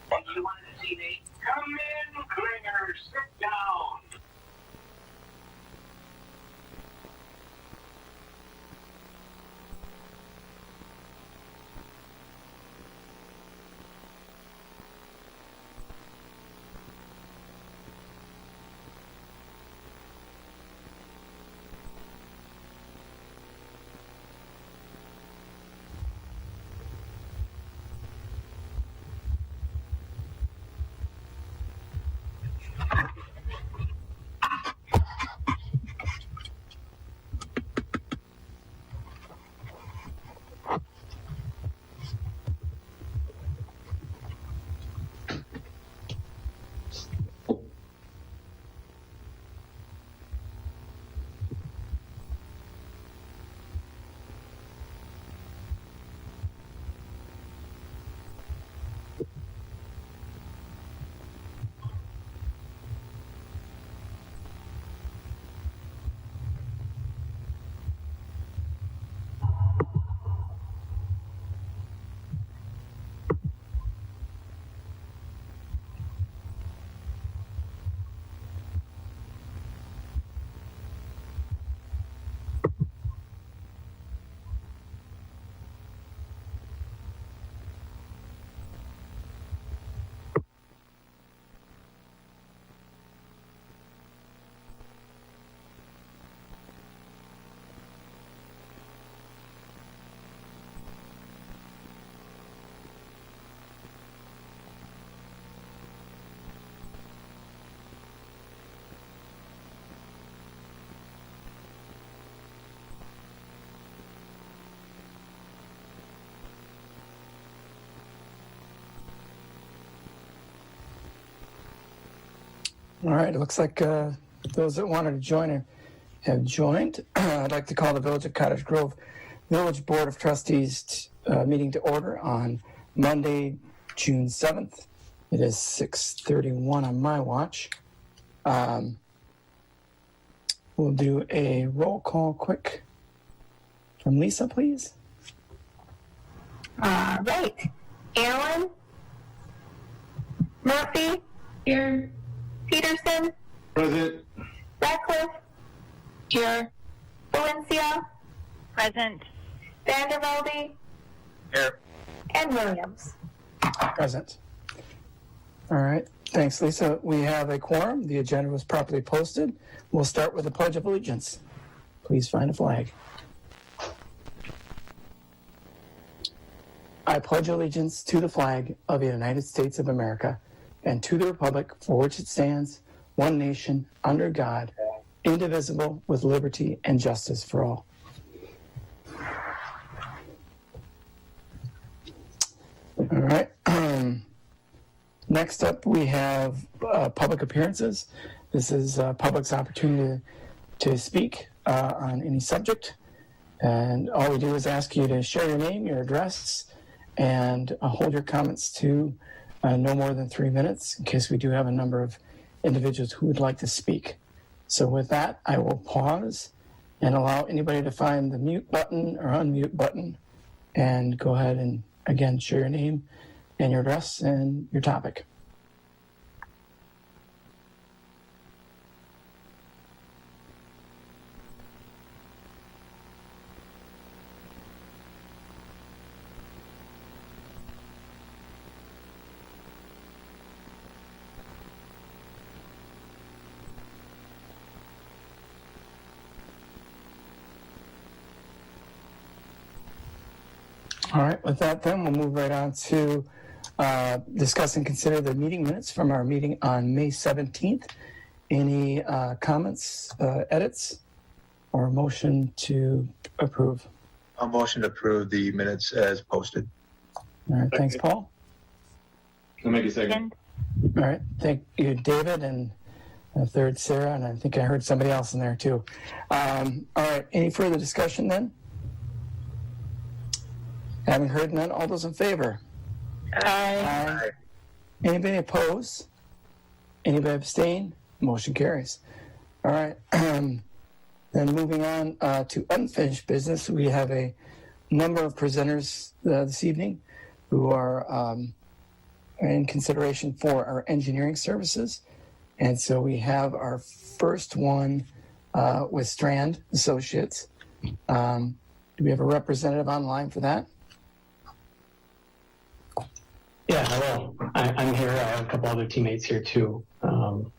You wanted to see me? Come in, Klinger. Sit down. All right, it looks like those that wanted to join have joined. I'd like to call the Village of Cottage Grove Village Board of Trustees meeting to order on Monday, June 7th. It is 6:31 on my watch. We'll do a roll call quick from Lisa, please. All right. Allen? Murphy? Here. Peterson? Present. Radcliffe? Here. Valencia? Present. Vandervelde? Here. And Williams. Present. All right. Thanks, Lisa. We have a quorum. The agenda was properly posted. We'll start with the Pledge of Allegiance. Please find a flag. I pledge allegiance to the flag of the United States of America and to the republic for which it stands, one nation, under God, indivisible, with liberty and justice for all. All right. Next up, we have public appearances. This is public's opportunity to speak on any subject. And all we do is ask you to share your name, your address, and hold your comments to no more than 3 minutes in case we do have a number of individuals who would like to speak. So with that, I will pause and allow anybody to find the mute button or unmute button and go ahead and, again, share your name and your address and your topic. All right, with that then, we'll move right on to discuss and consider the meeting minutes from our meeting on May 17th. Any comments, edits, or motion to approve? A motion to approve the minutes as posted. All right, thanks, Paul. I'll make a second. All right, thank you, David, and a third, Sarah, and I think I heard somebody else in there too. All right, any further discussion then? Having heard none, all those in favor? Aye. Anybody oppose? Anybody abstain? Motion carries. All right. Then moving on to unfinished business, we have a number of presenters this evening who are in consideration for our engineering services. And so we have our first one with Strand Associates. Do we have a representative online for that? Yeah, hello. I'm here. I have a couple other teammates here too. John,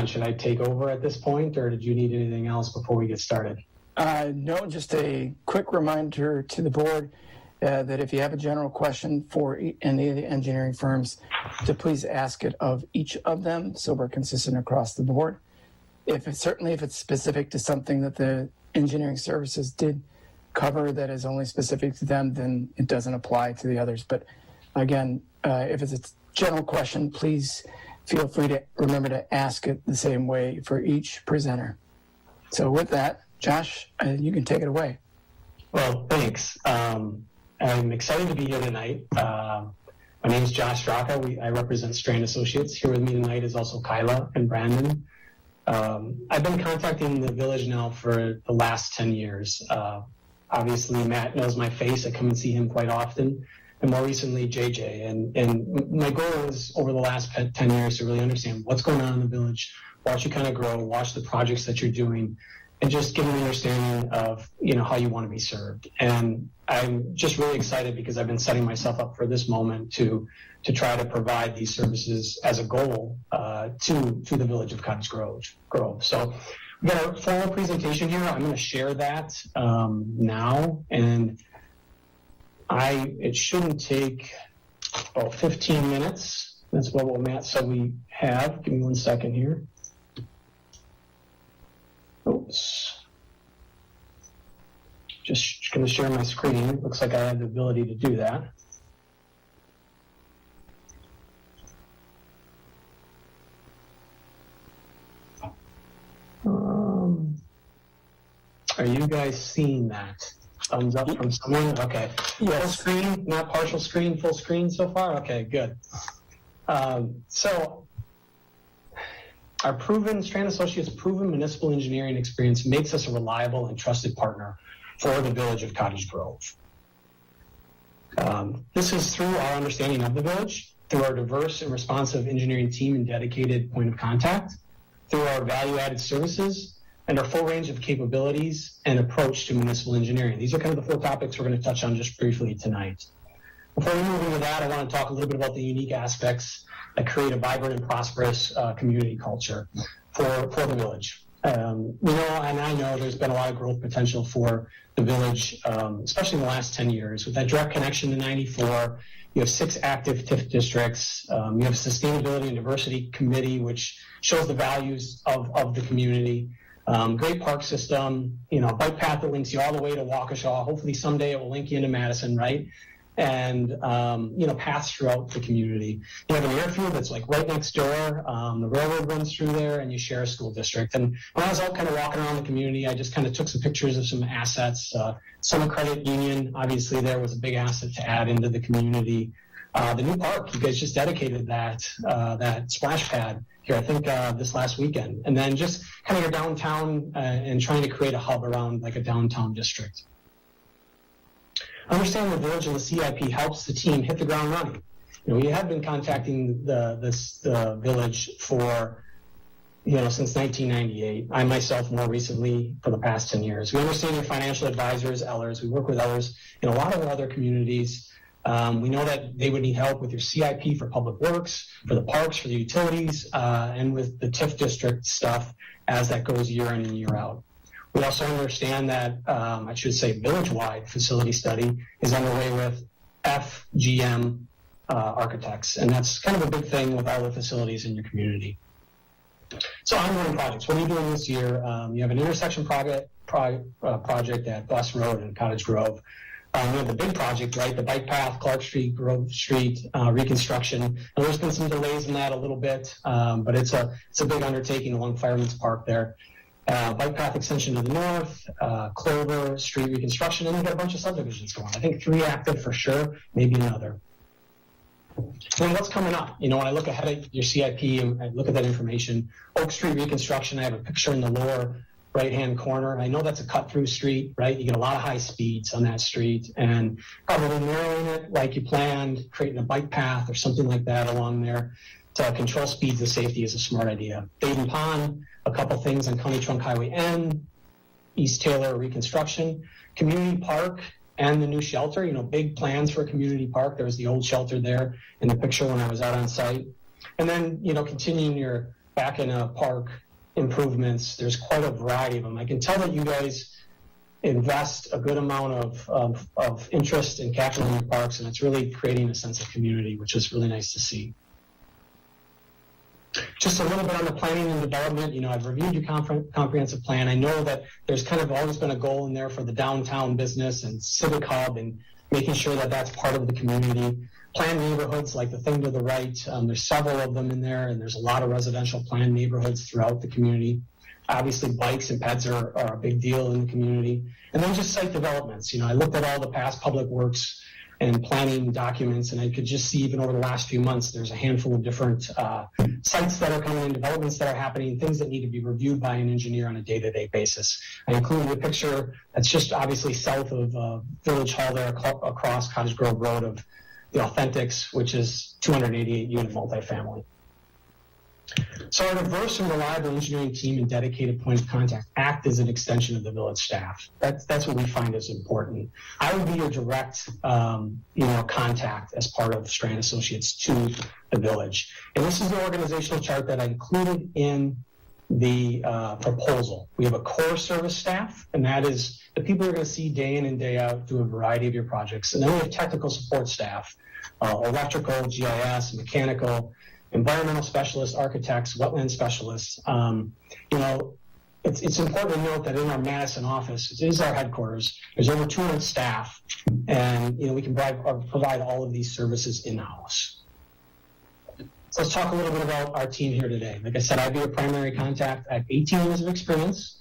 should I take over at this point, or did you need anything else before we get started? No, just a quick reminder to the board that if you have a general question for any of the engineering firms, to please ask it of each of them so we're consistent across the board. If it's specific to something that the engineering services did cover that is only specific to them, then it doesn't apply to the others. But again, if it's a general question, please feel free to remember to ask it the same way for each presenter. So with that, Josh, you can take it away. Well, thanks. I'm excited to be here tonight. My name is Josh Straka. I represent Strand Associates. Here with me tonight is also Kyla and Brandon. I've been contacting the village now for the last 10 years. Obviously, Matt knows my face. I come and see him quite often. And more recently, JJ. And my goal is, over the last 10 years, to really understand what's going on in the village, watch you kind of grow, watch the projects that you're doing, and just get an understanding of, how you want to be served. And I'm just really excited because I've been setting myself up for this moment to try to provide these services as a goal to the village of Cottage Grove. So we've got a formal presentation here. I'm going to share that now, and it shouldn't take about 15 minutes. That's what Matt said we have. Give me 1 second here. Oops. Just going to share my screen. It looks like I have the ability to do that. Are you guys seeing that? Thumbs up from someone? Okay. Yes. Full screen, not partial screen, full screen so far? Okay, good. So our Strand Associates' proven municipal engineering experience makes us a reliable and trusted partner for the village of Cottage Grove. This is through our understanding of the village, through our diverse and responsive engineering team and dedicated point of contact, through our value-added services, and our full range of capabilities and approach to municipal engineering. These are kind of the 4 topics we're going to touch on just briefly tonight. Before we move into that, I want to talk a little bit about the unique aspects that create a vibrant and prosperous community culture for the village. We know, and I know, there's been a lot of growth potential for the village, especially in the last 10 years. With that direct connection to 94, you have 6 active TIF districts. You have a Sustainability and Diversity Committee, which shows the values of the community. Great park system, bike path that links you all the way to Waukesha. Hopefully someday it will link you into Madison, right? And, paths throughout the community. You have an airfield that's like right next door. The railroad runs through there, and you share a school district. And when I was out kind of walking around the community, I just kind of took some pictures of some assets. Summit Credit Union, obviously, there was a big asset to add into the community. The new park, you guys just dedicated that splash pad here, I think, this last weekend. And then just kind of your downtown and trying to create a hub around like a downtown district. Understanding the village and the CIP helps the team hit the ground running. We have been contacting the village for, since 1998. I myself more recently for the past 10 years. We understand your financial advisors, Ellers. We work with Ellers in a lot of other communities. We know that they would need help with your CIP for public works, for the parks, for the utilities, and with the TIF district stuff as that goes year in and year out. We also understand that, village-wide facility study is underway with FGM architects, and that's kind of a big thing with all the facilities in your community. So ongoing projects. What are you doing this year? You have an intersection project at Bus Road and Cottage Grove. We have the big project, right? The bike path, Clark Street, Grove Street reconstruction. And there's been some delays in that a little bit, but it's a big undertaking along Fireman's Park there. Bike path extension to the north, Clover Street reconstruction, and we've got a bunch of subdivisions going. I think 3 active for sure, maybe another. And what's coming up? When I look ahead at your CIP and I look at that information, Oak Street reconstruction, I have a picture in the lower right-hand corner. I know that's a cut-through street, right? You get a lot of high speeds on that street, and probably narrowing it like you planned, creating a bike path or something like that along there to control speeds and safety is a smart idea. Baden Pond, a couple things on County Trunk Highway N, East Taylor reconstruction, community park, and the new shelter. Big plans for a community park. There was the old shelter there in the picture when I was out on site. And then, continuing your back in a park improvements, there's quite a variety of them. I can tell that you guys invest a good amount of interest in capital in your parks, and it's really creating a sense of community, which is really nice to see. Just a little bit on the planning and development. I've reviewed your comprehensive plan. I know that there's kind of always been a goal in there for the downtown business and civic hub and making sure that that's part of the community. Planned neighborhoods, like the thing to the right, there's several of them in there, and there's a lot of residential planned neighborhoods throughout the community. Obviously, bikes and pets are a big deal in the community. And then just site developments. I looked at all the past public works and planning documents, and I could just see even over the last few months, there's a handful of different sites that are coming in, developments that are happening, things that need to be reviewed by an engineer on a day-to-day basis. I included a picture that's just obviously south of Village Hall there across Cottage Grove Road of the Authentics, which is 288-unit multifamily. So our diverse and reliable engineering team and dedicated point of contact act as an extension of the village staff. That's what we find is important. I would be your direct, contact as part of Strand Associates to the village. And this is the organizational chart that I included in the proposal. We have a core service staff, and that is the people you're going to see day in and day out through a variety of your projects. And then we have technical support staff, electrical, GIS, mechanical, environmental specialists, architects, wetland specialists. It's important to note that in our Madison office, it is our headquarters. There's over 200 staff, and we can provide all of these services in-house. So let's talk a little bit about our team here today. Like I said, I'd be a primary contact. I have 18 years of experience.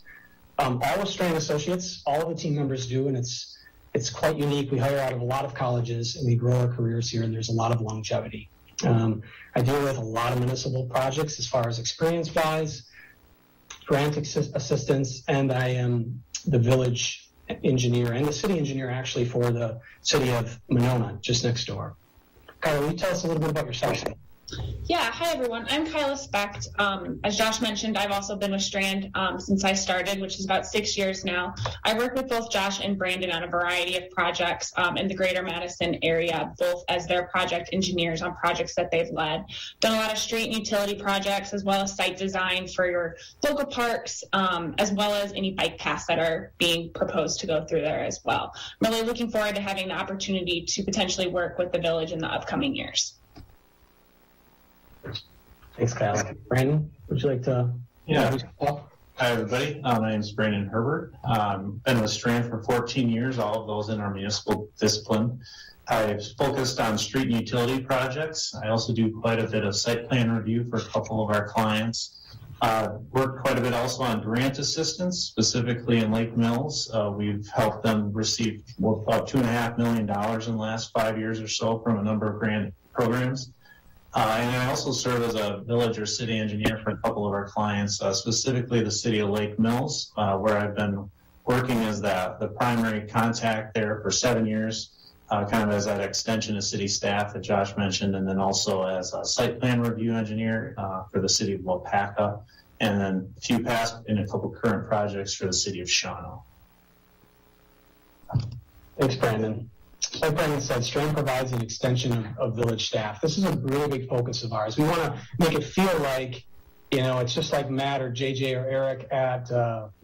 All of Strand Associates, all of the team members do, and it's quite unique. We hire out of a lot of colleges, and we grow our careers here, and there's a lot of longevity. I deal with a lot of municipal projects as far as experience-wise, grant assistance, and I am the village engineer and the city engineer actually for the city of Monona, just next door. Kyla, will you tell us a little bit about yourself? Yeah, hi everyone. I'm Kyla Specht. As Josh mentioned, I've also been with Strand since I started, which is about 6 years now. I work with both Josh and Brandon on a variety of projects in the greater Madison area, both as their project engineers on projects that they've led. Done a lot of street and utility projects as well as site design for your local parks, as well as any bike paths that are being proposed to go through there as well. I'm really looking forward to having the opportunity to potentially work with the village in the upcoming years. Thanks, Kyle. Brandon, would you like to? Yeah. Hi, everybody. My name is Brandon Herbert. Been with Strand for 14 years, all of those in our municipal discipline. I've focused on street and utility projects. I also do quite a bit of site plan review for a couple of our clients. Worked quite a bit also on grant assistance, specifically in Lake Mills. We've helped them receive about $2.5 million in the last 5 years or so from a number of grant programs. And I also serve as a village or city engineer for a couple of our clients, specifically the city of Lake Mills, where I've been working as the primary contact there for 7 years, kind of as that extension of city staff that Josh mentioned, and then also as a site plan review engineer for the city of Wapaka, and then a few past and a couple current projects for the city of Shawano. Thanks, Brandon. Like Brandon said, Strand provides an extension of village staff. This is a really big focus of ours. We want to make it feel like, it's just like Matt or JJ or Eric at,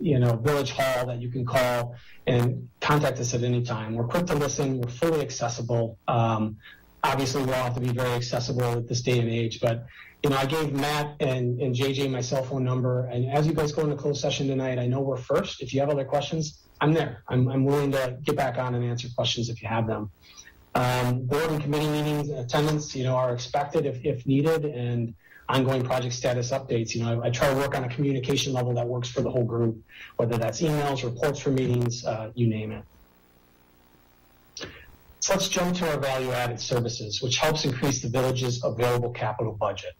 Village Hall that you can call and contact us at any time. We're quick to listen. We're fully accessible. Obviously, we all have to be very accessible at this day and age, but I gave Matt and JJ my cell phone number, and as you guys go into closed session tonight, I know we're first. If you have other questions, I'm there. I'm willing to get back on and answer questions if you have them. Board and committee meetings attendance, are expected if needed, and ongoing project status updates. I try to work on a communication level that works for the whole group, whether that's emails, reports for meetings, you name it. So let's jump to our value-added services, which helps increase the village's available capital budget.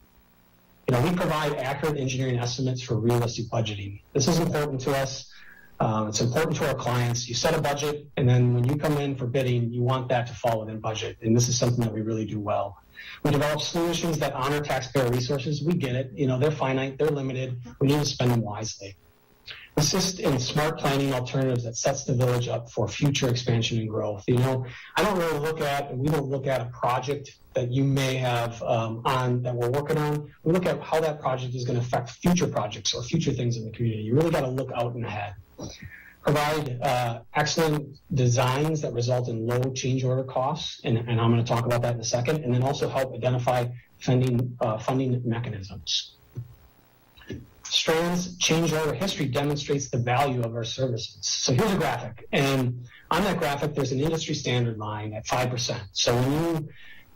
We provide accurate engineering estimates for realistic budgeting. This is important to us. It's important to our clients. You set a budget, and then when you come in for bidding, you want that to fall within budget. And this is something that we really do well. We develop solutions that honor taxpayer resources. We get it. They're finite, they're limited. We need to spend them wisely. Assist in smart planning alternatives that sets the village up for future expansion and growth. I don't really we don't look at a project that you may have that we're working on. We look at how that project is going to affect future projects or future things in the community. You really got to look out and ahead. Provide excellent designs that result in low change order costs, and I'm going to talk about that in a second, and then also help identify funding mechanisms. Strand's change order history demonstrates the value of our services. So here's a graphic, and on that graphic there's an industry standard line at 5%. So when you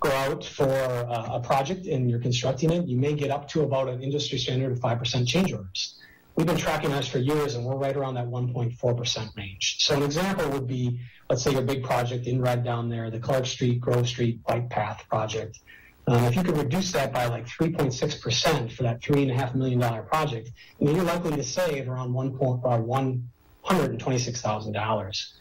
go out for a project and you're constructing it, you may get up to about an industry standard of 5% change orders. We've been tracking ours for years, and we're right around that 1.4% range. So an example would be, let's say your big project in red down there, the Cottage Grove bike path project. If you could reduce that by like 3.6% for that $3.5 million project, you're likely to save around $126,000.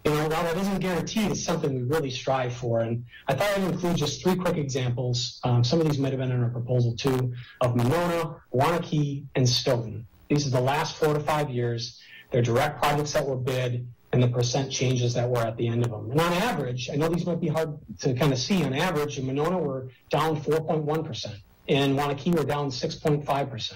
While that isn't guaranteed, it's something we really strive for. And I thought I'd include just 3 quick examples. Some of these might have been in our proposal too, of Monona, Wanakee, and Stoughton. These are the last 4 to 5 years. They're direct projects that were bid and the percent changes that were at the end of them. And on average, I know these might be hard to kind of see, on average, in Monona we're down 4.1%. In Wanakee we're down 6.5%.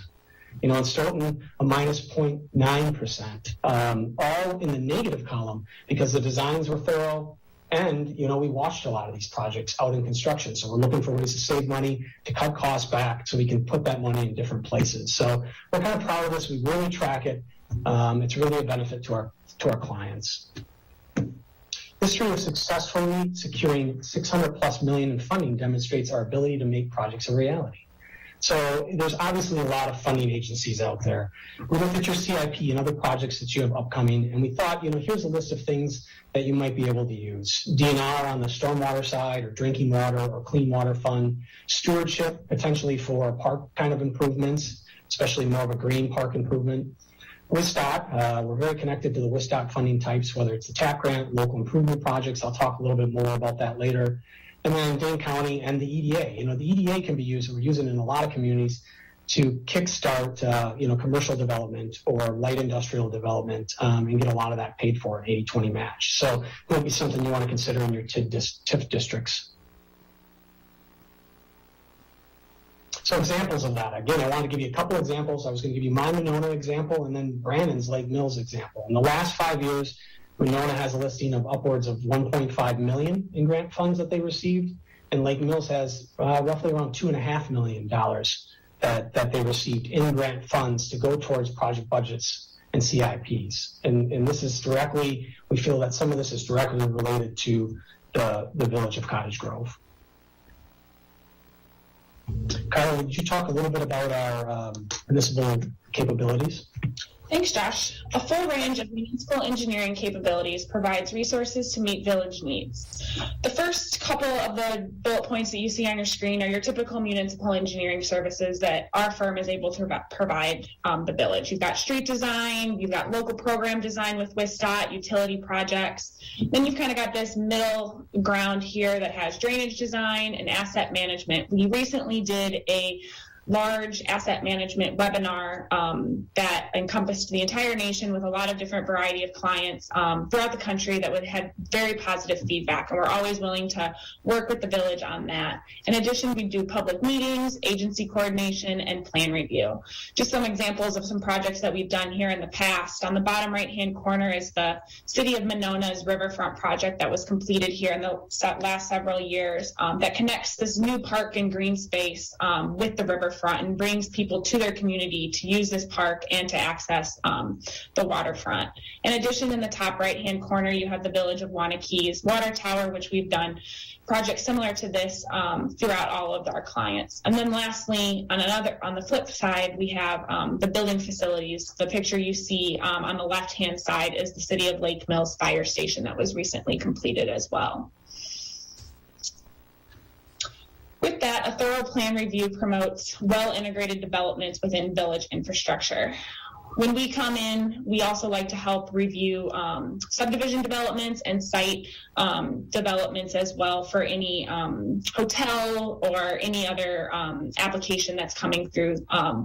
In Stoughton, a minus 0.9%, all in the negative column because the designs were thorough. And, we watched a lot of these projects out in construction. So we're looking for ways to save money, to cut costs back so we can put that money in different places. So we're kind of proud of this. We really track it. It's really a benefit to our clients. History of successfully securing $600+ million in funding demonstrates our ability to make projects a reality. So there's obviously a lot of funding agencies out there. We looked at your CIP and other projects that you have upcoming, and we thought, here's a list of things that you might be able to use. DNR on the stormwater side, or drinking water, or clean water fund. Stewardship, potentially for park kind of improvements, especially more of a green park improvement. WISDOT, we're very connected to the WISDOT funding types, whether it's the TAP grant, local improvement projects. I'll talk a little bit more about that later. And then Dane County and the EDA. The EDA can be used, and we're using it in a lot of communities, to kickstart, commercial development or light industrial development and get a lot of that paid for an 80-20 match. So it might be something you want to consider in your TIF districts. So examples of that. Again, I wanted to give you a couple examples. I was going to give you my Monona example and then Brandon's Lake Mills example. In the last 5 years, Monona has a listing of upwards of $1.5 million in grant funds that they received, and Lake Mills has roughly around $2.5 million that they received in grant funds to go towards project budgets and CIPs. And this is directly, we feel that some of this is directly related to the village of Cottage Grove. Kyla, would you talk a little bit about our municipal capabilities? Thanks, Josh. A full range of municipal engineering capabilities provides resources to meet village needs. The first couple of the bullet points that you see on your screen are your typical municipal engineering services that our firm is able to provide the village. You've got street design, you've got local program design with WISDOT, utility projects. Then you've kind of got this middle ground here that has drainage design and asset management. We recently did a large asset management webinar that encompassed the entire nation with a lot of different variety of clients throughout the country that had very positive feedback, and we're always willing to work with the village on that. In addition, we do public meetings, agency coordination, and plan review. Just some examples of some projects that we've done here in the past. On the bottom right-hand corner is the City of Monona's riverfront project that was completed here in the last several years that connects this new park and green space with the riverfront and brings people to their community to use this park and to access the waterfront. In addition, in the top right-hand corner, you have the Village of Wanakee's water tower, which we've done projects similar to this throughout all of our clients. And then lastly, on the flip side, we have the building facilities. The picture you see on the left-hand side is the City of Lake Mills Fire Station that was recently completed as well. With that, a thorough plan review promotes well-integrated developments within village infrastructure. When we come in, we also like to help review subdivision developments and site developments as well for any hotel or any other application that's coming through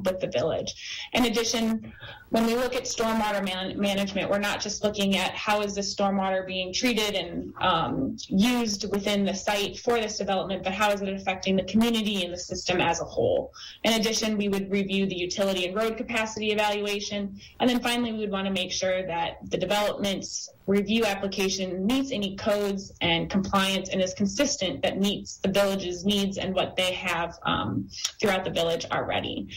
with the village. In addition, when we look at stormwater management, we're not just looking at how is this stormwater being treated and used within the site for this development, but how is it affecting the community and the system as a whole. In addition, we would review the utility and road capacity evaluation. And then finally, we would want to make sure that the development's review application meets any codes and compliance and is consistent that meets the village's needs and what they have throughout the village already.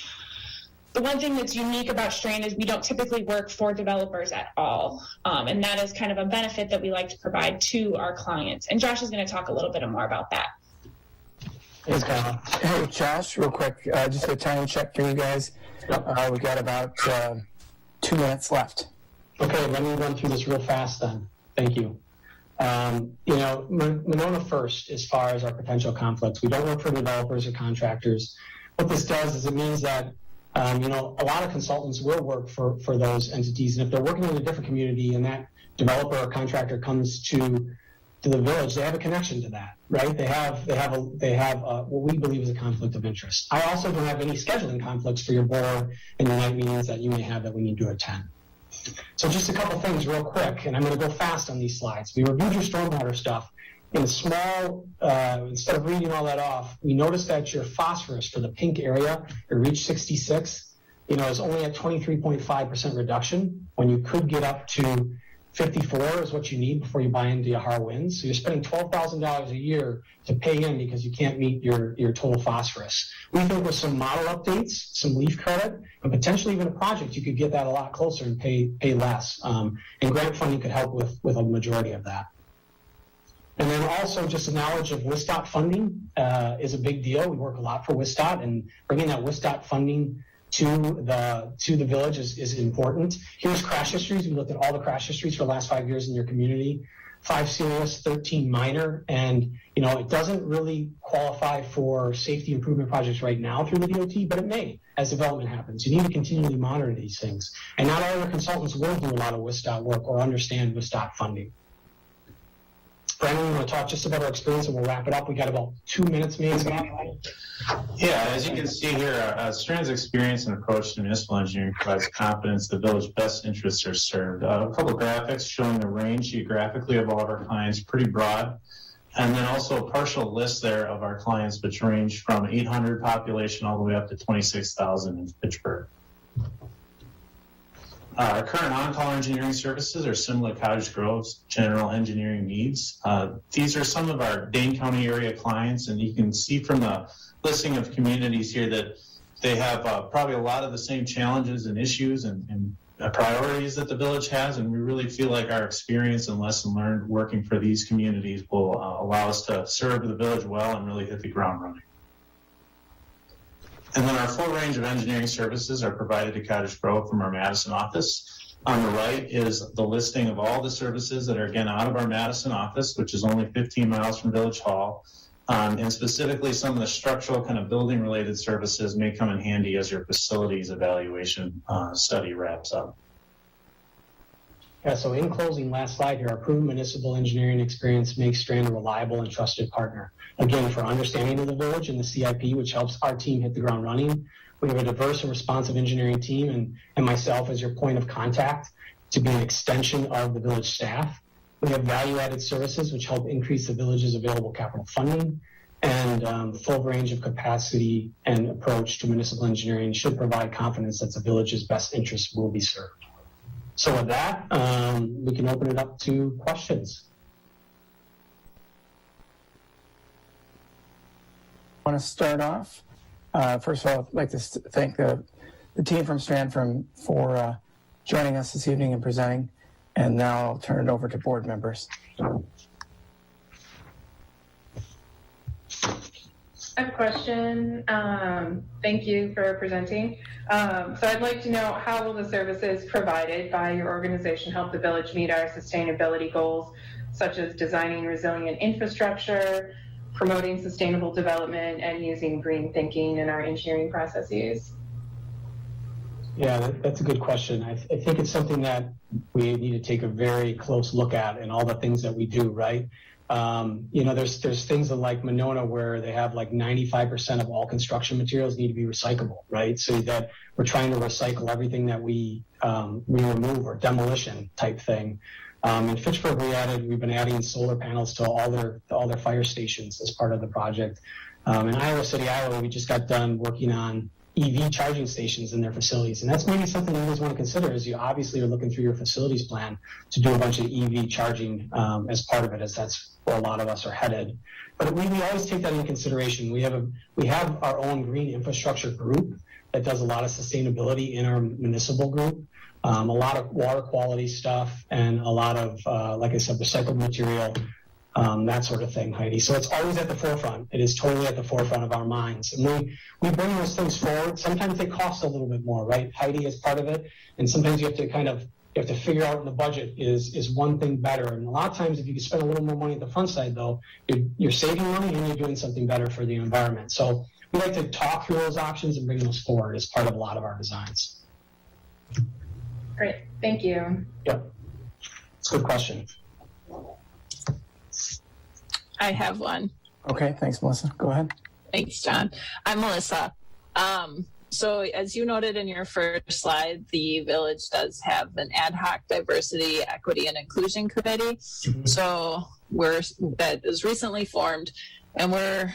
The one thing that's unique about Strand is we don't typically work for developers at all. And that is kind of a benefit that we like to provide to our clients. And Josh is going to talk a little bit more about that. Hey, Josh, real quick, just a time check for you guys. We got about 2 minutes left. Okay, let me run through this real fast then. Thank you. Monona first, as far as our potential conflicts. We don't work for developers or contractors. What this does is it means that, a lot of consultants will work for those entities. And if they're working in a different community and that developer or contractor comes to the village, they have a connection to that, right? They have what we believe is a conflict of interest. I also don't have any scheduling conflicts for your board and your night meetings that you may have that we need to attend. So just a couple things real quick, and I'm going to go fast on these slides. We reviewed your stormwater stuff. In small, instead of reading all that off, we noticed that your phosphorus for the pink area, your REACH 66, is only at 23.5% reduction when you could get up to 54 is what you need before you buy into Yahar Winds. So you're spending $12,000 a year to pay in because you can't meet your total phosphorus. We think with some model updates, some leaf credit, and potentially even a project, you could get that a lot closer and pay less. And grant funding could help with a majority of that. And then also just a knowledge of WISDOT funding is a big deal. We work a lot for WISDOT, and bringing that WISDOT funding to the village is important. Here's crash histories. We looked at all the crash histories for the last 5 years in your community. 5 serious, 13 minor, and it doesn't really qualify for safety improvement projects right now through the DOT, but it may as development happens. You need to continually monitor these things. And not all your consultants will do a lot of WISDOT work or understand WISDOT funding. Brandon, you want to talk just about our experience and we'll wrap it up? We got about 2 minutes maybe. Yeah, as you can see here, Strand's experience and approach to municipal engineering provides confidence the village's best interests are served. A couple graphics showing the range geographically of all of our clients, pretty broad. And then also a partial list there of our clients, which range from 800 population all the way up to 26,000 in Fitchburg. Our current on-call engineering services are similar to Cottage Grove's general engineering needs. These are some of our Dane County area clients, and you can see from the listing of communities here that they have probably a lot of the same challenges and issues and priorities that the village has, and we really feel like our experience and lesson learned working for these communities will allow us to serve the village well and really hit the ground running. And then our full range of engineering services are provided to Cottage Grove from our Madison office. On the right is the listing of all the services that are, again, out of our Madison office, which is only 15 miles from Village Hall. And specifically, some of the structural kind of building-related services may come in handy as your facilities evaluation study wraps up. Yeah, so in closing, last slide here, our proven municipal engineering experience makes Strand a reliable and trusted partner. Again, for understanding of the village and the CIP, which helps our team hit the ground running, we have a diverse and responsive engineering team and myself as your point of contact to be an extension of the village staff. We have value-added services which help increase the village's available capital funding, and full range of capacity and approach to municipal engineering should provide confidence that the village's best interests will be served. So with that, we can open it up to questions. I want to start off. First of all, I'd like to thank the team from Strand for joining us this evening and presenting. And now I'll turn it over to board members. I have a question. Thank you for presenting. So I'd like to know, how will the services provided by your organization help the village meet our sustainability goals, such as designing resilient infrastructure, promoting sustainable development and using green thinking in our engineering processes? Yeah, that's a good question. I think it's something that we need to take a very close look at in all the things that we do, right? There's things like Monona where they have like 95% of all construction materials need to be recyclable, right? So that we're trying to recycle everything that we remove, or demolition type thing. In Fitchburg, we've been adding solar panels to all their fire stations as part of the project. In Iowa City, Iowa, we just got done working on EV charging stations in their facilities. And that's maybe something you guys want to consider, as you obviously are looking through your facilities plan to do a bunch of EV charging as part of it, as that's where a lot of us are headed. But we always take that into consideration. We have our own green infrastructure group that does a lot of sustainability in our municipal group, a lot of water quality stuff, and a lot of, like I said, recycled material, that sort of thing, Heidi. So it's always at the forefront. It is totally at the forefront of our minds. And we bring those things forward. Sometimes they cost a little bit more, right? Heidi is part of it. And sometimes you have to figure out in the budget, is one thing better. And a lot of times, if you can spend a little more money at the front side, though, you're saving money and you're doing something better for the environment. So we like to talk through those options and bring those forward as part of a lot of our designs. Great, thank you. Yep, it's a good question. I have one. Okay, thanks, Melissa. Go ahead. Thanks, John. I'm Melissa. So as you noted in your first slide, the village does have an ad hoc diversity, equity, and inclusion committee. Mm-hmm. So that is recently formed, and we're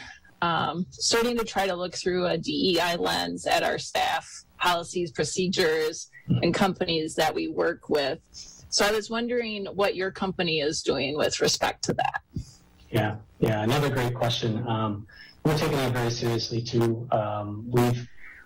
starting to try to look through a DEI lens at our staff, policies, procedures, and companies that we work with. So I was wondering what your company is doing with respect to that. Yeah, another great question. We're taking that very seriously too.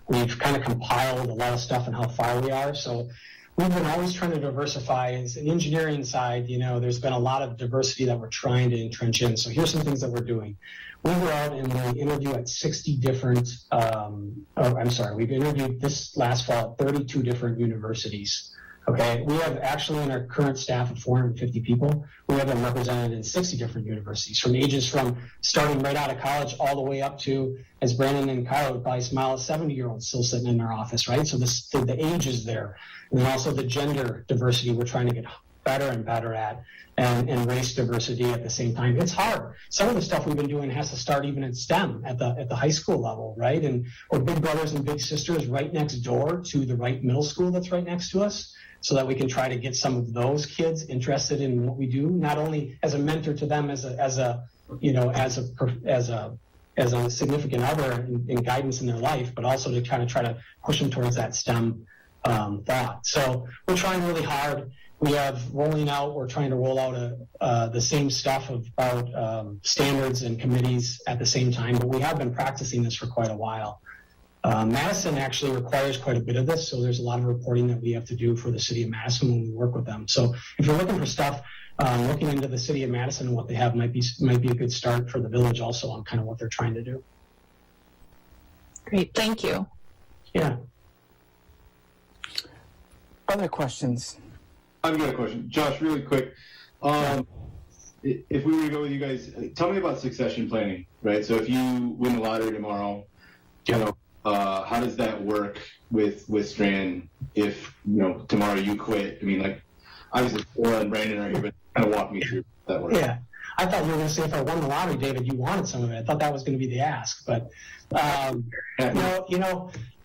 We've kind of compiled a lot of stuff on how far we are. So we've been always trying to diversify. As an engineering side, there's been a lot of diversity that we're trying to entrench in. So here's some things that we're doing. We go out and we interview at 60 different, we've interviewed this last fall at 32 different universities. Okay, we have actually in our current staff of 450 people, we have them represented in 60 different universities, from ages from starting right out of college all the way up to, as Brandon and Kyle would probably smile, a 70-year-old still sitting in their office, right? So the age is there. And then also the gender diversity we're trying to get better and better at, and race diversity at the same time. It's hard. Some of the stuff we've been doing has to start even at STEM at the high school level, right? And we're big brothers and big sisters right next door to the Wright Middle School that's right next to us, so that we can try to get some of those kids interested in what we do, not only as a mentor to them as a significant other and guidance in their life, but also to kind of try to push them towards that STEM thought. So we're trying really hard. We're trying to roll out the same stuff about standards and committees at the same time, but we have been practicing this for quite a while. Madison actually requires quite a bit of this, so there's a lot of reporting that we have to do for the city of Madison when we work with them. So if you're looking for stuff, looking into the city of Madison and what they have might be a good start for the village also on kind of what they're trying to do. Great, thank you. Yeah. Other questions? I've got a question. Josh, really quick. If we were to go with you guys, tell me about succession planning, right? So if you win the lottery tomorrow, how does that work with Strand if, tomorrow you quit? I mean, like, obviously, Laura and Brandon are here, but kind of walk me through that work. Yeah. I thought you were going to say if I won the lottery, David, you wanted some of it. I thought that was going to be the ask. But,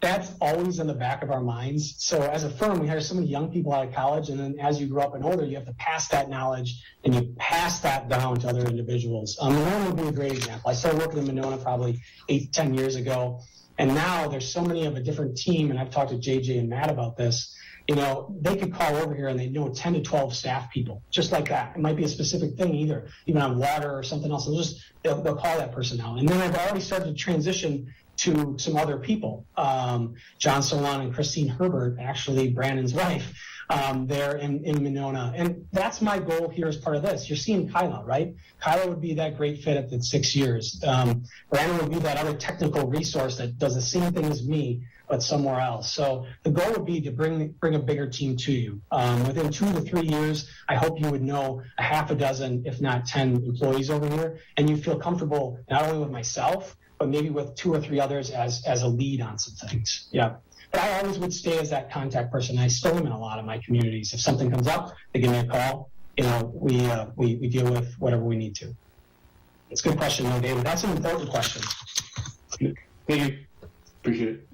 that's always in the back of our minds. So as a firm, we hire so many young people out of college, and then as you grow up and older, you have to pass that knowledge and you pass that down to other individuals. Monona would be a great example. I started working in Monona probably 8 to 10 years ago, and now there's so many of a different team, and I've talked to JJ and Matt about this. They could call over here and they know 10 to 12 staff people, just like that. It might be a specific thing even on water or something else. They'll call that person now. And then I've already started to transition to some other people. John Solon and Christine Herbert, actually Brandon's wife, there in Monona. And that's my goal here as part of this. You're seeing Kyla, right? Kyla would be that great fit at the 6 years. Brandon would be that other technical resource that does the same thing as me, but somewhere else. So the goal would be to bring a bigger team to you. Within 2 to 3 years, I hope you would know a half a dozen, if not 10 employees over here, and you feel comfortable not only with myself, but maybe with 2 or 3 others as a lead on some things. Yeah. But I always would stay as that contact person. I still am in a lot of my communities. If something comes up, they give me a call. We deal with whatever we need to. It's a good question, though, David. That's an important question. Thank you. Appreciate it.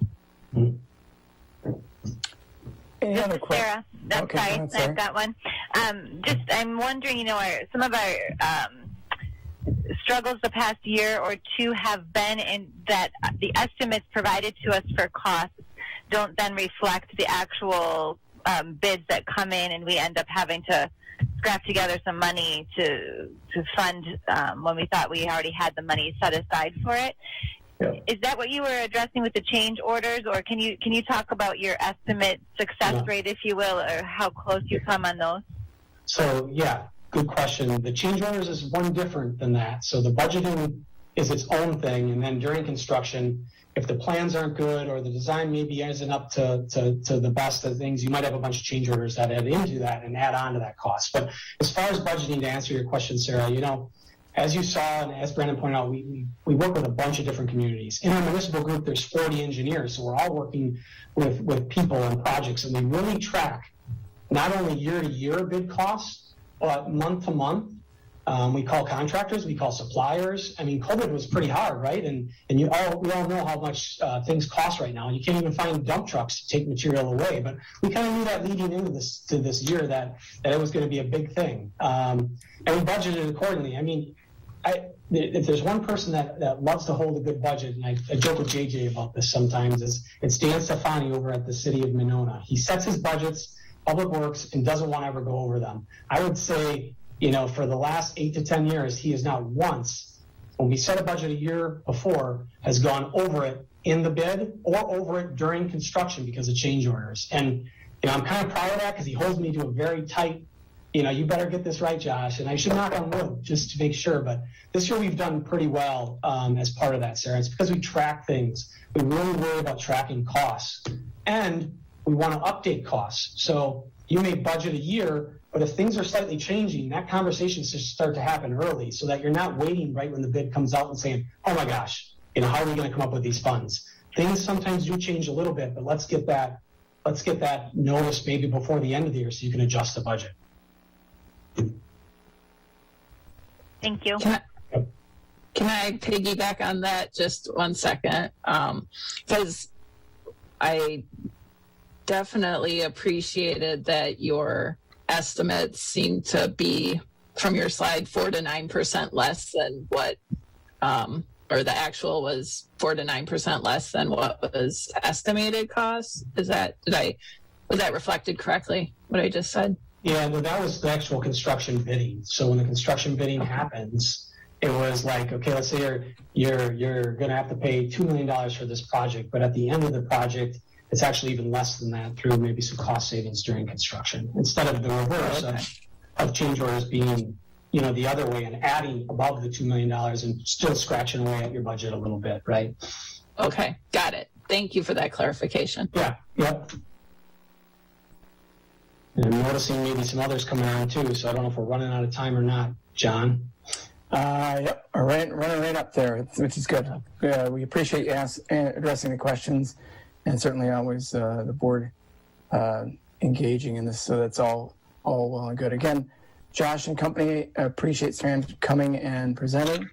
Any other questions? Sarah, that's Okay, right. go ahead, Sarah. I've got one. I'm wondering, some of our struggles the past year or two have been in that the estimates provided to us for costs don't then reflect the actual bids that come in, and we end up having to scrap together some money to fund when we thought we already had the money set aside for it. Yeah. Is that what you were addressing with the change orders, or can you talk about your estimate success rate, if you will, or how close you come on those? So, yeah, good question. The change orders is one different than that. So the budgeting is its own thing, and then during construction, if the plans aren't good or the design maybe isn't up to the best of things, you might have a bunch of change orders that add into that and add on to that cost. But as far as budgeting, to answer your question, Sarah, as you saw and as Brandon pointed out, we work with a bunch of different communities. In our municipal group, there's 40 engineers, so we're all working with people and projects, and we really track not only year-to-year bid costs, but month-to-month. We call contractors, we call suppliers. I mean, COVID was pretty hard, right? And we all know how much things cost right now. You can't even find dump trucks to take material away. But we kind of knew that leading into this year that it was going to be a big thing, and we budgeted accordingly. I mean, if there's one person that loves to hold a good budget, and I joke with JJ about this sometimes, it's Dan Stefani over at the city of Monona. He sets his budgets, public works, and doesn't want to ever go over them. I would say, for the last 8 to 10 years, he has not once, when we set a budget a year before, has gone over it in the bid or over it during construction because of change orders. And, I'm kind of proud of that because he holds me to a very tight, you better get this right, Josh. And I should knock on wood just to make sure. But this year we've done pretty well as part of that, Sarah. It's because we track things. We really worry about tracking costs. And we want to update costs. So you may budget a year, but if things are slightly changing, that conversation should start to happen early so that you're not waiting right when the bid comes out and saying, oh my gosh, how are we going to come up with these funds? Things sometimes do change a little bit, but let's get that notice maybe before the end of the year so you can adjust the budget. Thank you. Can I piggyback on that just 1 second? Because I definitely appreciated that your estimates seem to be, from your slide, 4 to 9% less than what, or the actual was 4 to 9% less than what was estimated costs. Was that reflected correctly, what I just said? Yeah, no, that was the actual construction bidding. So when the construction bidding happens, it was like, okay, let's say you're going to have to pay $2 million for this project, but at the end of the project, it's actually even less than that through maybe some cost savings during construction, instead of the reverse of change orders being, the other way and adding above the $2 million and still scratching away at your budget a little bit, right? Okay, got it. Thank you for that clarification. Yeah, yep. And I'm noticing maybe some others coming around too, so I don't know if we're running out of time or not. John? Yep, running right up there, which is good. We appreciate you addressing the questions, and certainly always the board engaging in this, so that's all well and good. Again, Josh and company appreciate Strand coming and presenting,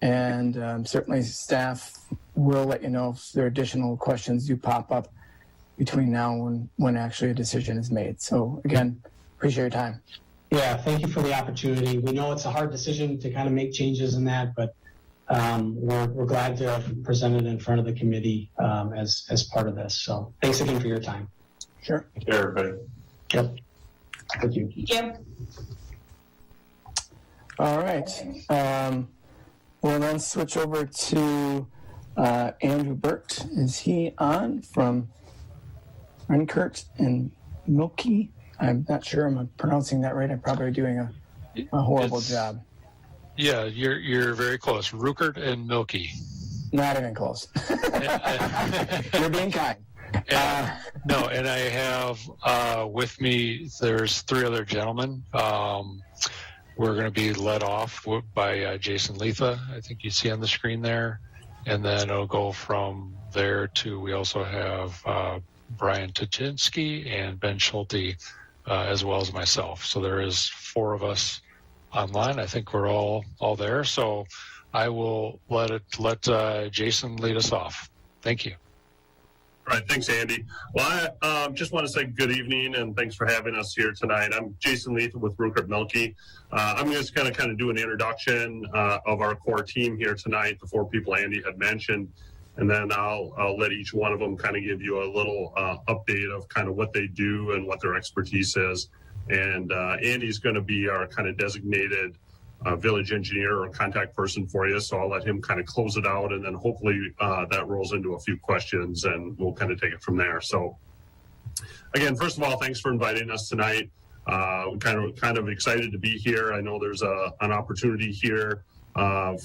and certainly staff will let you know if there are additional questions do pop up between now and when actually a decision is made. So again, appreciate your time. Yeah, thank you for the opportunity. We know it's a hard decision to kind of make changes in that, but we're glad to have presented in front of the committee as part of this. So thanks again for your time. Sure. Thank you, everybody. Yep. Thank you. Yeah. All right. We'll then switch over to Andrew Burt. Is he on from Renkert and Milky? I'm not sure I'm pronouncing that right. I'm probably doing a horrible job. Yeah, you're very close. Ruckert and Milky. Not even close. You're being kind. No, and I have with me, there's 3 other gentlemen. We're going to be led off by Jason Letha, I think you see on the screen there. And then it'll go from there to, we also have Brian Tuchinski and Ben Schulte, as well as myself. So there is 4 of us online. I think we're all there. So I will let Jason lead us off. Thank you. All right, thanks, Andy. Well, I just want to say good evening and thanks for having us here tonight. I'm Jason Letha with Rupert Milkie. I'm just going to kind of do an introduction of our core team here tonight, the 4 people Andy had mentioned, and then I'll let each one of them kind of give you a little update of kind of what they do and what their expertise is. And Andy's going to be our kind of designated village engineer or contact person for you. So I'll let him kind of close it out, and then hopefully that rolls into a few questions and we'll kind of take it from there. So again, first of all, thanks for inviting us tonight. Kind of excited to be here. I know there's an opportunity here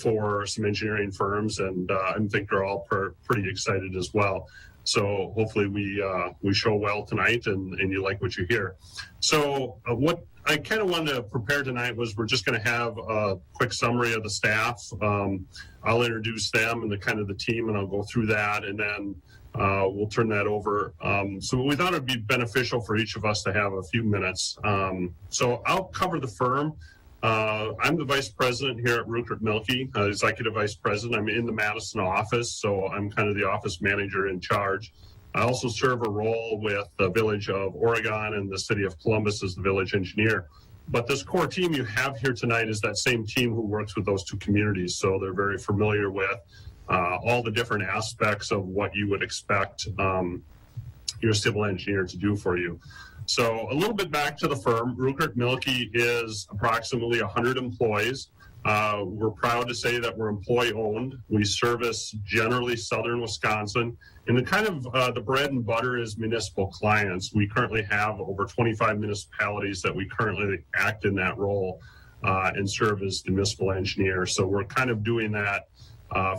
for some engineering firms, and I think they're all pretty excited as well. So hopefully we show well tonight and you like what you hear. So what I kind of wanted to prepare tonight was we're just going to have a quick summary of the staff. I'll introduce them and the team, and I'll go through that, and then we'll turn that over. So we thought it'd be beneficial for each of us to have a few minutes. So I'll cover the firm. I'm the vice president here at Rupert Milkie, executive vice president. I'm in the Madison office, so I'm kind of the office manager in charge. I also serve a role with the Village of Oregon and the City of Columbus as the village engineer. But this core team you have here tonight is that same team who works with those 2 communities, so they're very familiar with all the different aspects of what you would expect your civil engineer to do for you. So a little bit back to the firm. Rupert Milkie is approximately 100 employees. We're proud to say that we're employee-owned. We service generally southern Wisconsin, and the bread and butter is municipal clients. We currently have over 25 municipalities that we currently act in that role and serve as the municipal engineer. So we're kind of doing that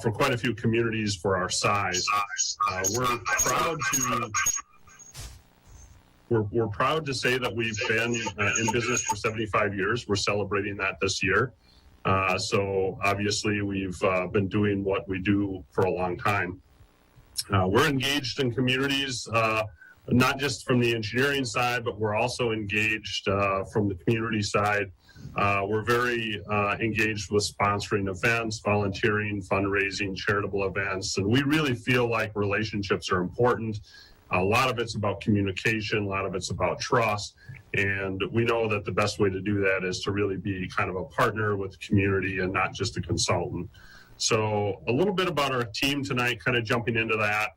for quite a few communities for our size. We're proud to say that we've been in business for 75 years. We're celebrating that this year. So obviously we've been doing what we do for a long time. We're engaged in communities, not just from the engineering side, but we're also engaged from the community side. We're very engaged with sponsoring events, volunteering, fundraising, charitable events, and we really feel like relationships are important. A lot of it's about communication, a lot of it's about trust, and we know that the best way to do that is to really be kind of a partner with the community and not just a consultant. So a little bit about our team tonight, kind of jumping into that.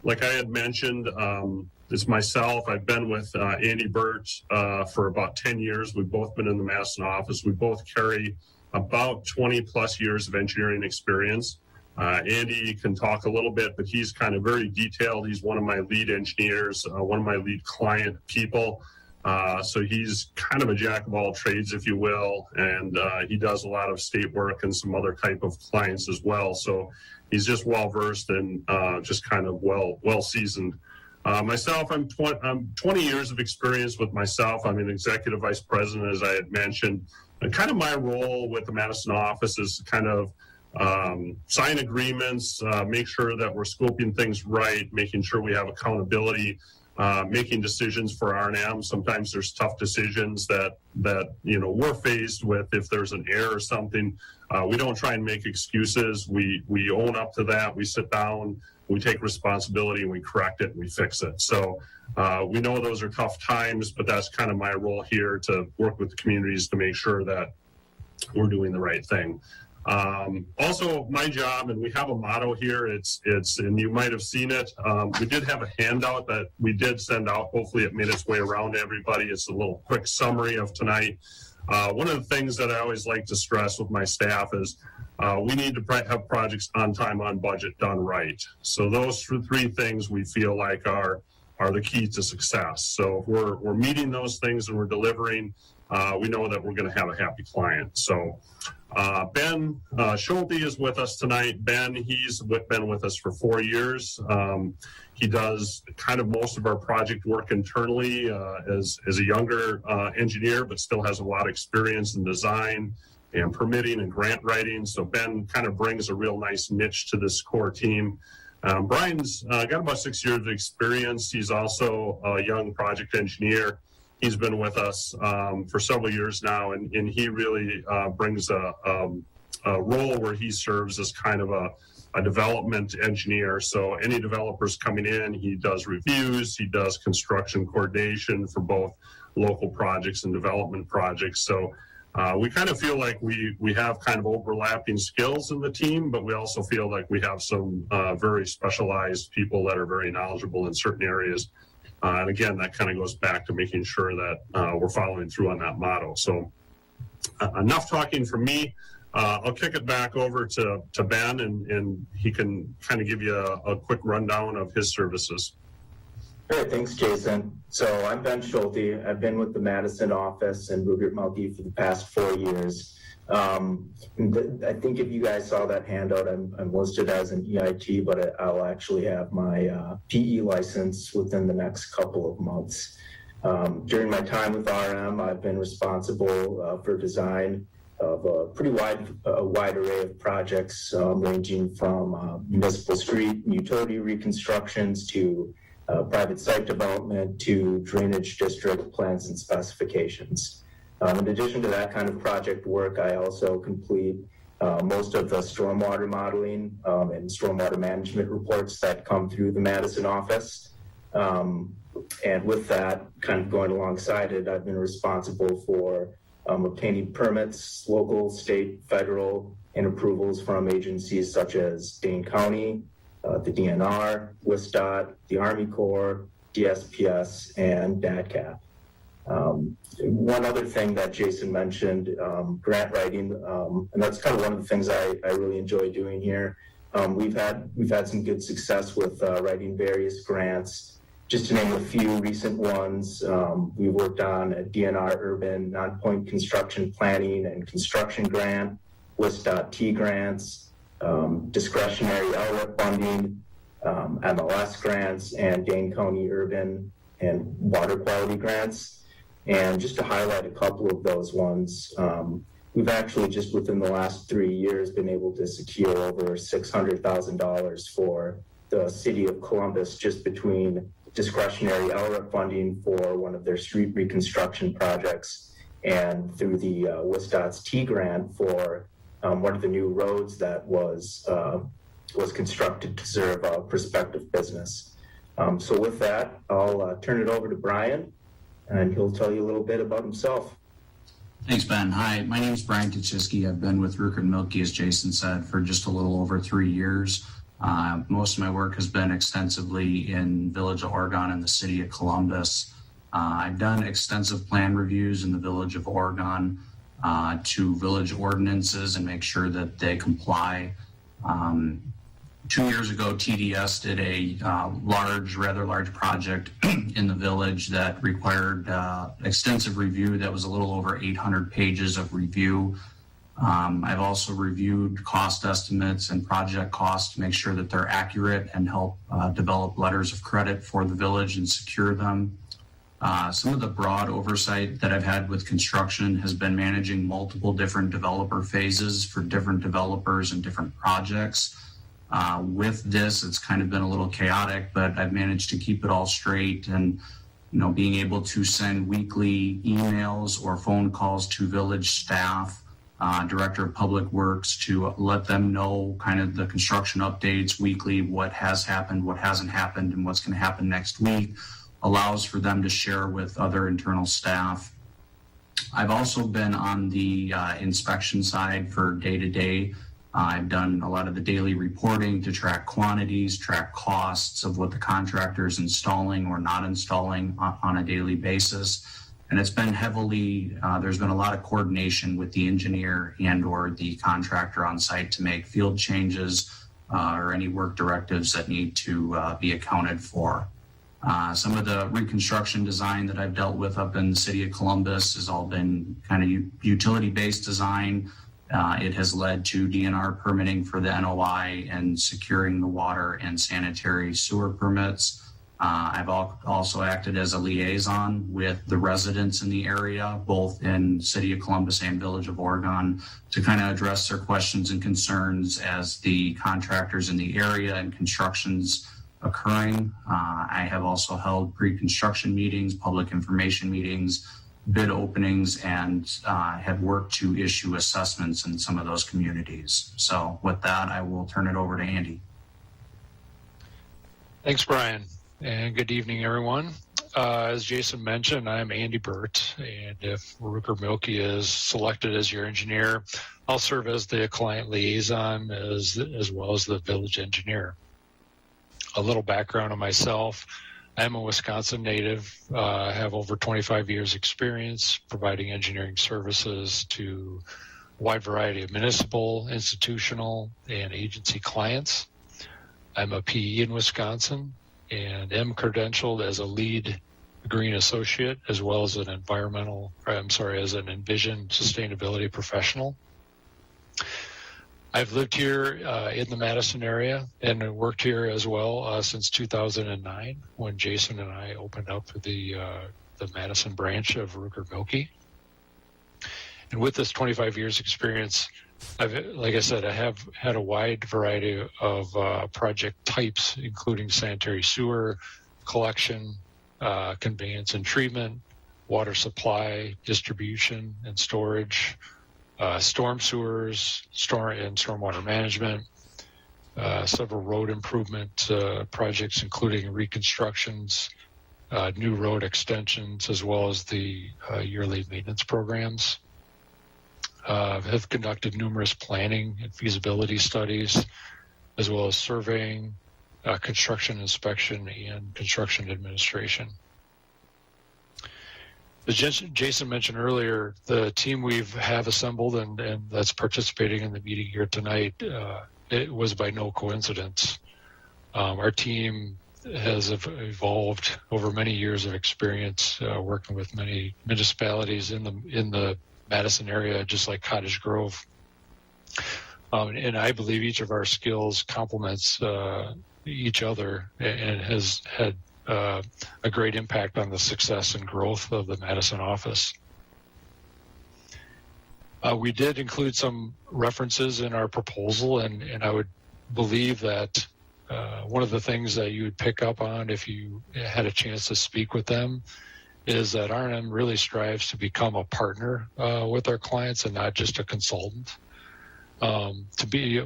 Like I had mentioned, it's myself. I've been with Andy Burt for about 10 years. We've both been in the Madison office. We both carry about 20 plus years of engineering experience. Andy can talk a little bit, but he's kind of very detailed. He's one of my lead engineers, one of my lead client people. So he's kind of a jack of all trades, if you will, and he does a lot of state work and some other type of clients as well. So he's just well-versed and just kind of well-seasoned. Myself, I'm 20 years of experience with myself. I'm an executive vice president, as I had mentioned. And kind of my role with the Madison office is to kind of sign agreements, make sure that we're scoping things right, making sure we have accountability, making decisions for R&M. Sometimes there's tough decisions that we're faced with. If there's an error or something, we don't try and make excuses. We own up to that. We sit down, we take responsibility, and we correct it and we fix it. So we know those are tough times, but that's kind of my role here, to work with the communities to make sure that we're doing the right thing. Also my job, and we have a motto here, it's and you might have seen it. We did have a handout that we did send out. Hopefully it made its way around to everybody. It's a little quick summary of tonight. One of the things that I always like to stress with my staff is we need to have projects on time, on budget, done right. So those 3 things we feel like are are the key to success. So if we're meeting those things and we're delivering, we know that we're going to have a happy client. So Ben Schulte is with us tonight. Ben, he's been with us for 4 years. He does kind of most of our project work internally as a younger engineer, but still has a lot of experience in design and permitting and grant writing. So Ben kind of brings a real nice niche to this core team. Brian's got about 6 years of experience. He's also a young project engineer. He's been with us for several years now, and he really brings a role where he serves as kind of a development engineer. So any developers coming in, he does reviews, he does construction coordination for both local projects and development projects. So we kind of feel like we have kind of overlapping skills in the team, but we also feel like we have some very specialized people that are very knowledgeable in certain areas. And again, that kind of goes back to making sure that we're following through on that model. So enough talking from me. I'll kick it back over to Ben, and he can kind of give you a quick rundown of his services. Great, thanks, Jason. So I'm Ben Schulte. I've been with the Madison office and Rupert Melke for the past 4 years. I think if you guys saw that handout, I'm listed as an EIT, but I'll actually have my PE license within the next couple of months. During my time with RM, I've been responsible for design of a pretty wide array of projects, ranging from municipal street and utility reconstructions to private site development to drainage district plans and specifications. In addition to that kind of project work, I also complete most of the stormwater modeling and stormwater management reports that come through the Madison office. And with that, kind of going alongside it, I've been responsible for obtaining permits, local, state, federal, and approvals from agencies such as Dane County, the DNR, WSDOT, the Army Corps, DSPS, and DADCAP. One other thing that Jason mentioned, grant writing, and that's kind of one of the things I really enjoy doing here. We've had some good success with writing various grants. Just to name a few recent ones, we worked on a DNR urban non-point construction planning and construction grant, WSDOT grants, discretionary LRIP funding, MLS grants, and Dane County urban and water quality grants. And just to highlight a couple of those ones, we've actually just within the last 3 years been able to secure over $600,000 for the city of Columbus just between discretionary LRIP funding for one of their street reconstruction projects and through the WSDOT's T grant for one of the new roads that was constructed to serve a prospective business. So with that, I'll turn it over to Brian, and he'll tell you a little bit about himself. Thanks, Ben. Hi, my name is Brian Kaczynski. I've been with Rupert Melke, as Jason said, for just a little over 3 years. Most of my work has been extensively in Village of Oregon and the city of Columbus. I've done extensive plan reviews in the Village of Oregon to village ordinances and make sure that they comply. 2 years ago, TDS did a rather large project in the village that required extensive review. That was a little over 800 pages of review. I've also reviewed cost estimates and project costs to make sure that they're accurate and help develop letters of credit for the village and secure them. Some of the broad oversight that I've had with construction has been managing multiple different developer phases for different developers and different projects. With this, it's kind of been a little chaotic, but I've managed to keep it all straight and, being able to send weekly emails or phone calls to village staff, Director of Public Works, to let them know kind of the construction updates weekly, what has happened, what hasn't happened, and what's going to happen next week, allows for them to share with other internal staff. I've also been on the inspection side for day-to-day. I've done a lot of the daily reporting to track quantities, track costs of what the contractor is installing or not installing on a daily basis. And it's been there's been a lot of coordination with the engineer and or the contractor on site to make field changes or any work directives that need to be accounted for. Some of the reconstruction design that I've dealt with up in the city of Columbus has all been kind of utility-based design. It has led to DNR permitting for the NOI and securing the water and sanitary sewer permits. I've also acted as a liaison with the residents in the area, both in City of Columbus and Village of Oregon, to kind of address their questions and concerns as the contractors in the area and constructions occurring. I have also held pre-construction meetings, public information meetings, bid openings, and have worked to issue assessments in some of those communities. So with that, I will turn it over to Andy. Thanks, Brian. And good evening, everyone. As Jason mentioned, I'm Andy Burt, and if Rooker Milky is selected as your engineer, I'll serve as the client liaison as well as the village engineer. A little background on myself. I'm a Wisconsin native. I have over 25 years experience providing engineering services to a wide variety of municipal, institutional, and agency clients. I'm a PE in Wisconsin and am credentialed as a lead green associate as well as an as an Envision sustainability professional. I've lived here in the Madison area and worked here as well since 2009 when Jason and I opened up the Madison branch of Rooker Milky. And with this 25 years experience, like I said, I have had a wide variety of project types, including sanitary sewer collection, conveyance and treatment, water supply, distribution and storage, storm sewers, stormwater management, several road improvement projects, including reconstructions, new road extensions, as well as the yearly maintenance programs. Have conducted numerous planning and feasibility studies, as well as surveying, construction inspection, and construction administration. As Jason mentioned earlier, the team we have assembled and that's participating in the meeting here tonight, it was by no coincidence. Our team has evolved over many years of experience working with many municipalities in the Madison area, just like Cottage Grove. And I believe each of our skills complements each other and has had a great impact on the success and growth of the Madison office. We did include some references in our proposal, and I would believe that one of the things that you would pick up on if you had a chance to speak with them is that R&M really strives to become a partner with our clients and not just a consultant. To be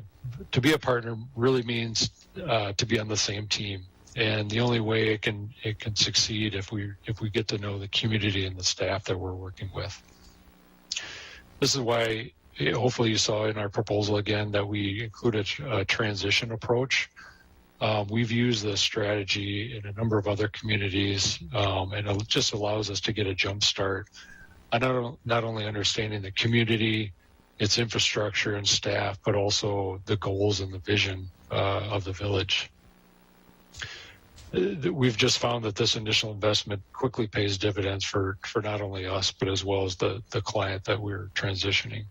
a partner really means to be on the same team, and the only way it can succeed if we get to know the community and the staff that we're working with. This is why hopefully you saw in our proposal again that we included a transition approach. We've used this strategy in a number of other communities, and it just allows us to get a jump start on not only understanding the community, its infrastructure and staff, but also the goals and the vision of the village. We've just found that this initial investment quickly pays dividends for not only us, but as well as the client that we're transitioning.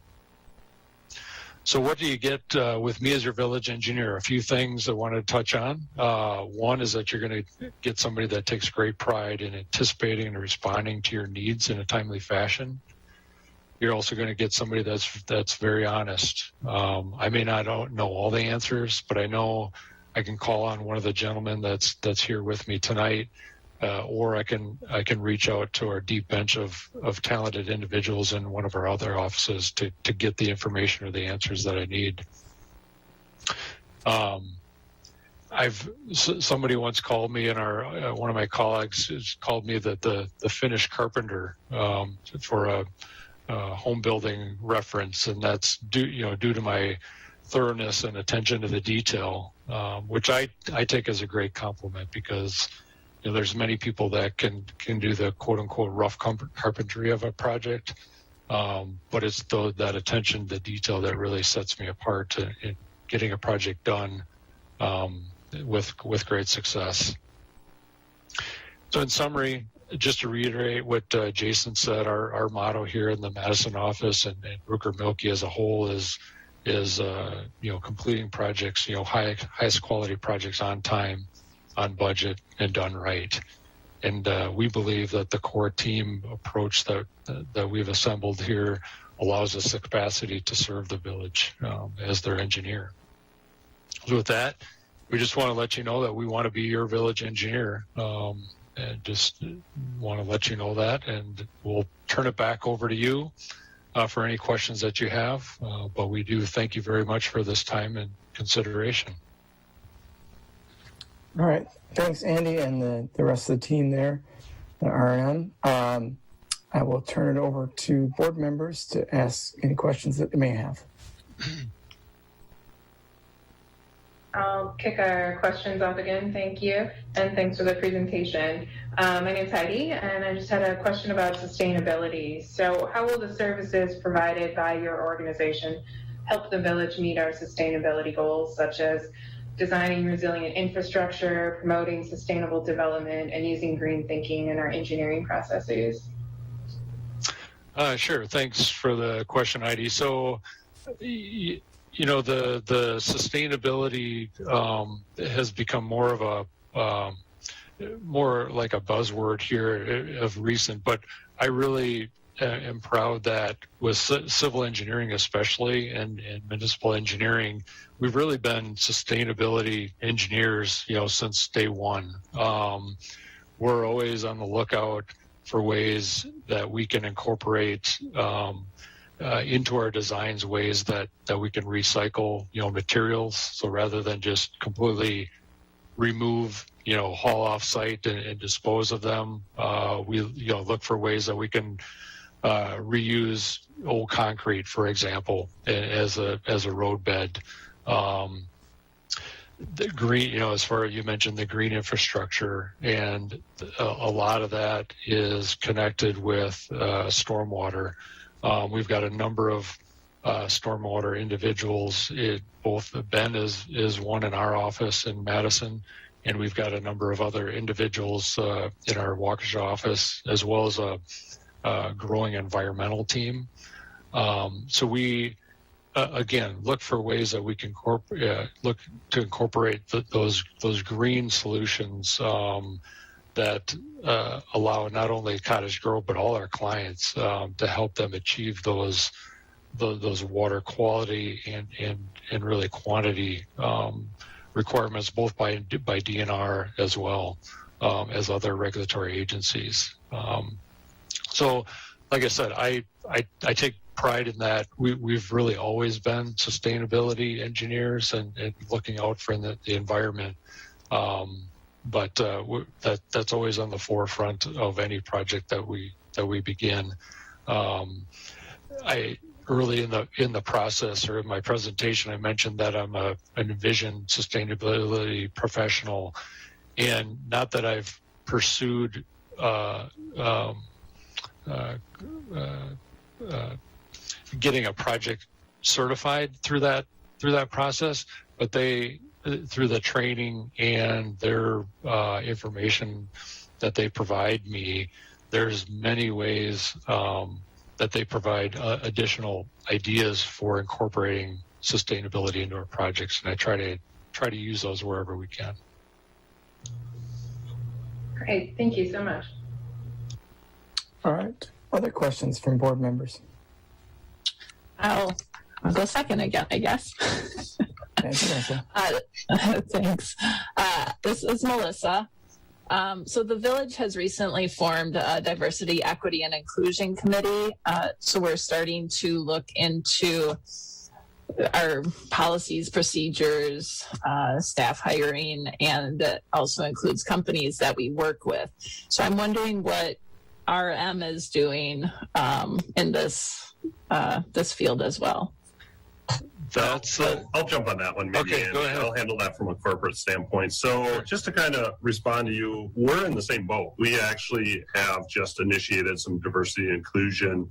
So what do you get with me as your village engineer? A few things I want to touch on. One is that you're going to get somebody that takes great pride in anticipating and responding to your needs in a timely fashion. You're also going to get somebody that's very honest. I may not know all the answers, but I know I can call on one of the gentlemen that's here with me tonight, or I can reach out to our deep bench of talented individuals in one of our other offices to get the information or the answers that I need. Somebody once called me, and one of my colleagues has called me the Finnish carpenter for a home building reference, and that's due to my thoroughness and attention to the detail, which I take as a great compliment, because there's many people that can do the quote unquote rough carpentry of a project, but it's that attention to detail that really sets me apart in getting a project done with great success. So in summary, just to reiterate what Jason said, our motto here in the Madison office and Rooker Milky as a whole is completing projects, highest quality projects on time, on budget, and done right. And we believe that the core team approach that we've assembled here allows us the capacity to serve the village as their engineer. So with that, we just want to let you know that we want to be your village engineer, and just want to let you know that. And we'll turn it back over to you for any questions that you have. But we do thank you very much for this time and consideration. All right. Thanks, Andy, and the rest of the team there at R&M. I will turn it over to board members to ask any questions that they may have. I'll kick our questions off again. Thank you. And thanks for the presentation. My name's Heidi, and I just had a question about sustainability. So how will the services provided by your organization help the village meet our sustainability goals, such as designing resilient infrastructure, promoting sustainable development, and using green thinking in our engineering processes? Sure. Thanks for the question, Heidi. So, the sustainability has become more of more like a buzzword here of recent, but I really am proud that with civil engineering especially and municipal engineering, we've really been sustainability engineers, since day one. We're always on the lookout for ways that we can incorporate into our designs ways that we can recycle, materials. So rather than just completely remove, haul off site and dispose of them, we look for ways that we can reuse old concrete, for example, as a road bed. The green, as far as you mentioned, the green infrastructure, and a lot of that is connected with stormwater. We've got a number of stormwater individuals. Both Ben is one in our office in Madison, and we've got a number of other individuals in our Waukesha office, as well as a growing environmental team. So we, again, look for ways that we can look to incorporate those green solutions that allow not only Cottage Grove but all our clients to help them achieve those water quality and really quantity requirements, both by DNR as well as other regulatory agencies. So, like I said, I take pride in that. We've really always been sustainability engineers and looking out for the environment. But that's always on the forefront of any project that we begin. Early in the process or in my presentation, I mentioned that I'm an envisioned sustainability professional, and not that I've pursued getting a project certified through that process, but through the training and their information that they provide me, there's many ways that they provide additional ideas for incorporating sustainability into our projects, and I try to use those wherever we can. Great, thank you so much. All right. Other questions from board members? I'll go second again, I guess. Thanks. This is Melissa. So the village has recently formed a diversity, equity, and inclusion committee. So we're starting to look into our policies, procedures, staff hiring, and that also includes companies that we work with. So I'm wondering what RM is doing in this field as well. I'll jump on that one. Maybe, okay, go ahead. I'll handle that from a corporate standpoint. So just to kind of respond to you, we're in the same boat. We actually have just initiated some diversity and inclusion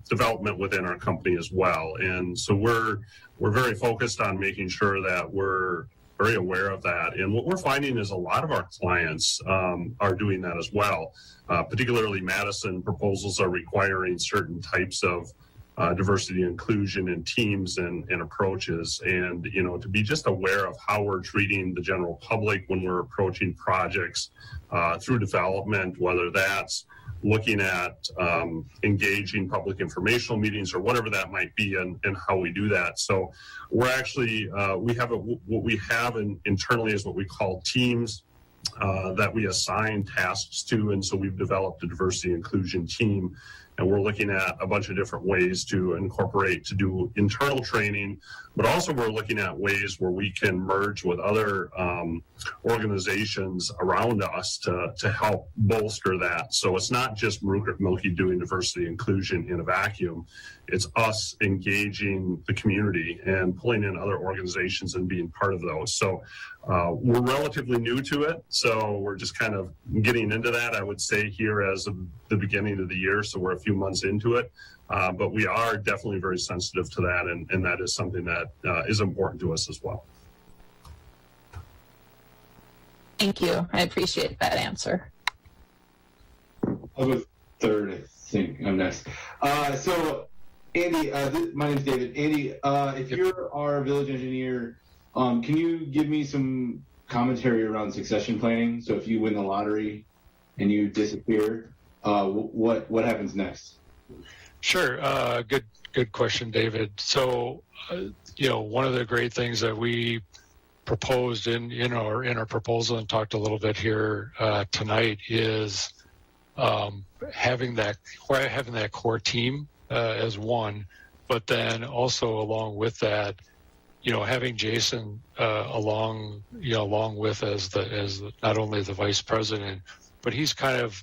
development within our company as well. And so we're very focused on making sure that we're very aware of that. And what we're finding is a lot of our clients are doing that as well. Particularly Madison proposals are requiring certain types of diversity and inclusion in teams and approaches, and to be just aware of how we're treating the general public when we're approaching projects through development, whether that's looking at engaging public informational meetings or whatever that might be, and how we do that. So we're actually what we have internally is what we call teams that we assign tasks to, and so we've developed a diversity inclusion team, and we're looking at a bunch of different ways to incorporate, to do internal training, but also we're looking at ways where we can merge with other organizations around us to help bolster that. So it's not just Rupert Milky doing diversity inclusion in a vacuum. It's us engaging the community and pulling in other organizations and being part of those. So we're relatively new to it, so we're just kind of getting into that, I would say, here as of the beginning of the year, so we're a few months into it. But we are definitely very sensitive to that, and that is something that is important to us as well. Thank you. I appreciate that answer. I'll go third, I think. I'm next. So, Andy, my name's David. Andy, if you're our village engineer, can you give me some commentary around succession planning? So if you win the lottery and you disappear, what happens next? Sure. Good question, David. So, one of the great things that we proposed in our proposal and talked a little bit here tonight is having that core team as one, but then also along with that, having Jason along with as not only the vice president, but he's kind of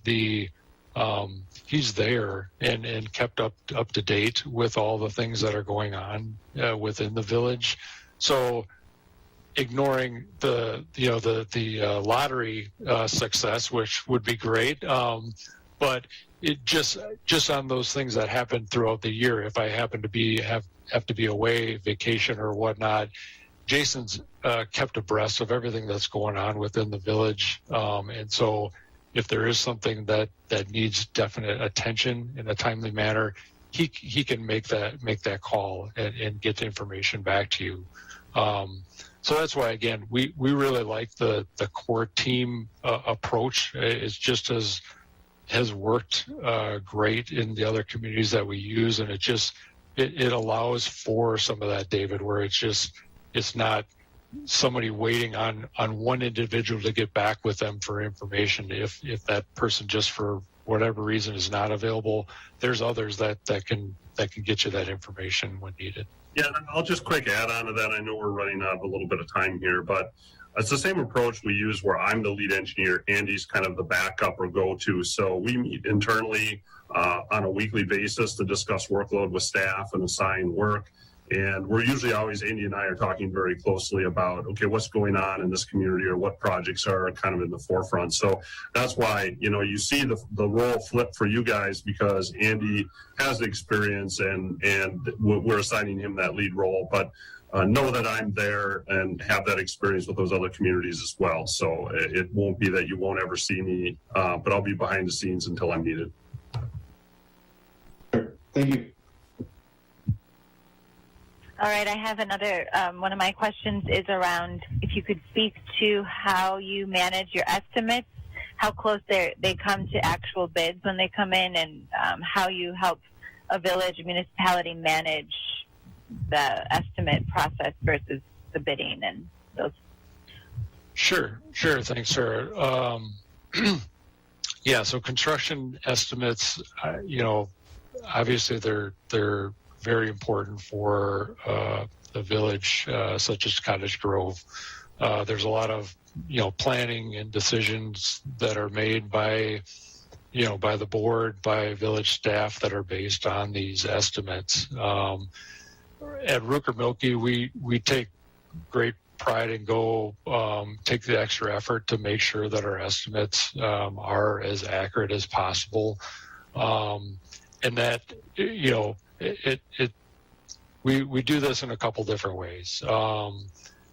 he's there and kept up to date with all the things that are going on within the village. So ignoring the lottery success, which would be great, but it just on those things that happen throughout the year. If I happen to have to be away, vacation or whatnot, Jason's kept abreast of everything that's going on within the village, and so if there is something that needs definite attention in a timely manner, he can make that call and get the information back to you. So that's why, again, we really like the core team approach. It's just has worked great in the other communities that we use, and it allows for some of that, David, where it's not somebody waiting on one individual to get back with them for information. If that person just for whatever reason is not available, there's others that can get you that information when needed. Yeah, I'll just quick add on to that. I know we're running out of a little bit of time here, but it's the same approach we use where I'm the lead engineer. Andy's kind of the backup or go-to. So we meet internally on a weekly basis to discuss workload with staff and assign work. And we're usually always, Andy and I are talking very closely about, okay, what's going on in this community or what projects are kind of in the forefront. So that's why, you see the role flip for you guys, because Andy has the experience and we're assigning him that lead role. But know that I'm there and have that experience with those other communities as well. So it won't be that you won't ever see me, but I'll be behind the scenes until I'm needed. Thank you. All right, I have another, one of my questions is around if you could speak to how you manage your estimates, how close they come to actual bids when they come in, and how you help a village, a municipality manage the estimate process versus the bidding and those. Sure. Thanks, Sarah. Yeah, so construction estimates, obviously they're very important for the village, such as Cottage Grove. There's a lot of planning and decisions that are made by the board, by village staff that are based on these estimates. At Rupert Milky, we take great pride and go take the extra effort to make sure that our estimates are as accurate as possible, and that we do this in a couple different ways.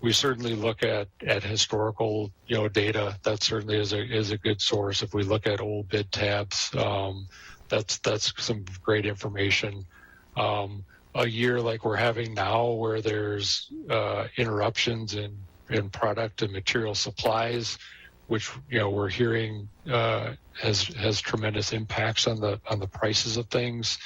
we certainly look at historical, data. That certainly is a good source. If we look at old bid tabs, that's some great information. A year like we're having now, where there's interruptions in product and material supplies, which we're hearing has tremendous impacts on the prices of things.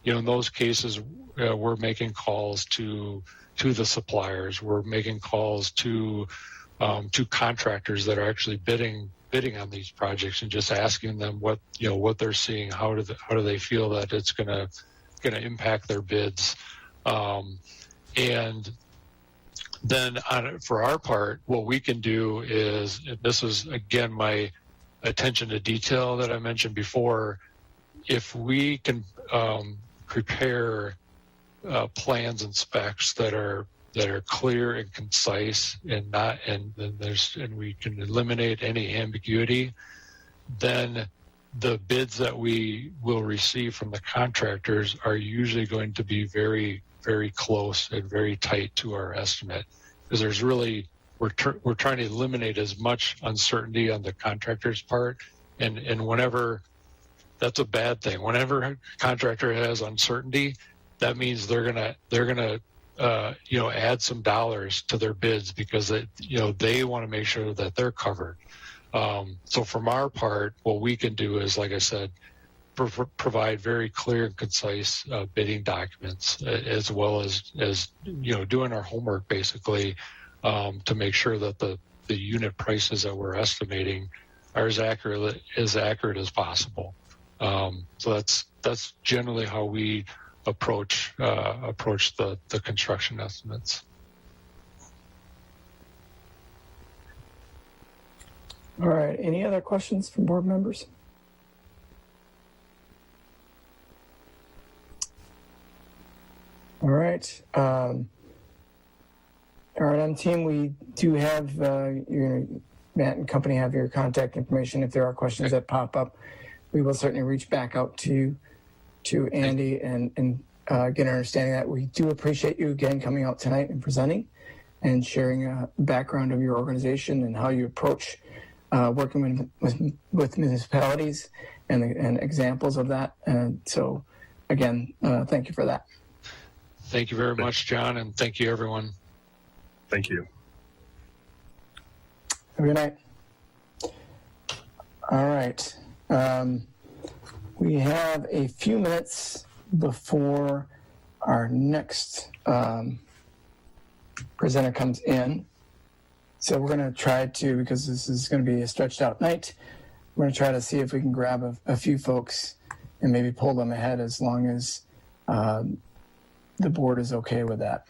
In those cases, we're making calls to the suppliers. We're making calls to contractors that are actually bidding on these projects, and just asking them what they're seeing. How do they feel that it's going to impact their bids? And then for our part, what we can do is, this is again my attention to detail that I mentioned before. If we can prepare plans and specs that are clear and concise, and we can eliminate any ambiguity, then the bids that we will receive from the contractors are usually going to be very, very close and very tight to our estimate, because there's really we're trying to eliminate as much uncertainty on the contractor's part, and whenever that's a bad thing. Whenever a contractor has uncertainty, that means they're gonna add some dollars to their bids, because they want to make sure that they're covered. So from our part, what we can do is, like I said, provide very clear and concise bidding documents, as well as doing our homework basically, to make sure that the unit prices that we're estimating are as accurate as possible. So that's generally how we approach the construction estimates. All right. Any other questions from board members? All right. Our RM team, we do have Matt and company have your contact information. If there are questions that pop up, we will certainly reach back out to Andy and get an understanding that we do appreciate you again coming out tonight and presenting and sharing a background of your organization and how you approach working with municipalities and examples of that. And so, again, thank you for that. Thank you very much, John, and thank you, everyone. Thank you. Have a good night. All right. We have a few minutes before our next presenter comes in. So we're going to try to, because this is going to be a stretched out night, we're going to try to see if we can grab a few folks and maybe pull them ahead, as long as the board is okay with that.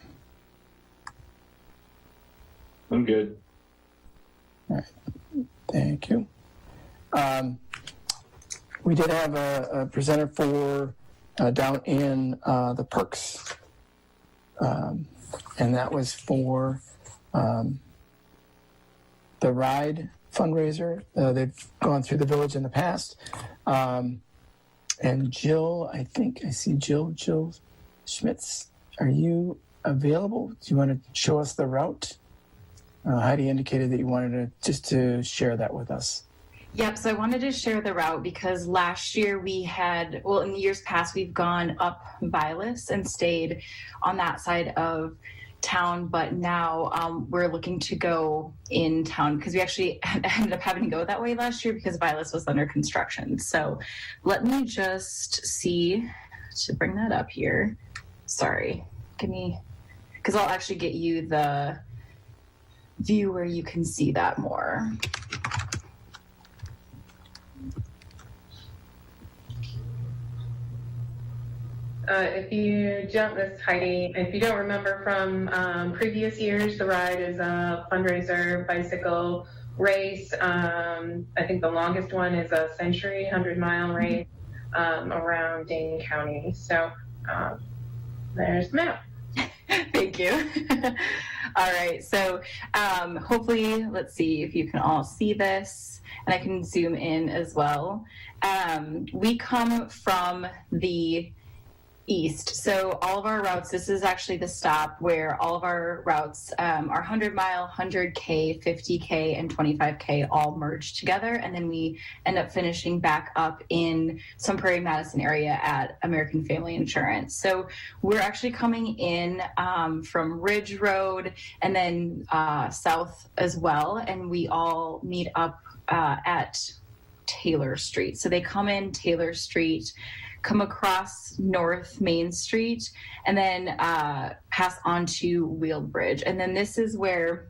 I'm good. All right. Thank you. We did have a presenter for down in the Perks, and that was for the RIDE fundraiser. They've gone through the village in the past. And Jill, I think I see Jill Schmitz. Are you available? Do you want to show us the route? Heidi indicated that you wanted to share that with us. Yep, so I wanted to share the route because last year we had, in the years past, we've gone up Vilas and stayed on that side of town, but now we're looking to go in town because we actually ended up having to go that way last year because Vilas was under construction. So let me just see to bring that up here. Sorry, because I'll actually get you the view where you can see that more. If you don't, this Heidi, if you don't remember from previous years, the RIDE is a fundraiser bicycle race. I think the longest one is a century 100-mile race around Dane County. So there's the map. Thank you. All right, so hopefully, let's see if you can all see this, and I can zoom in as well. We come from the east. So all of our routes, this is actually the stop where all of our routes are 100-mile, 100K, 50K, and 25K all merged together. And then we end up finishing back up in Sun Prairie, Madison area at American Family Insurance. So we're actually coming in from Ridge Road and then south as well. And we all meet up at Taylor Street. So they come in Taylor Street, come across North Main Street, and then pass on to Wheelbridge. And then this is where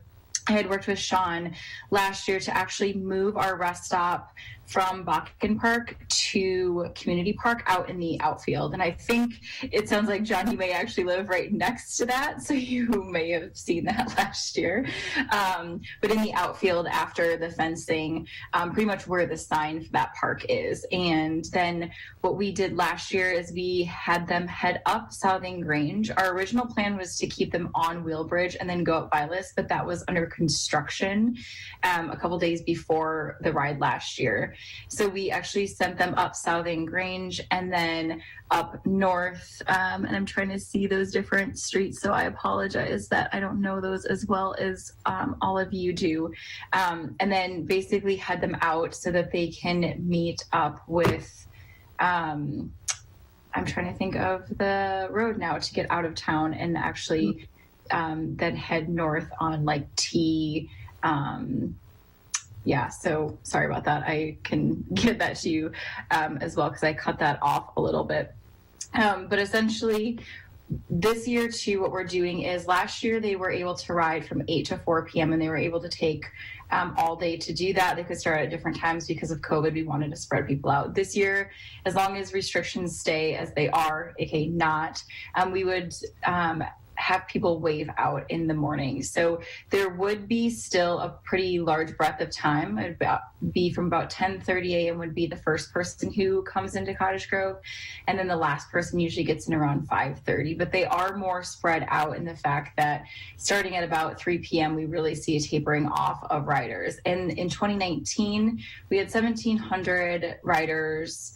I had worked with Sean last year to actually move our rest stop from Bakken Park to Community Park out in the outfield. And I think it sounds like, John, you may actually live right next to that, so you may have seen that last year. But in the outfield after the fencing, pretty much where the sign for that park is. And then what we did last year is we had them head up Southing Grange. Our original plan was to keep them on Wheelbridge and then go up Vilas, but that was under construction a couple days before the ride last year. So we actually sent them up Southing Grange and then up north. And I'm trying to see those different streets, so I apologize that I don't know those as well as all of you do. And then basically head them out so that they can meet up with, I'm trying to think of the road now to get out of town and actually then head north on like T. Yeah, so sorry about that. I can get that to you as well because I cut that off a little bit. But essentially, this year too, what we're doing is last year they were able to ride from 8 to 4 p.m. and they were able to take all day to do that. They could start at different times because of COVID. We wanted to spread people out. This year, as long as restrictions stay as they are, aka not, we would have people wave out in the morning. So there would be still a pretty large breadth of time. It would be from about 10:30 a.m. would be the first person who comes into Cottage Grove. And then the last person usually gets in around 5:30. But they are more spread out in the fact that starting at about 3 p.m., we really see a tapering off of riders. And in 2019, we had 1,700 riders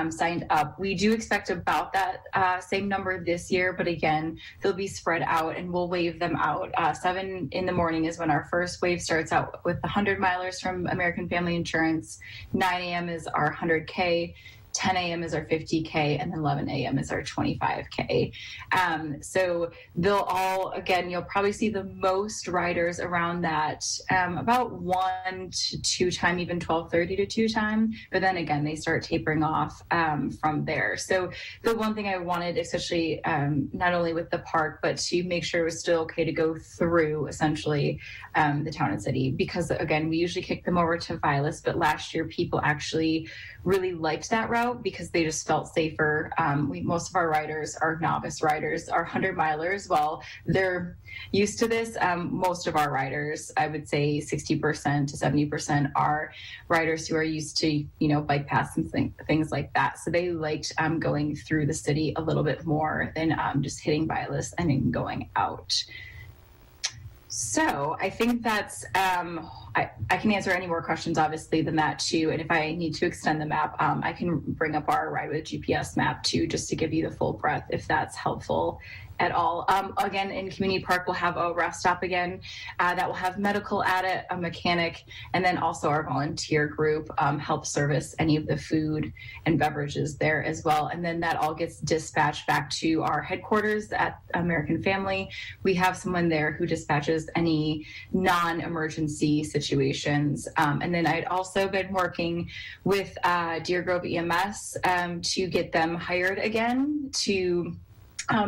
signed up. We do expect about that same number this year, but again, they'll be spread out and we'll wave them out. 7 in the morning is when our first wave starts out with the 100 milers from American Family Insurance. 9 a.m. is our 100K. 10 a.m. is our 50K, and then 11 a.m. is our 25K. So they'll all, again, you'll probably see the most riders around that about 1 to 2 time, even 12:30 to 2 time. But then again, they start tapering off from there. So the one thing I wanted, especially not only with the park, but to make sure it was still okay to go through essentially the town and city, because again, we usually kick them over to Vilas, but last year people actually really liked that route because they just felt safer. Most of our riders are novice riders. Our 100 milers, well, they're used to this. Most of our riders, I would say 60% to 70% are riders who are used to, bike paths and things like that. So they liked going through the city a little bit more than just hitting Vilas and then going out. So I think that's, I can answer any more questions, obviously, than that, too. And if I need to extend the map, I can bring up our Ride with GPS map, too, just to give you the full breadth, if that's helpful at all. Again, in Community Park, we'll have a rest stop again that will have medical at it, a mechanic, and then also our volunteer group help service any of the food and beverages there as well. And then that all gets dispatched back to our headquarters at American Family. We have someone there who dispatches any non-emergency situations. And then I'd also been working with Deer Grove EMS to get them hired again to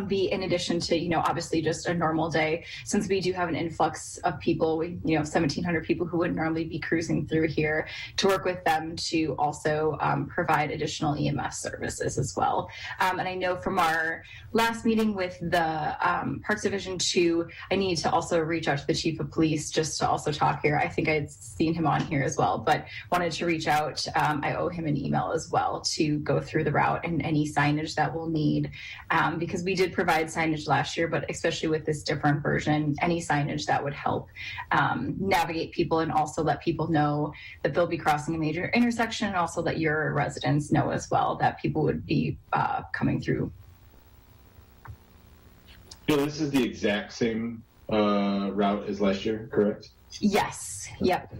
be in addition to, obviously just a normal day, since we do have an influx of people, 1,700 people who would normally be cruising through here, to work with them to also provide additional EMS services as well. And I know from our last meeting with the Parks Division 2, I need to also reach out to the Chief of Police just to also talk here. I think I'd seen him on here as well, but wanted to reach out. I owe him an email as well to go through the route and any signage that we'll need, because we did provide signage last year, but especially with this different version, any signage that would help navigate people and also let people know that they'll be crossing a major intersection, and also let your residents know as well that people would be coming through Bill, this is the exact same route as last year, correct? Yes. Yep.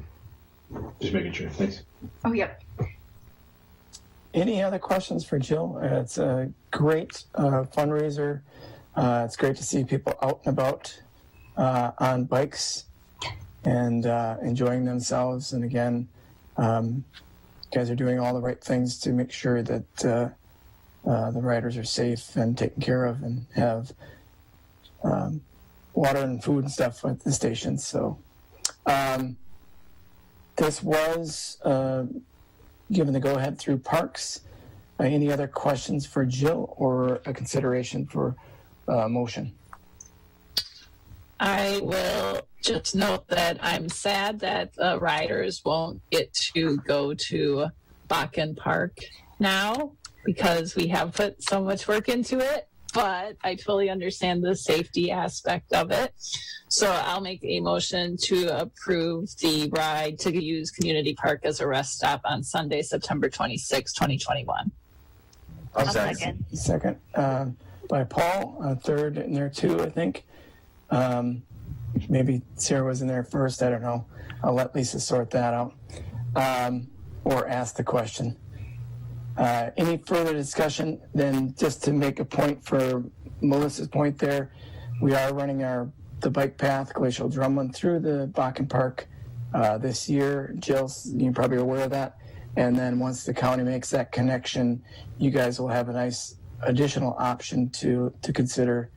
Just making sure. Thanks. Oh, yep. Any other questions for Jill? It's a great fundraiser. It's great to see people out and about on bikes and enjoying themselves. And again, you guys are doing all the right things to make sure that the riders are safe and taken care of and have water and food and stuff at the station. So this was given the go-ahead through Parks. Any other questions for Jill or a consideration for motion? I will just note that I'm sad that the riders won't get to go to Bakken Park now because we have put so much work into it, but I fully understand the safety aspect of it. So I'll make a motion to approve the ride to use Community Park as a rest stop on Sunday, September 26, 2021. I'll second. Second by Paul, third in there too, I think. Maybe Sarah was in there first, I don't know. I'll let Lisa sort that out or ask the question. Any further discussion? Then just to make a point for Melissa's point there, we are running the bike path, Glacial Drumlin, through the Bakken Park this year. Jill, you're probably aware of that. And then once the county makes that connection, you guys will have a nice additional option to consider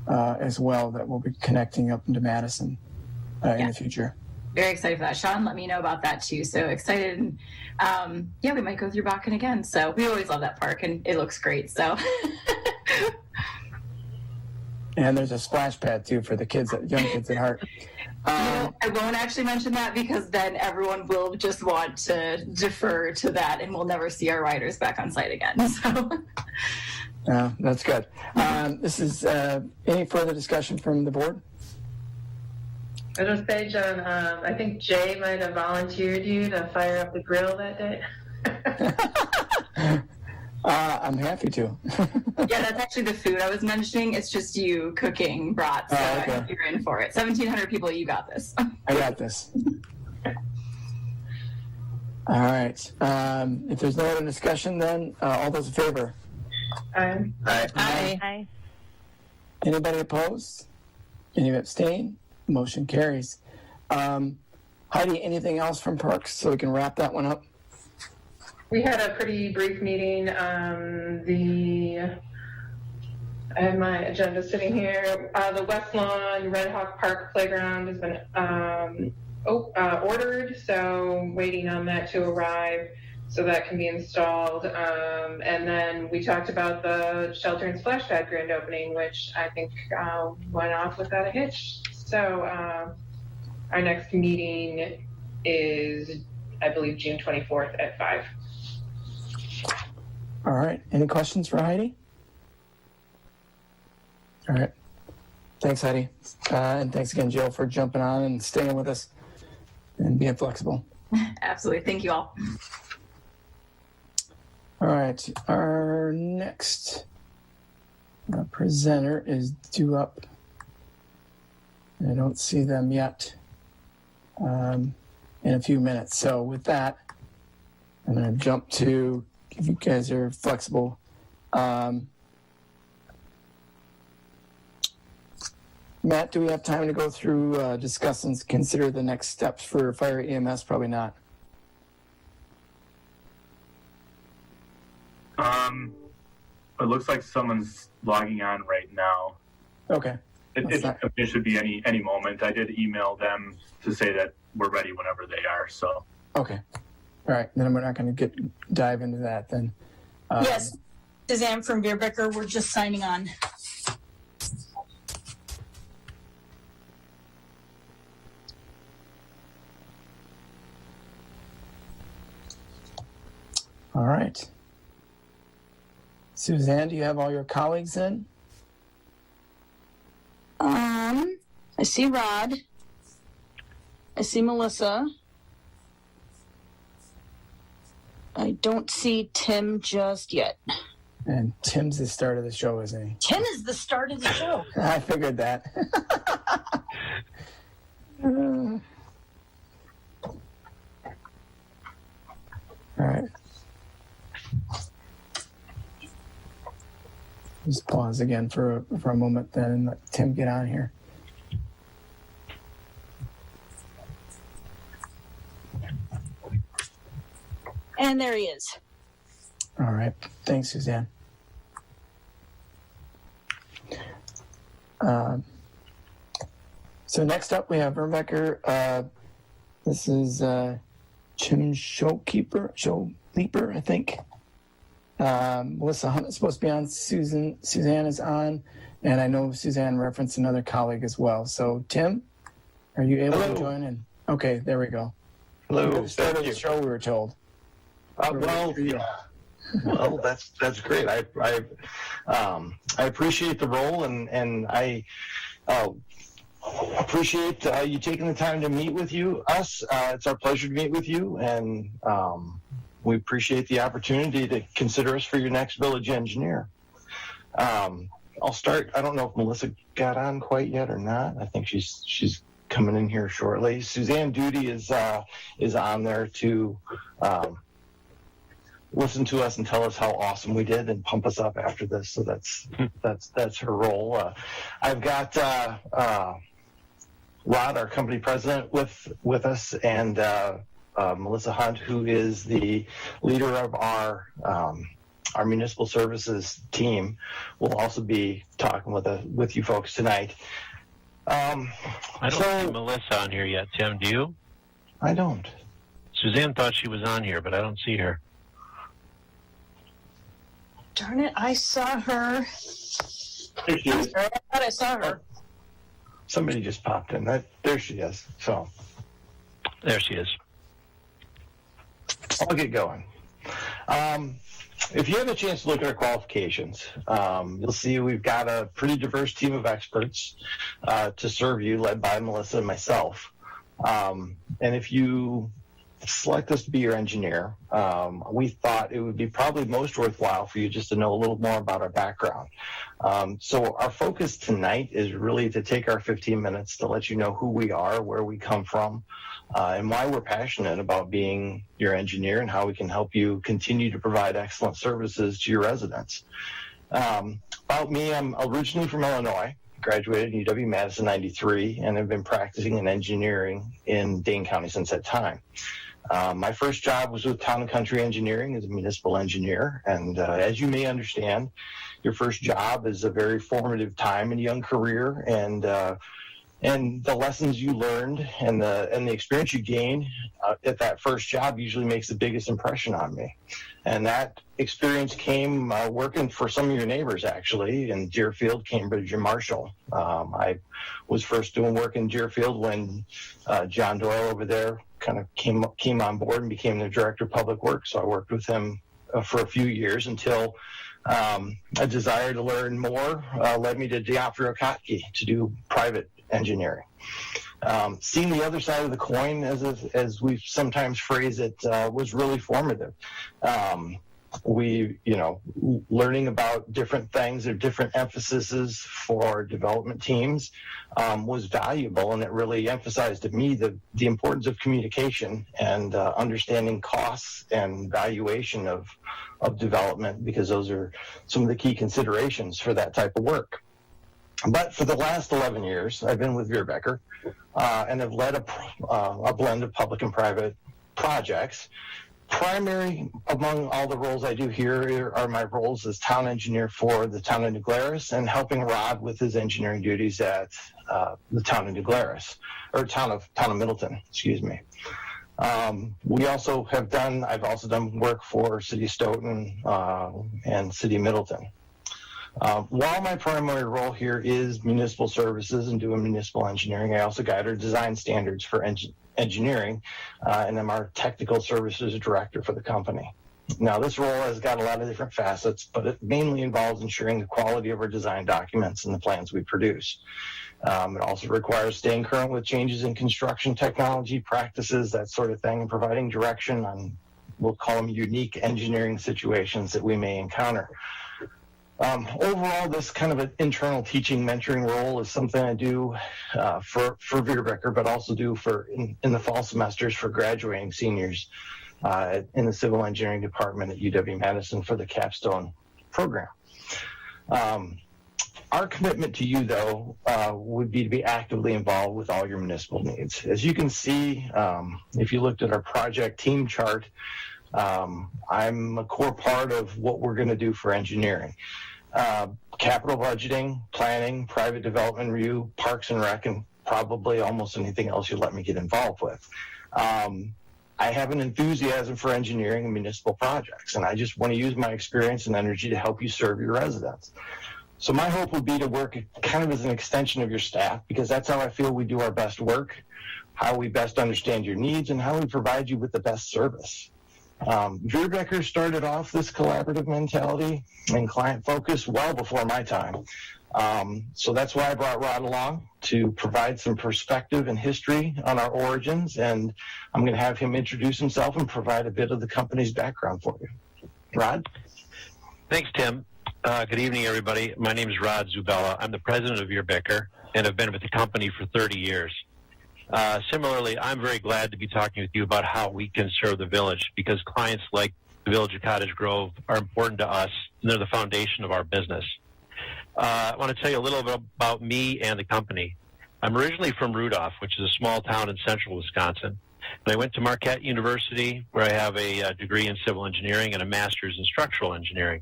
as well that will be connecting up into Madison in the future. Very excited for that. Sean let me know about that too. So excited. Yeah, we might go through Bakken again. So we always love that park and it looks great. So. And there's a splash pad too for the kids, young kids at heart. I won't actually mention that because then everyone will just want to defer to that and we'll never see our riders back on site again. So. That's good. This is any further discussion from the board? I'll just say, John, I think Jay might have volunteered you to fire up the grill that day. I'm happy to. Yeah, that's actually the food I was mentioning. It's just you cooking brats. So okay. You're in for it. 1,700 people, you got this. I got this. All right. If there's no other discussion, then all those in favor? Aye. Aye. Anybody opposed? Any abstain? Motion carries. Heidi, anything else from Parks so we can wrap that one up? We had a pretty brief meeting. I have my agenda sitting here. The West Lawn Red Hawk Park Playground has been ordered, so waiting on that to arrive so that can be installed. And then we talked about the Shelter and Splash Pad grand opening, which I think went off without a hitch. So our next meeting is, I believe, June 24th at 5. All right. Any questions for Heidi? All right. Thanks, Heidi. And thanks again, Jill, for jumping on and staying with us and being flexible. Absolutely. Thank you all. All right. Our next presenter is due up. I don't see them yet in a few minutes. So with that, I'm going to jump to, if you guys are flexible, Matt, do we have time to go through, discuss and consider the next steps for fire EMS? Probably not. It looks like someone's logging on right now. Okay. It should be any moment. I did email them to say that we're ready whenever they are. So. Okay. All right. Then we're not going to dive into that then. Yes. Suzanne from Beerbecker. We're just signing on. All right. Suzanne, do you have all your colleagues in? I see Rod. I see Melissa. I don't see Tim just yet. And Tim's the start of the show, isn't he? Tim is the start of the show. I figured that. All right. Just pause again for a moment then and let Tim get on here. And there he is. All right. Thanks, Suzanne. So next up we have Verbecker. This is Chim Showleaper, I think. Melissa Hunt is supposed to be on. Suzanne is on. And I know Suzanne referenced another colleague as well. So Tim, are you able to join in? Okay, there we go. Hello. Start of the show, we were told. Well, that's great. I appreciate the role, and I appreciate you taking the time to meet with us. It's our pleasure to meet with you, and we appreciate the opportunity to consider us for your next village engineer. I'll start. I don't know if Melissa got on quite yet or not. I think she's coming in here shortly. Suzanne Duty is on there to listen to us and tell us how awesome we did and pump us up after this. So that's her role. I've got Rod, our company president, with us, and Melissa Hunt, who is the leader of our municipal services team, will also be talking with you folks tonight. I don't see Melissa on here yet, Tim. Do you? I don't. Suzanne thought she was on here, but I don't see her. Darn it, I saw her. There she is. I thought I saw her. Somebody just popped in. There she is. So there she is. I'll get going. If you have a chance to look at our qualifications, you'll see we've got a pretty diverse team of experts to serve you, led by Melissa and myself. And if you select us to be your engineer, we thought it would be probably most worthwhile for you just to know a little more about our background. So our focus tonight is really to take our 15 minutes to let you know who we are, where we come from, and why we're passionate about being your engineer and how we can help you continue to provide excellent services to your residents. About me, I'm originally from Illinois, graduated in UW-Madison 93, and have been practicing in engineering in Dane County since that time. My first job was with Town & Country Engineering as a municipal engineer, and as you may understand, your first job is a very formative time in a young career, and the lessons you learned and the experience you gain at that first job usually makes the biggest impression on me. And that experience came working for some of your neighbors, actually, in Deerfield, Cambridge, and Marshall. I was first doing work in Deerfield when John Doyle over there kind of came on board and became the director of public works. So I worked with him for a few years until a desire to learn more led me to Diopter-Okotke to do private engineering. Seeing the other side of the coin, as we sometimes phrase it, was really formative. Learning about different things or different emphases for development teams was valuable, and it really emphasized to me the importance of communication and understanding costs and valuation of development, because those are some of the key considerations for that type of work. But for the last 11 years, I've been with Verbecker and have led a blend of public and private projects. Primary among all the roles I do here are my roles as town engineer for the town of New Glarus and helping Rod with his engineering duties at the town of New Glarus, or town of Middleton, excuse me. I've also done work for City of Stoughton and City of Middleton. While my primary role here is municipal services and doing municipal engineering, I also guide our design standards for engineering, and I'm our technical services director for the company. Now, this role has got a lot of different facets, but it mainly involves ensuring the quality of our design documents and the plans we produce. It also requires staying current with changes in construction technology, practices, that sort of thing, and providing direction on, we'll call them, unique engineering situations that we may encounter. Overall, this kind of an internal teaching mentoring role is something I do for Vierbecker, but also do in the fall semesters for graduating seniors in the civil engineering department at UW-Madison for the capstone program. Our commitment to you, though, would be to be actively involved with all your municipal needs. As you can see, if you looked at our project team chart, I'm a core part of what we're going to do for engineering. Capital budgeting, planning, private development review, parks and rec, and probably almost anything else you'll let me get involved with. I have an enthusiasm for engineering and municipal projects, and I just want to use my experience and energy to help you serve your residents. So my hope would be to work kind of as an extension of your staff, because that's how I feel we do our best work, how we best understand your needs, and how we provide you with the best service. Vierbecker started off this collaborative mentality and client focus well before my time. So that's why I brought Rod along, to provide some perspective and history on our origins, and I'm going to have him introduce himself and provide a bit of the company's background for you. Rod? Thanks, Tim. Good evening, everybody. My name is Rod Zubella. I'm the president of Vierbecker, and I've been with the company for 30 years. Similarly, I'm very glad to be talking with you about how we can serve the village, because clients like the Village of Cottage Grove are important to us, and they're the foundation of our business. I want to tell you a little bit about me and the company. I'm originally from Rudolph, which is a small town in central Wisconsin. And I went to Marquette University, where I have a degree in civil engineering and a master's in structural engineering.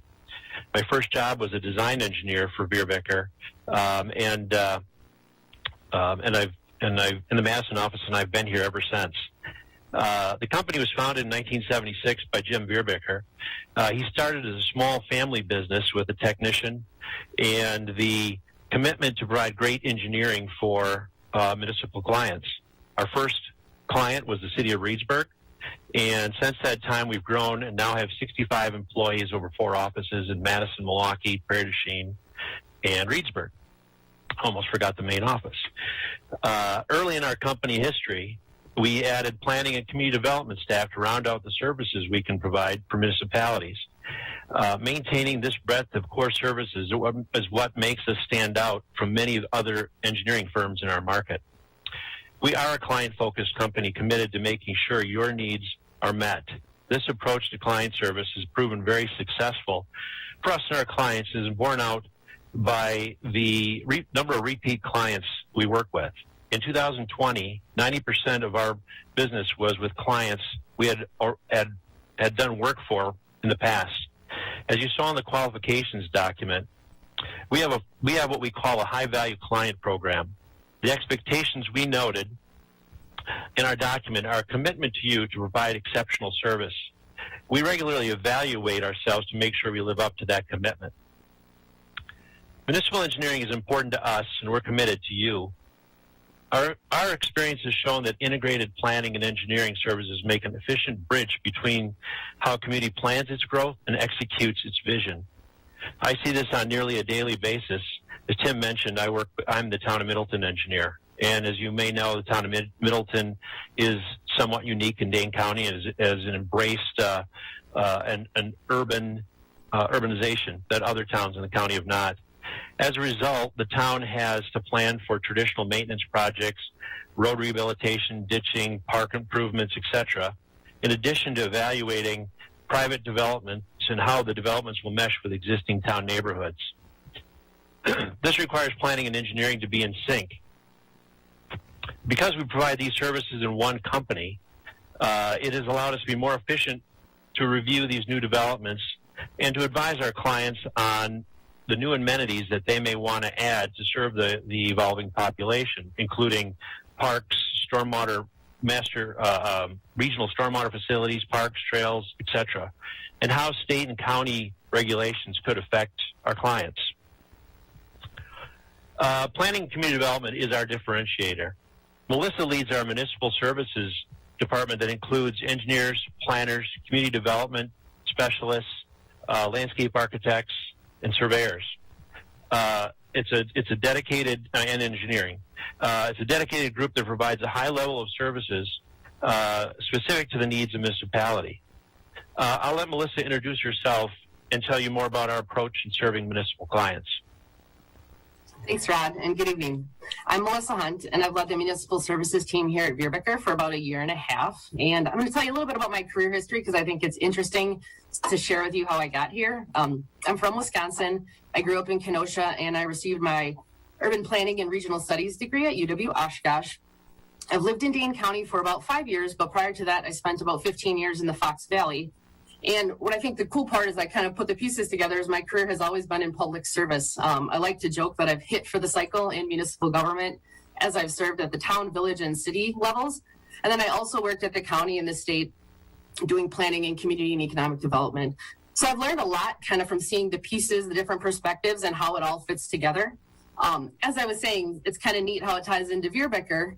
My first job was a design engineer for Vierbecker, and I've in the Madison office, and I've been here ever since. The company was founded in 1976 by Jim Vierbecker. He started as a small family business with a technician and the commitment to provide great engineering for municipal clients. Our first client was the city of Reedsburg, and since that time we've grown and now have 65 employees over 4 offices in Madison, Milwaukee, Prairie du Chien, and Reedsburg. Almost forgot the main office. Early in our company history, we added planning and community development staff to round out the services we can provide for municipalities. Maintaining this breadth of core services is what makes us stand out from many other engineering firms in our market. We are a client-focused company committed to making sure your needs are met. This approach to client service has proven very successful for us and our clients, and is borne out by the number of repeat clients we work with. In 2020, 90% of our business was with clients we had done work for in the past. As you saw in the qualifications document, we have what we call a high-value client program. The expectations we noted in our document are a commitment to you to provide exceptional service. We regularly evaluate ourselves to make sure we live up to that commitment. Municipal engineering is important to us, and we're committed to you. Our experience has shown that integrated planning and engineering services make an efficient bridge between how a community plans its growth and executes its vision. I see this on nearly a daily basis. As Tim mentioned, I'm the town of Middleton engineer. And as you may know, the town of Middleton is somewhat unique in Dane County as an embraced an urbanization that other towns in the county have not. As a result, the town has to plan for traditional maintenance projects, road rehabilitation, ditching, park improvements, etc., in addition to evaluating private developments and how the developments will mesh with existing town neighborhoods. This requires planning and engineering to be in sync. Because we provide these services in one company, it has allowed us to be more efficient to review these new developments and to advise our clients on the new amenities that they may want to add to serve the evolving population, including parks, stormwater, regional stormwater facilities, parks, trails, etc., and how state and county regulations could affect our clients. Planning and community development is our differentiator. Melissa leads our municipal services department that includes engineers, planners, community development specialists, landscape architects, and surveyors. It's a dedicated and engineering. It's a dedicated group that provides a high level of services specific to the needs of municipality. I'll let Melissa introduce herself and tell you more about our approach in serving municipal clients. Thanks, Rod, and good evening. I'm Melissa Hunt, and I've led the municipal services team here at Vierbecker for about a year and a half. And I'm going to tell you a little bit about my career history because I think it's interesting to share with you how I got here. I'm from Wisconsin. I grew up in Kenosha, and I received my urban planning and regional studies degree at UW Oshkosh. I've lived in Dane County for about 5 years, but prior to that, I spent about 15 years in the Fox Valley. And what I think the cool part is I kind of put the pieces together is my career has always been in public service. I like to joke that I've hit for the cycle in municipal government as I've served at the town, village, and city levels. And then I also worked at the county and the state doing planning and community and economic development. So I've learned a lot kind of from seeing the pieces, the different perspectives, and how it all fits together. As I was saying, it's kind of neat how it ties into Vierbecker.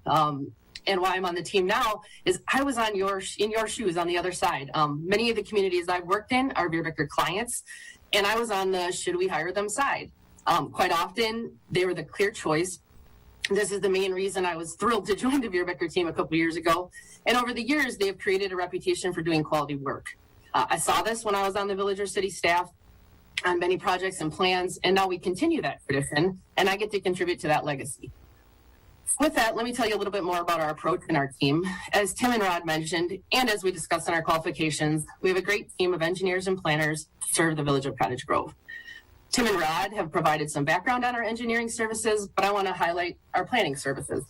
And why I'm on the team now is I was in your shoes on the other side. Many of the communities I've worked in are Vierbecker clients, and I was on the should we hire them side. Quite often, they were the clear choice. This is the main reason I was thrilled to join the Vierbecker team a couple years ago. And over the years, they've created a reputation for doing quality work. I saw this when I was on the village or city staff on many projects and plans, and now we continue that tradition, and I get to contribute to that legacy. With that, let me tell you a little bit more about our approach in our team. As Tim and Rod mentioned, and as we discussed in our qualifications, we have a great team of engineers and planners to serve the village of Cottage Grove. Tim and Rod have provided some background on our engineering services, but I want to highlight our planning services.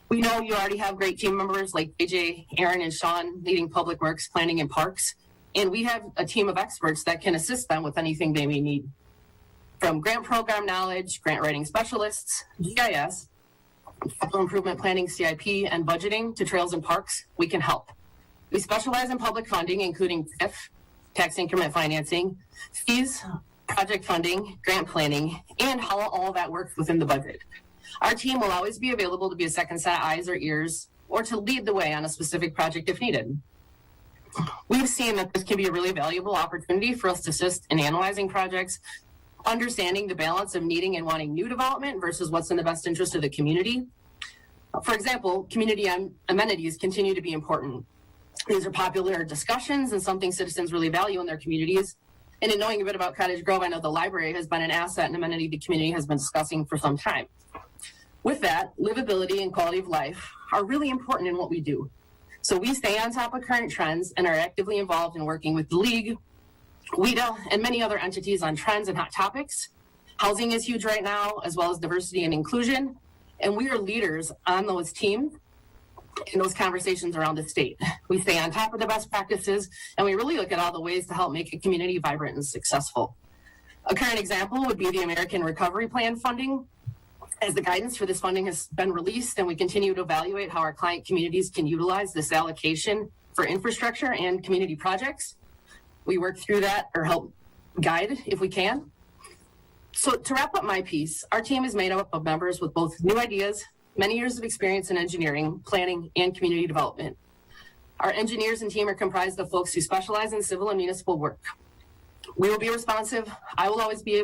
We know you already have great team members like AJ, Aaron, and Sean leading public works, planning, and parks, and we have a team of experts that can assist them with anything they may need. From grant program knowledge, grant writing specialists, GIS, capital improvement planning, CIP, and budgeting to trails and parks, we can help. We specialize in public funding, including TIF, tax increment financing, fees, project funding, grant planning, and how all of that works within the budget. Our team will always be available to be a second set of eyes or ears, or to lead the way on a specific project if needed. We've seen that this can be a really valuable opportunity for us to assist in analyzing projects, understanding the balance of needing and wanting new development versus what's in the best interest of the community. For example, community amenities continue to be important. These are popular discussions and something citizens really value in their communities. And in knowing a bit about Cottage Grove, I know the library has been an asset and amenity the community has been discussing for some time. With that, livability and quality of life are really important in what we do. So we stay on top of current trends and are actively involved in working with the League, WIDA, and many other entities on trends and hot topics. Housing is huge right now, as well as diversity and inclusion. And we are leaders on those teams in those conversations around the state. We stay on top of the best practices, and we really look at all the ways to help make a community vibrant and successful. A current example would be the American Recovery Plan funding. As the guidance for this funding has been released, and we continue to evaluate how our client communities can utilize this allocation for infrastructure and community projects. We work through that or help guide if we can. So to wrap up my piece, our team is made up of members with both new ideas, many years of experience in engineering, planning, and community development. Our engineers and team are comprised of folks who specialize in civil and municipal work. We will be responsive. I will always be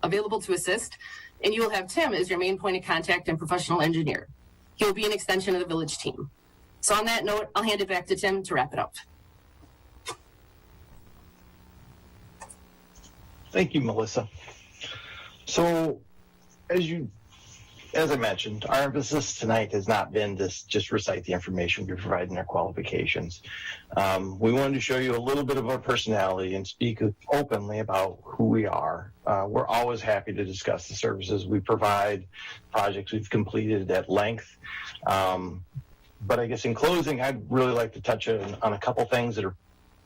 available to assist, and you will have Tim as your main point of contact and professional engineer. He will be an extension of the village team. So on that note, I'll hand it back to Tim to wrap it up. Thank you, Melissa. So, as I mentioned, our emphasis tonight has not been to just recite the information we provide in our qualifications. We wanted to show you a little bit of our personality and speak openly about who we are. We're always happy to discuss the services we provide, projects we've completed at length. But I guess in closing, I'd really like to touch on a couple things that are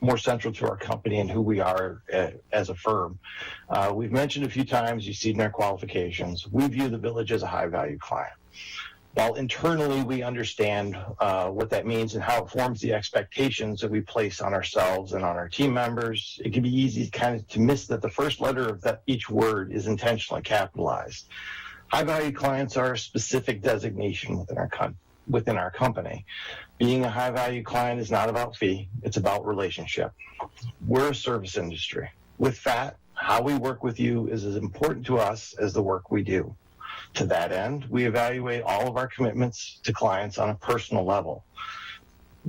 more central to our company and who we are as a firm. We've mentioned a few times, you see it in our qualifications, we view the village as a high-value client. While internally we understand what that means and how it forms the expectations that we place on ourselves and on our team members, it can be easy kind of to miss that the first letter of each word is intentionally capitalized. High-value clients are a specific designation within our company. Being a high-value client is not about fee, it's about relationship. We're a service industry. With that, how we work with you is as important to us as the work we do. To that end, we evaluate all of our commitments to clients on a personal level.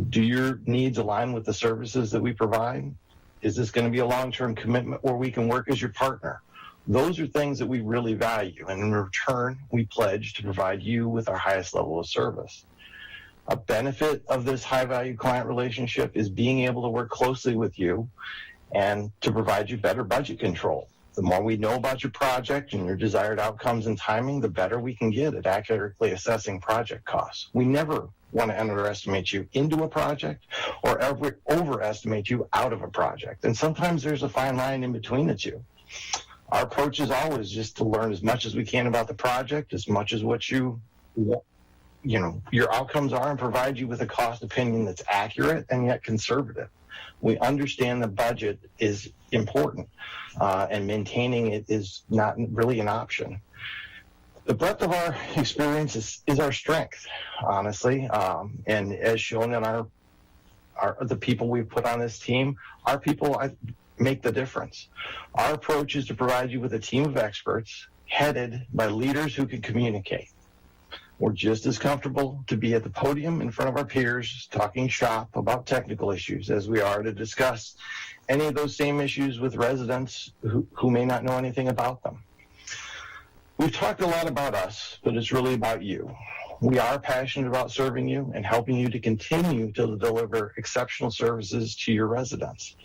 Do your needs align with the services that we provide? Is this going to be a long-term commitment where we can work as your partner? Those are things that we really value, and in return, we pledge to provide you with our highest level of service. A benefit of this high-value client relationship is being able to work closely with you and to provide you better budget control. The more we know about your project and your desired outcomes and timing, the better we can get at accurately assessing project costs. We never want to underestimate you into a project or ever overestimate you out of a project. And sometimes there's a fine line in between the two. Our approach is always just to learn as much as we can about the project, as much as what your outcomes are, and provide you with a cost opinion that's accurate and yet conservative. We understand the budget is important, and maintaining it is not really an option. The breadth of our experience is our strength, honestly, and as shown in the people we've put on this team, our people make the difference. Our approach is to provide you with a team of experts headed by leaders who can communicate. We're just as comfortable to be at the podium in front of our peers talking shop about technical issues as we are to discuss any of those same issues with residents who may not know anything about them. We've talked a lot about us, but it's really about you. We are passionate about serving you and helping you to continue to deliver exceptional services to your residents.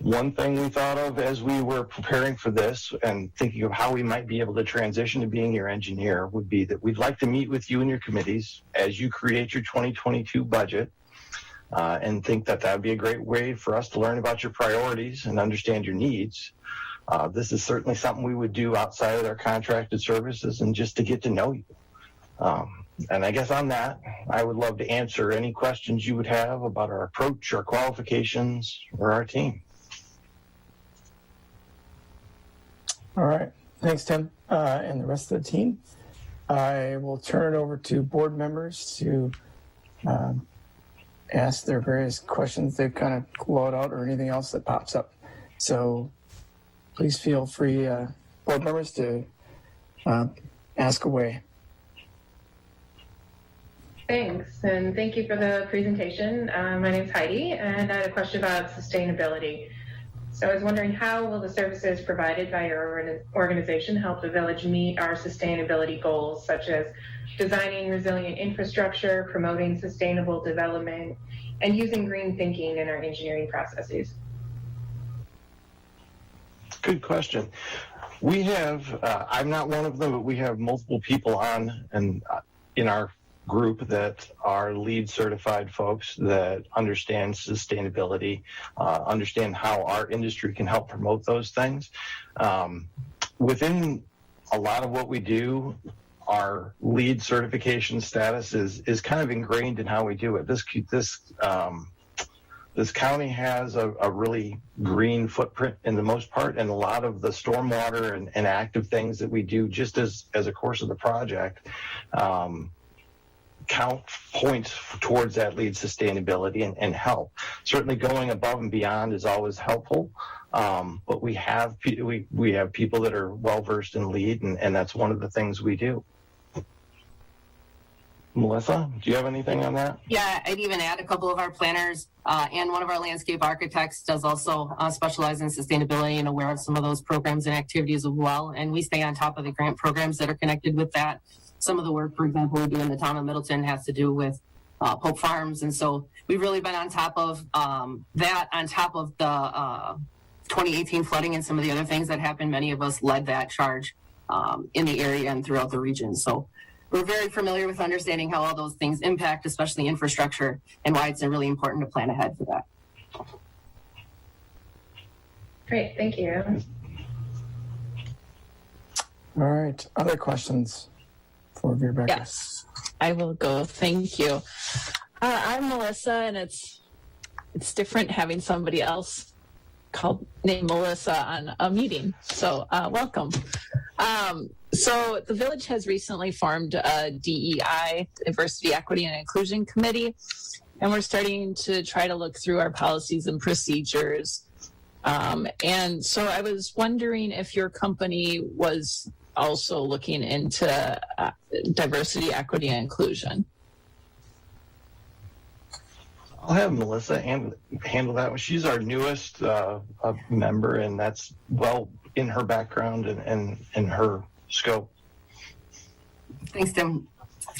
One thing we thought of as we were preparing for this and thinking of how we might be able to transition to being your engineer would be that we'd like to meet with you and your committees as you create your 2022 budget, and think that would be a great way for us to learn about your priorities and understand your needs. This is certainly something we would do outside of our contracted services and just to get to know you. And I guess on that, I would love to answer any questions you would have about our approach, our qualifications, or our team. All right. Thanks, Tim, and the rest of the team. I will turn it over to board members to ask their various questions they've kind of load out or anything else that pops up. So please feel free, board members, to ask away. Thanks, and thank you for the presentation. My name's Heidi, and I had a question about sustainability. So I was wondering, how will the services provided by your organization help the village meet our sustainability goals, such as designing resilient infrastructure, promoting sustainable development, and using green thinking in our engineering processes? Good question. We have, I'm not one of them, but we have multiple people on and in our group that are LEED certified folks that understand sustainability, understand how our industry can help promote those things. Within a lot of what we do, our LEED certification status is kind of ingrained in how we do it. This county has a really green footprint in the most part, and a lot of the stormwater and active things that we do just as a course of the project count points towards that LEED sustainability and help. Certainly going above and beyond is always helpful, but we have people that are well versed in LEED, and that's one of the things we do. Melissa, do you have anything on that? Yeah, I'd even add a couple of our planners and one of our landscape architects does also specialize in sustainability and aware of some of those programs and activities as well. And we stay on top of the grant programs that are connected with that. Some of the work, for example, we do in the town of Middleton has to do with Pope Farms. And so we've really been on top of that, on top of the 2018 flooding and some of the other things that happened. Many of us led that charge in the area and throughout the region. So we're very familiar with understanding how all those things impact, especially infrastructure, and why it's really important to plan ahead for that. Great, thank you. All right, other questions for Rebecca? Yes, I will go. Thank you. I'm Melissa, and it's different having somebody else named Melissa on a meeting. So welcome. So the village has recently formed a DEI, Diversity, Equity, and Inclusion Committee, and we're starting to try to look through our policies and procedures. And so I was wondering if your company was also looking into diversity, equity, and inclusion. I'll have Melissa handle that one. She's our newest member, and that's well in her background and in her scope. Thanks, Tim.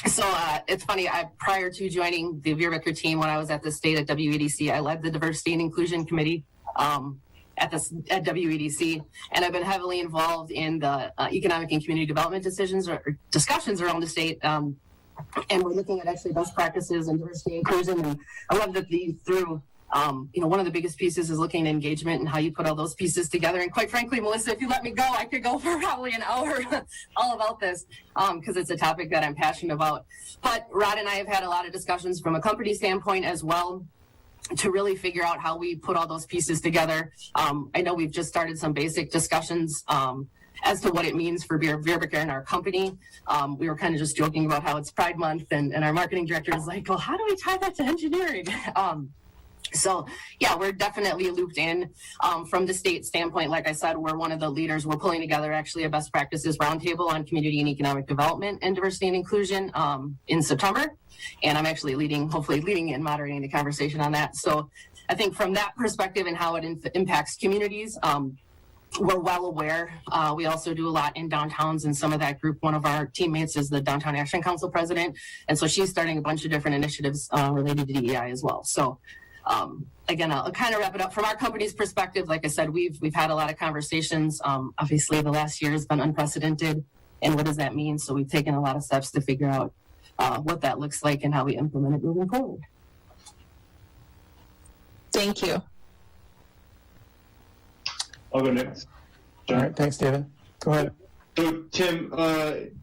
So it's funny, prior to joining the Vierbecker team, when I was at the state at WEDC, I led the Diversity and Inclusion Committee at WEDC, and I've been heavily involved in the economic and community development decisions or discussions around the state. And we're looking at actually best practices and diversity and inclusion. And I love that one of the biggest pieces is looking at engagement and how you put all those pieces together. And quite frankly, Melissa, if you let me go, I could go for probably an hour all about this because it's a topic that I'm passionate about. But Rod and I have had a lot of discussions from a company standpoint as well to really figure out how we put all those pieces together. I know we've just started some basic discussions as to what it means for Vierbecker and our company. We were kind of just joking about how it's Pride Month, and our marketing director is like, well, how do we tie that to engineering? So, yeah, we're definitely looped in from the state standpoint. Like I said, we're one of the leaders. We're pulling together actually a best practices roundtable on community and economic development and diversity and inclusion in September. And I'm actually hopefully leading and moderating the conversation on that. So I think from that perspective and how it impacts communities, we're well aware. We also do a lot in downtowns, and some of that group, one of our teammates is the Downtown Action Council president. And so she's starting a bunch of different initiatives related to DEI as well. So again, I'll kind of wrap it up from our company's perspective. Like I said, we've had a lot of conversations. Obviously, the last year has been unprecedented. And what does that mean? So we've taken a lot of steps to figure out what that looks like and how we implement it moving forward. Thank you. I'll go next. All right, thanks, David. Go ahead. So, Tim,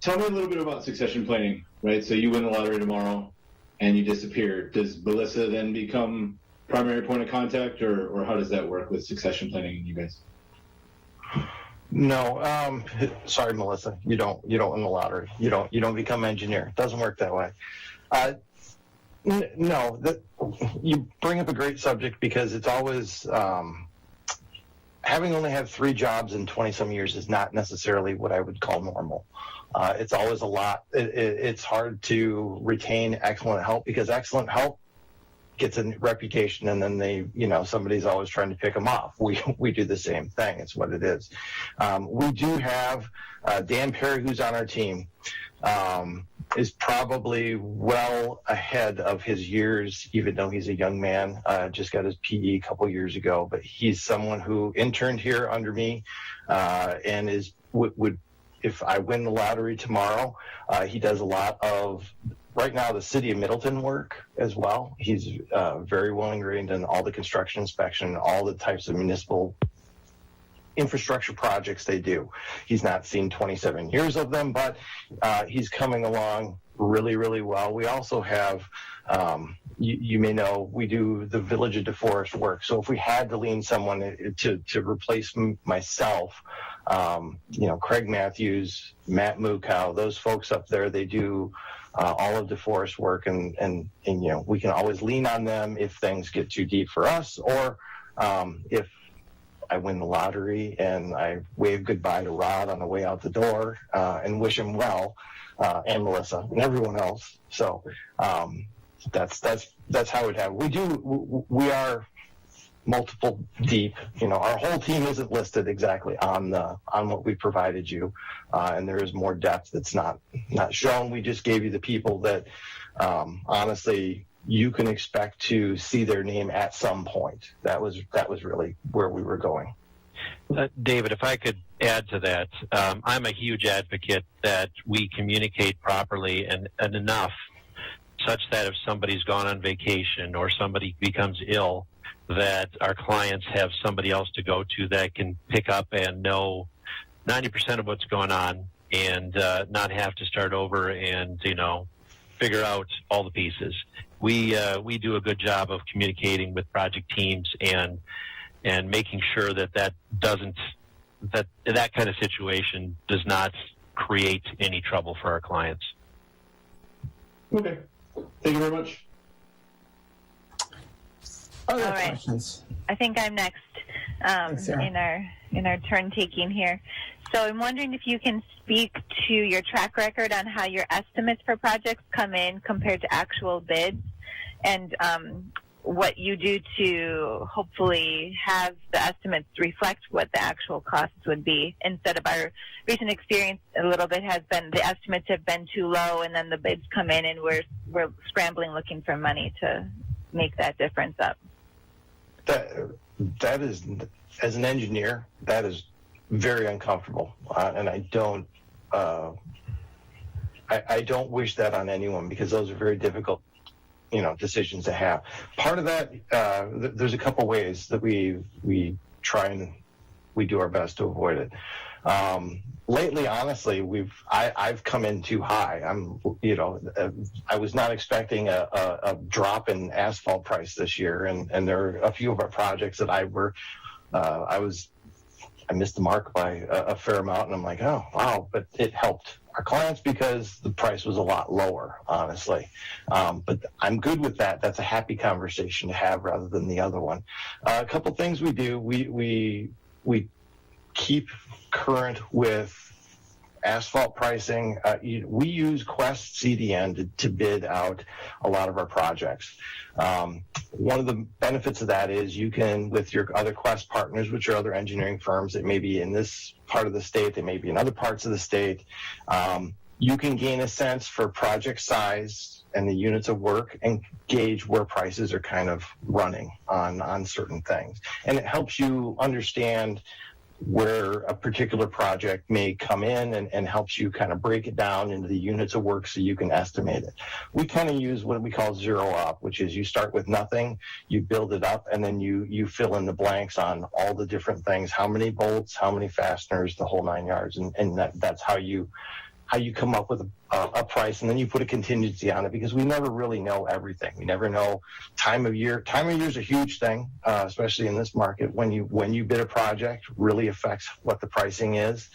tell me a little bit about succession planning, right? So you win the lottery tomorrow and you disappear. Does Melissa then become primary point of contact, or how does that work with succession planning and you guys? No, sorry, Melissa, you don't win the lottery. You don't become engineer. It doesn't work that way. No, you bring up a great subject because it's always having only had 3 jobs in 20-some years is not necessarily what I would call normal. It's always a lot. It's hard to retain excellent help because excellent help gets a reputation, and then somebody's always trying to pick them off. We do the same thing. It's what it is. We do have Dan Perry, who's on our team, is probably well ahead of his years, even though he's a young man. Just got his PE a couple years ago, but he's someone who interned here under me and would if I win the lottery tomorrow, he does a lot of right now the city of Middleton work as well. He's very well ingrained in all the construction inspection, all the types of municipal infrastructure projects they do. He's not seen 27 years of them, but he's coming along really, really well. We also have, you may know, we do the Village of DeForest work. So if we had to lean someone to replace myself, Craig Matthews, Matt Mukow, those folks up there, they do all of DeForest work, and we can always lean on them if things get too deep for us, or if I win the lottery and I wave goodbye to Rod on the way out the door and wish him well, and Melissa and everyone else. So that's how it happens. We are multiple deep. Our whole team isn't listed exactly on what we provided you, and there is more depth that's not shown. We just gave you the people that honestly you can expect to see their name at some point. That was really where we were going. David, if I could add to that, I'm a huge advocate that we communicate properly and enough such that if somebody's gone on vacation or somebody becomes ill, that our clients have somebody else to go to that can pick up and know 90% of what's going on and not have to start over and, figure out all the pieces. We do a good job of communicating with project teams and making sure that kind of situation does not create any trouble for our clients. Okay. Thank you very much. Other All right. questions? I think I'm next in our turn taking here. So I'm wondering if you can speak to your track record on how your estimates for projects come in compared to actual bids, and what you do to hopefully have the estimates reflect what the actual costs would be, instead of our recent experience a little bit has been the estimates have been too low, and then the bids come in and we're scrambling looking for money to make that difference up. That is, as an engineer, that is very uncomfortable, and I don't wish that on anyone, because those are very difficult, decisions to have. Part of that, there's a couple ways that we try and we do our best to avoid it. Lately, honestly, I've come in too high. I was not expecting a drop in asphalt price this year, and there are a few of our projects that I missed the mark by a fair amount, and I'm like, oh wow, but it helped our clients because the price was a lot lower, honestly. But I'm good with that. That's a happy conversation to have rather than the other one. A couple things we do, we keep current with asphalt pricing. We use Quest CDN to bid out a lot of our projects. One of the benefits of that is you can, with your other Quest partners, which are other engineering firms that may be in this part of the state, they may be in other parts of the state, you can gain a sense for project size and the units of work and gauge where prices are kind of running on certain things. And it helps you understand where a particular project may come in, and helps you kind of break it down into the units of work so you can estimate it. We kind of use what we call zero up, which is you start with nothing, you build it up, and then you fill in the blanks on all the different things, how many bolts, how many fasteners, the whole 9 yards, and that's how you come up with a price, and then you put a contingency on it, because we never really know everything. We never know time of year. Time of year is a huge thing, especially in this market. When you bid a project, really affects what the pricing is.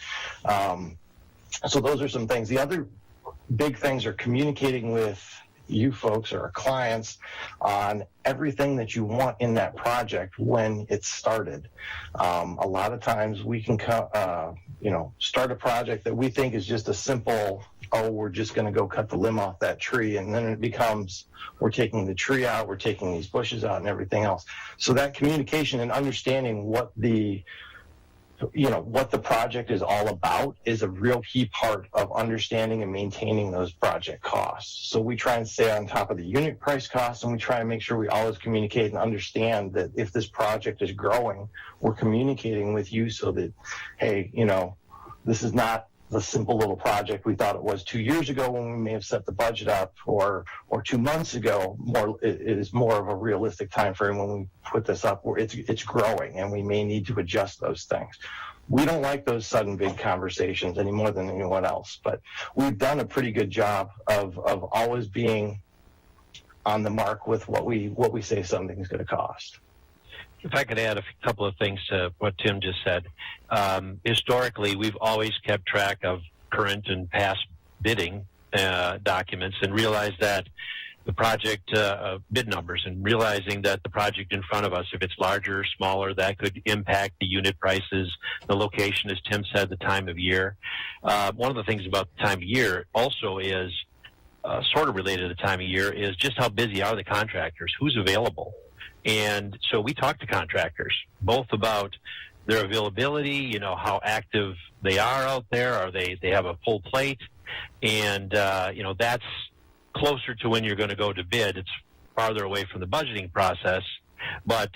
So those are some things. The other big things are communicating with you folks or our clients on everything that you want in that project when it's started. A lot of times we can start a project that we think is just a simple, we're just going to go cut the limb off that tree, and then it becomes, we're taking the tree out, we're taking these bushes out and everything else. So that communication and understanding what the project is all about is a real key part of understanding and maintaining those project costs. So we try and stay on top of the unit price costs, and we try and make sure we always communicate and understand that if this project is growing, we're communicating with you so that, hey, this is not the simple little project we thought it was 2 years ago when we may have set the budget up, or 2 months ago. It is more of a realistic time frame when we put this up, where it's growing and we may need to adjust those things. We don't like those sudden big conversations any more than anyone else, but we've done a pretty good job of always being on the mark with what we say something's going to cost. If I could add a couple of things to what Tim just said. Historically, we've always kept track of current and past bidding documents, and realized that the project bid numbers, and realizing that the project in front of us, if it's larger or smaller, that could impact the unit prices, the location, as Tim said, the time of year. One of the things about the time of year also is sort of related to the time of year is just how busy are the contractors, who's available. And so we talk to contractors both about their availability, how active they are out there. Are they have a full plate? And, that's closer to when you're going to go to bid. It's farther away from the budgeting process, but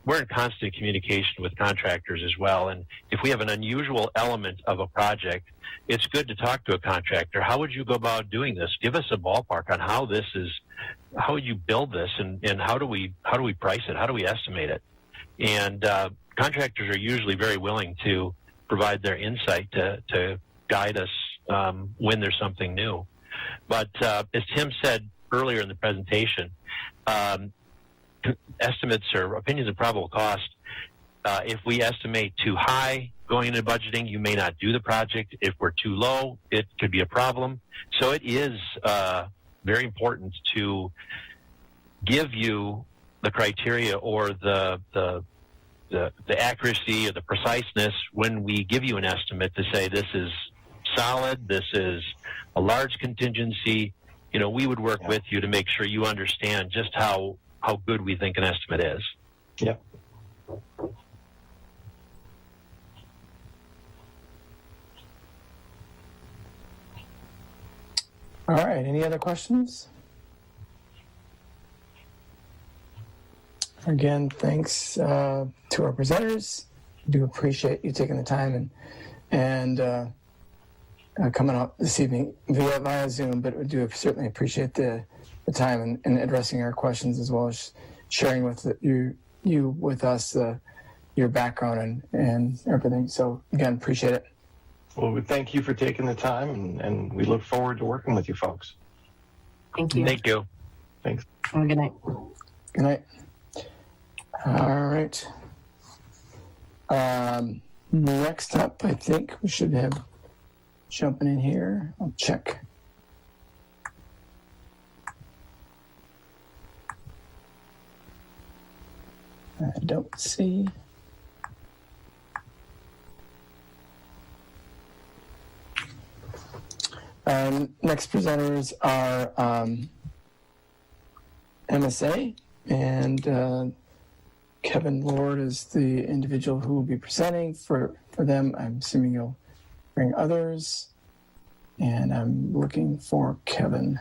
we're in constant communication with contractors as well. And if we have an unusual element of a project, it's good to talk to a contractor. How would you go about doing this? Give us a ballpark on how would you build this, and how do we price it? How do we estimate it? And contractors are usually very willing to provide their insight to guide us when there's something new. But as Tim said earlier in the presentation, estimates or opinions of probable cost, if we estimate too high going into budgeting, you may not do the project. If we're too low, it could be a problem. So it is very important to give you the criteria or the accuracy or the preciseness when we give you an estimate, to say this is solid, this is a large contingency. We would work with you to make sure you understand just how how good we think an estimate is. Yep. All right. Any other questions? Again, thanks to our presenters. Do appreciate you taking the time and coming out this evening via Zoom, but we do certainly appreciate the time and addressing our questions, as well as sharing with you with us your background and everything. So again, appreciate it. Well, we thank you for taking the time, and we look forward to working with you folks. Thank you. Thank you. Thanks. Have a good night. Good night. All right. Next up, I think we should have jumping in here. I'll check. I don't see. Next presenters are MSA, and Kevin Lord is the individual who will be presenting for them. I'm assuming you'll bring others, and I'm looking for Kevin.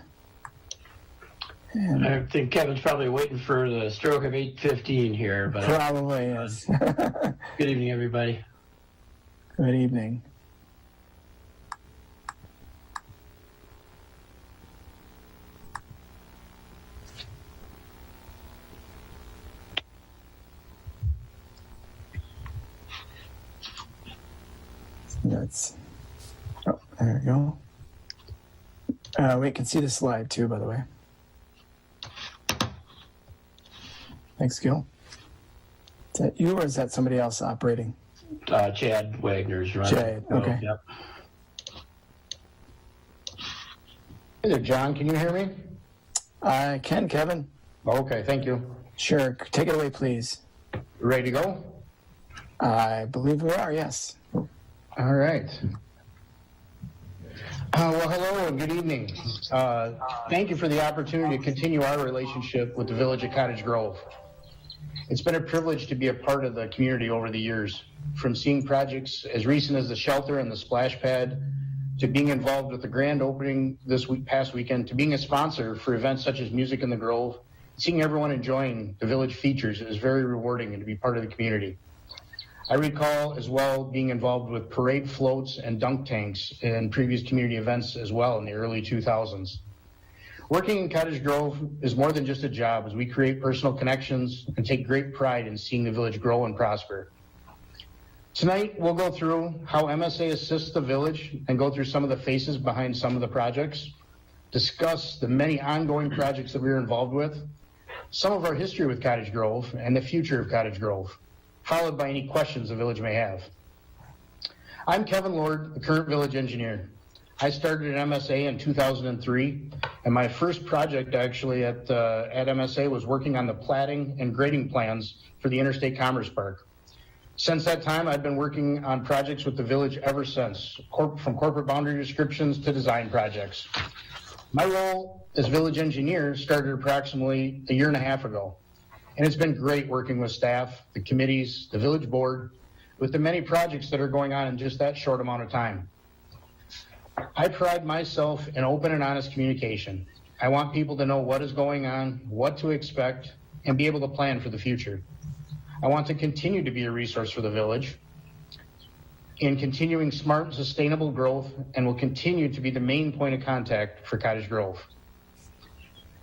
And I think Kevin's probably waiting for the stroke of 8:15 here, but probably yes. Good evening, everybody. Good evening. That's, oh, there we go. We can see the slide too, by the way. Thanks, Gil. Is that you, or is that somebody else operating? Chad Wagner's running. Chad, okay. Yep. Hey there, John. Can you hear me? I can, Kevin. Okay, thank you. Sure. Take it away, please. Ready to go? I believe we are, yes. All right. Well, hello and good evening. Thank you for the opportunity to continue our relationship with the Village of Cottage Grove. It's been a privilege to be a part of the community over the years, from seeing projects as recent as the shelter and the splash pad, to being involved with the grand opening past weekend, to being a sponsor for events such as Music in the Grove. Seeing everyone enjoying the village features is very rewarding, and to be part of the community. I recall as well being involved with parade floats and dunk tanks in previous community events as well in the early 2000s. Working in Cottage Grove is more than just a job, as we create personal connections and take great pride in seeing the village grow and prosper. Tonight, we'll go through how MSA assists the village and go through some of the faces behind some of the projects, discuss the many ongoing projects that we're involved with, some of our history with Cottage Grove and the future of Cottage Grove, followed by any questions the village may have. I'm Kevin Lord, the current village engineer. I started at MSA in 2003, and my first project actually at MSA was working on the platting and grading plans for the Interstate Commerce Park. Since that time, I've been working on projects with the village ever since, from corporate boundary descriptions to design projects. My role as village engineer started approximately a year and a half ago, and it's been great working with staff, the committees, the village board, with the many projects that are going on in just that short amount of time. I pride myself in open and honest communication. I want people to know what is going on, what to expect, and be able to plan for the future. I want to continue to be a resource for the village in continuing smart and sustainable growth, and will continue to be the main point of contact for Cottage Grove.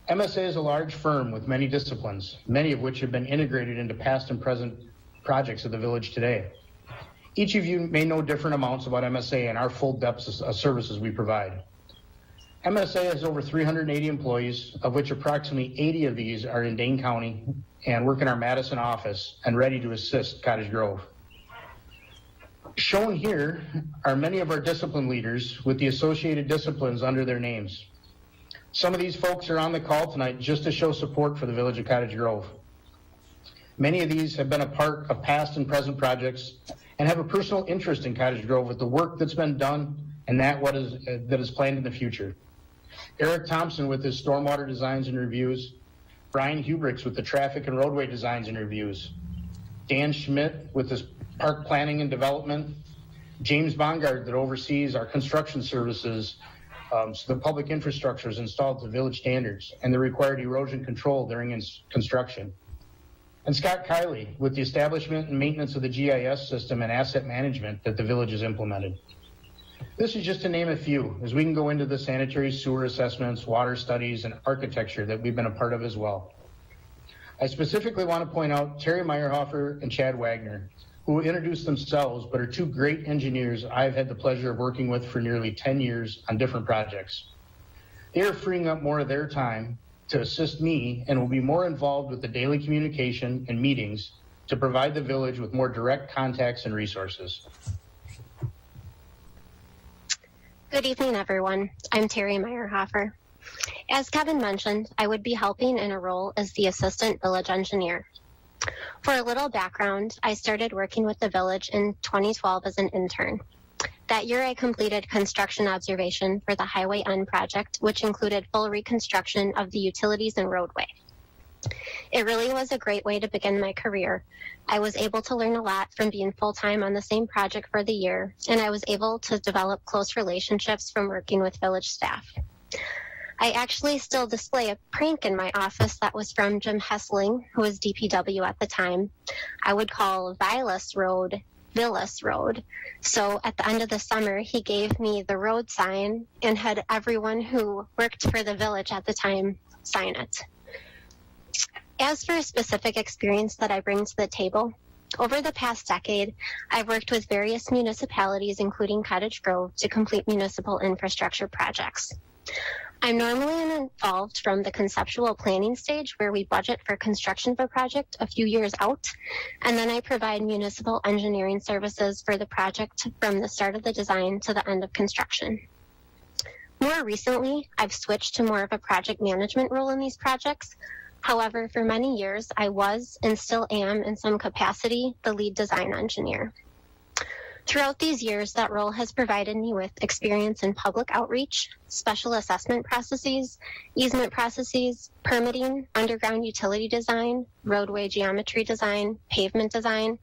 MSA is a large firm with many disciplines, many of which have been integrated into past and present projects of the village today. Each of you may know different amounts about MSA and our full depths of services we provide. MSA has over 380 employees, of which approximately 80 of these are in Dane County and work in our Madison office and ready to assist Cottage Grove. Shown here are many of our discipline leaders with the associated disciplines under their names. Some of these folks are on the call tonight just to show support for the Village of Cottage Grove. Many of these have been a part of past and present projects and have a personal interest in Cottage Grove with the work that's been done and that is planned in the future. Eric Thompson with his stormwater designs and reviews, Brian Hubricks with the traffic and roadway designs and reviews, Dan Schmidt with his park planning and development, James Bongard that oversees our construction services, so the public infrastructure is installed to village standards and the required erosion control during construction. And Scott Kiley with the establishment and maintenance of the GIS system and asset management that the village has implemented. This is just to name a few, as we can go into the sanitary sewer assessments, water studies, and architecture that we've been a part of as well. I specifically want to point out Terry Meyerhofer and Chad Wagner, who introduced themselves but are two great engineers I've had the pleasure of working with for nearly 10 years on different projects. They are freeing up more of their time to assist me and will be more involved with the daily communication and meetings to provide the village with more direct contacts and resources. Good evening, everyone. I'm Terry Meyerhofer. As Kevin mentioned, I would be helping in a role as the assistant village engineer. For a little background, I started working with the village in 2012 as an intern. That year, I completed construction observation for the Highway N project, which included full reconstruction of the utilities and roadway. It really was a great way to begin my career. I was able to learn a lot from being full-time on the same project for the year, and I was able to develop close relationships from working with village staff. I actually still display a prank in my office that was from Jim Hessling, who was DPW at the time. I would call Vilas Road Villas Road. So at the end of the summer, he gave me the road sign and had everyone who worked for the village at the time sign it. As for a specific experience that I bring to the table, over the past decade, I've worked with various municipalities, including Cottage Grove, to complete municipal infrastructure projects. I'm normally involved from the conceptual planning stage, where we budget for construction of a project a few years out, and then I provide municipal engineering services for the project from the start of the design to the end of construction. More recently, I've switched to more of a project management role in these projects. However, for many years, I was and still am in some capacity the lead design engineer. Throughout these years, that role has provided me with experience in public outreach, special assessment processes, easement processes, permitting, underground utility design, roadway geometry design, pavement design,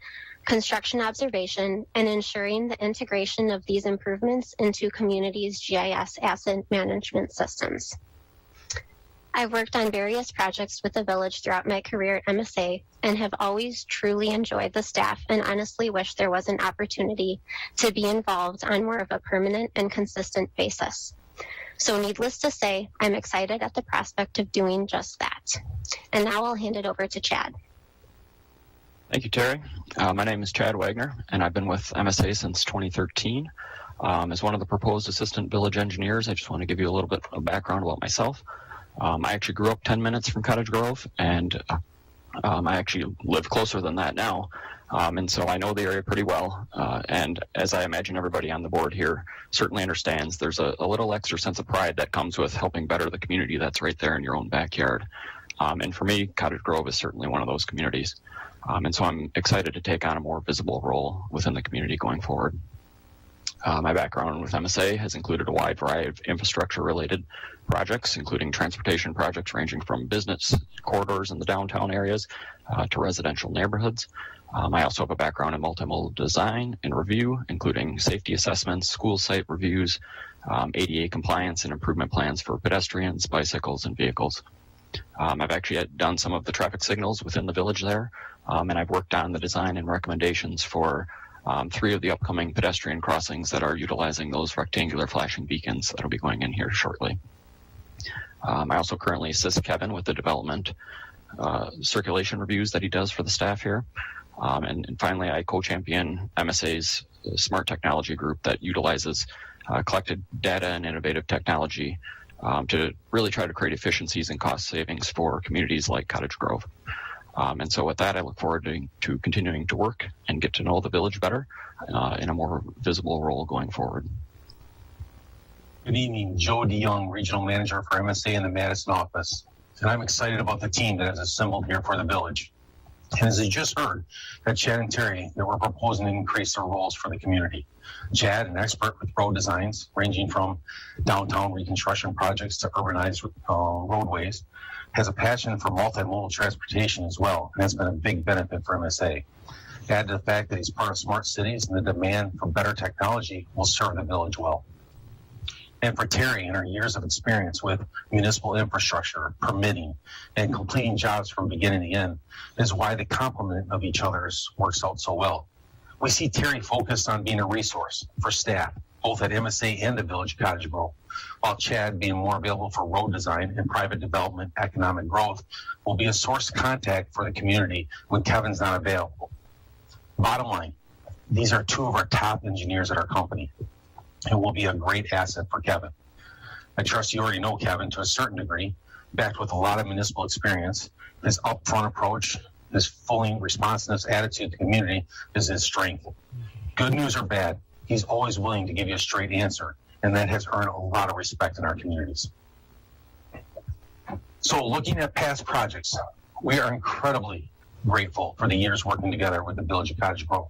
construction observation, and ensuring the integration of these improvements into communities' GIS asset management systems. I've worked on various projects with the village throughout my career at MSA and have always truly enjoyed the staff and honestly wish there was an opportunity to be involved on more of a permanent and consistent basis. So needless to say, I'm excited at the prospect of doing just that. And now I'll hand it over to Chad. Thank you, Terry. My name is Chad Wagner, and I've been with MSA since 2013. As one of the proposed assistant village engineers, I just want to give you a little bit of background about myself. I actually grew up 10 minutes from Cottage Grove, and I actually live closer than that now. And so I know the area pretty well. And as I imagine everybody on the board here certainly understands, there's a little extra sense of pride that comes with helping better the community that's right there in your own backyard. And for me, Cottage Grove is certainly one of those communities. And so I'm excited to take on a more visible role within the community going forward. My background with MSA has included a wide variety of infrastructure-related projects, including transportation projects ranging from business corridors in the downtown areas to residential neighborhoods. I also have a background in multimodal design and review, including safety assessments, school site reviews, ADA compliance and improvement plans for pedestrians, bicycles, and vehicles. I've actually done some of the traffic signals within the village there, and I've worked on the design and recommendations for 3 of the upcoming pedestrian crossings that are utilizing those rectangular flashing beacons that will be going in here shortly. I also currently assist Kevin with the development circulation reviews that he does for the staff here. And finally, I co-champion MSA's smart technology group that utilizes collected data and innovative technology to really try to create efficiencies and cost savings for communities like Cottage Grove. And so with that, I look forward to continuing to work and get to know the village better in a more visible role going forward. Good evening, Joe DeYoung, Regional Manager for MSA in the Madison office. And I'm excited about the team that is assembled here for the village. And as you just heard, that Chad and Terry, that we're proposing to increase their roles for the community. Chad, an expert with road designs, ranging from downtown reconstruction projects to urbanized roadways, has a passion for multimodal transportation as well, and has been a big benefit for MSA. Add to the fact that he's part of smart cities, and the demand for better technology will serve the village well. And for Terry, in her years of experience with municipal infrastructure, permitting, and completing jobs from beginning to end, is why the complement of each other works out so well. We see Terry focused on being a resource for staff, both at MSA and the Village of Cottage Grove, while Chad, being more available for road design and private development, economic growth, will be a source of contact for the community when Kevin's not available. Bottom line, these are two of our top engineers at our company, and will be a great asset for Kevin. I trust you already know Kevin to a certain degree, backed with a lot of municipal experience. His upfront approach, his fully responsiveness attitude to the community is his strength. Good news or bad, he's always willing to give you a straight answer, and that has earned a lot of respect in our communities. So looking at past projects, we are incredibly grateful for the years working together with the Village of Cottage Grove.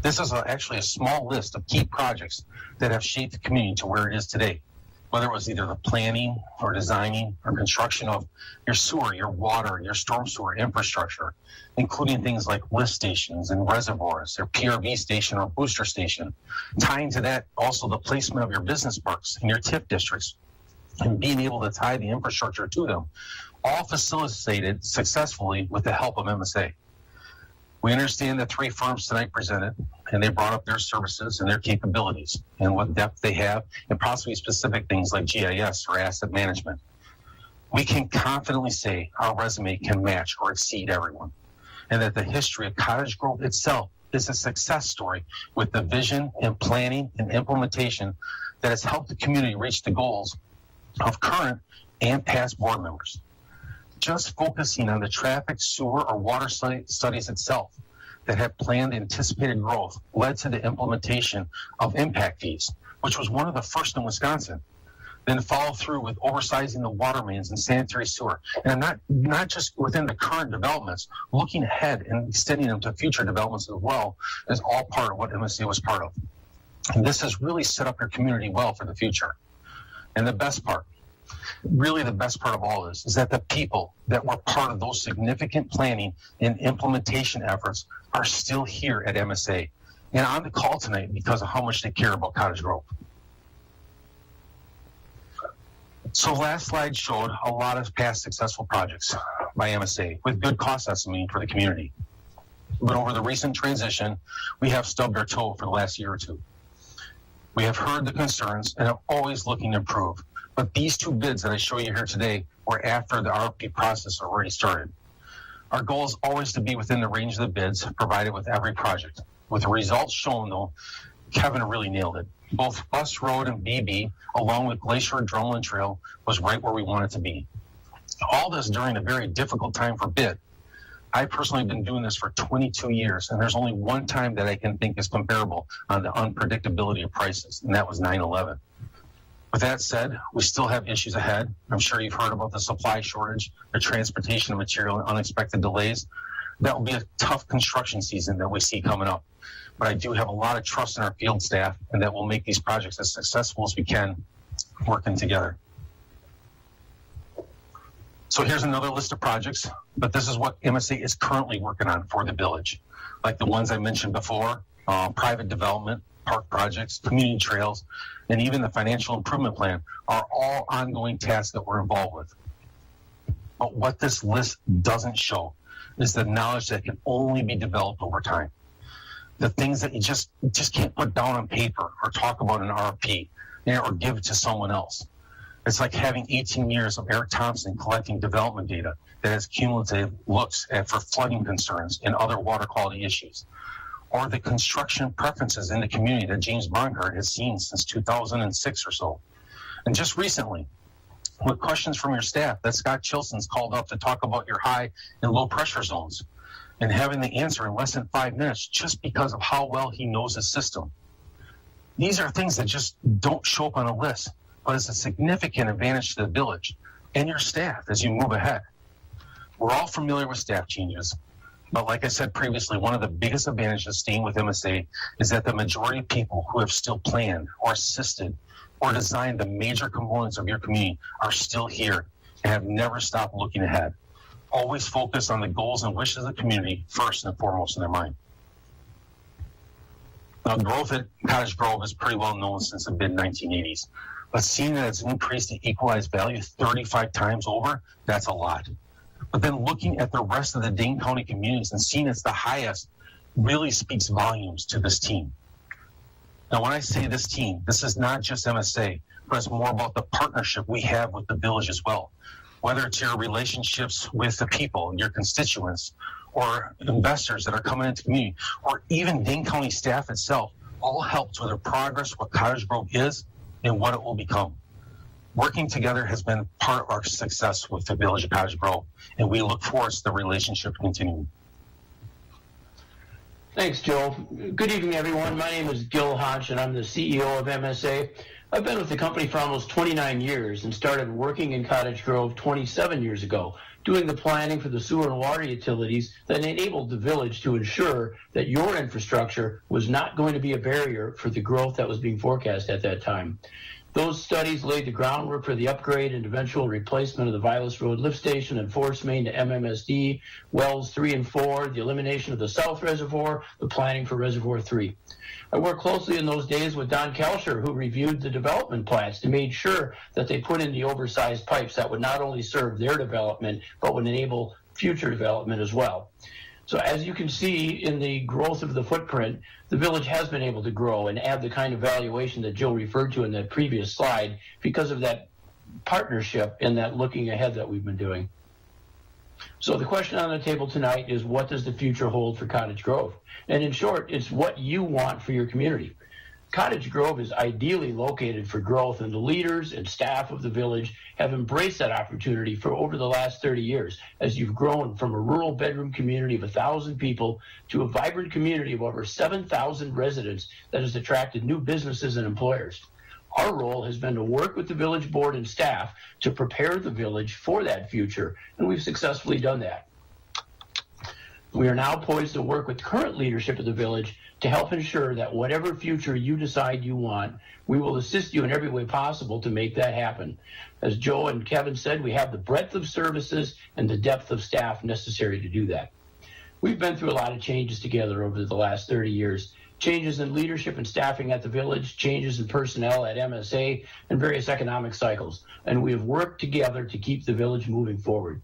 This is actually a small list of key projects that have shaped the community to where it is today, whether it was either the planning or designing or construction of your sewer, your water, your storm sewer infrastructure, including things like lift stations and reservoirs, their PRV station or booster station. Tying to that, also the placement of your business parks in your TIF districts and being able to tie the infrastructure to them, all facilitated successfully with the help of MSA. We understand that three firms tonight presented, and they brought up their services and their capabilities and what depth they have, and possibly specific things like GIS or asset management. We can confidently say our resume can match or exceed everyone, and that the history of Cottage Grove itself is a success story with the vision and planning and implementation that has helped the community reach the goals of current and past board members. Just focusing on the traffic, sewer, or water studies itself that have planned anticipated growth led to the implementation of impact fees, which was one of the first in Wisconsin. Then follow through with oversizing the water mains and sanitary sewer. And not just within the current developments, looking ahead and extending them to future developments as well is all part of what MSA was part of. And this has really set up your community well for the future. And the best part, really the best part of all this, is that the people that were part of those significant planning and implementation efforts are still here at MSA and on the call tonight because of how much they care about Cottage Grove. So last slide showed a lot of past successful projects by MSA with good cost estimating for the community. But over the recent transition, we have stubbed our toe for the last year or two. We have heard the concerns and are always looking to improve. But these two bids that I show you here today were after the RFP process already started. Our goal is always to be within the range of the bids provided with every project. With the results shown, though, Kevin really nailed it. Both Bus Road and BB, along with Glacier and Drumlin Trail, was right where we wanted to be. All this during a very difficult time for bid. I personally have been doing this for 22 years, and there's only one time that I can think is comparable on the unpredictability of prices, and that was 9/11. With that said, we still have issues ahead. I'm sure you've heard about the supply shortage, the transportation of material, and unexpected delays. That will be a tough construction season that we see coming up. But I do have a lot of trust in our field staff, and that we'll make these projects as successful as we can working together. So here's another list of projects, but this is what MSA is currently working on for the village. Like the ones I mentioned before, private development, park projects, community trails, and even the financial improvement plan are all ongoing tasks that we're involved with. But what this list doesn't show is the knowledge that can only be developed over time. The things that you just can't put down on paper or talk about in an RFP or give it to someone else. It's like having 18 years of Eric Thompson collecting development data that has cumulative looks at for flooding concerns and other water quality issues, or the construction preferences in the community that James Bongard has seen since 2006 or so. And just recently, with questions from your staff that Scott Chilson's called up to talk about your high and low pressure zones, and having the answer in less than 5 minutes just because of how well he knows his system. These are things that just don't show up on a list, but it's a significant advantage to the village and your staff as you move ahead. We're all familiar with staff changes, But like I said previously, one of the biggest advantages of staying with MSA is that the majority of people who have still planned or assisted or designed the major components of your community are still here and have never stopped looking ahead. Always focus on the goals and wishes of the community first and foremost in their mind. Now, growth at Cottage Grove is pretty well known since the mid-1980s, but seeing that it's increased the equalized value 35 times over, that's a lot. But then looking at the rest of the Dane County communities and seeing it's the highest really speaks volumes to this team. Now, when I say this team, this is not just MSA, but it's more about the partnership we have with the village as well. Whether it's your relationships with the people, your constituents, or investors that are coming into the community, or even Dane County staff itself, all help to the progress what Cottage Grove is and what it will become. Working together has been part of our success with the Village of Cottage Grove, and we look forward to the relationship continuing. Thanks, Joe. Good evening, everyone. My name is Gil Hodge, and I'm the CEO of MSA. I've been with the company for almost 29 years and started working in Cottage Grove 27 years ago, doing the planning for the sewer and water utilities that enabled the village to ensure that your infrastructure was not going to be a barrier for the growth that was being forecast at that time. Those studies laid the groundwork for the upgrade and eventual replacement of the Vilas Road lift station and force main to MMSD, wells 3 and 4, the elimination of the South Reservoir, the planning for Reservoir 3. I worked closely in those days with Don Kelcher, who reviewed the development plans and made sure that they put in the oversized pipes that would not only serve their development, but would enable future development as well. So as you can see in the growth of the footprint, the village has been able to grow and add the kind of valuation that Joe referred to in that previous slide because of that partnership and that looking ahead that we've been doing. So the question on the table tonight is, what does the future hold for Cottage Grove? And in short, it's what you want for your community. Cottage Grove is ideally located for growth, and the leaders and staff of the village have embraced that opportunity for over the last 30 years as you've grown from a rural bedroom community of 1,000 people to a vibrant community of over 7,000 residents that has attracted new businesses and employers. Our role has been to work with the village board and staff to prepare the village for that future, and we've successfully done that. We are now poised to work with current leadership of the village to help ensure that whatever future you decide you want, we will assist you in every way possible to make that happen. As Joe and Kevin said, we have the breadth of services and the depth of staff necessary to do that. We've been through a lot of changes together over the last 30 years. Changes in leadership and staffing at the village, changes in personnel at MSA, and various economic cycles. And we have worked together to keep the village moving forward.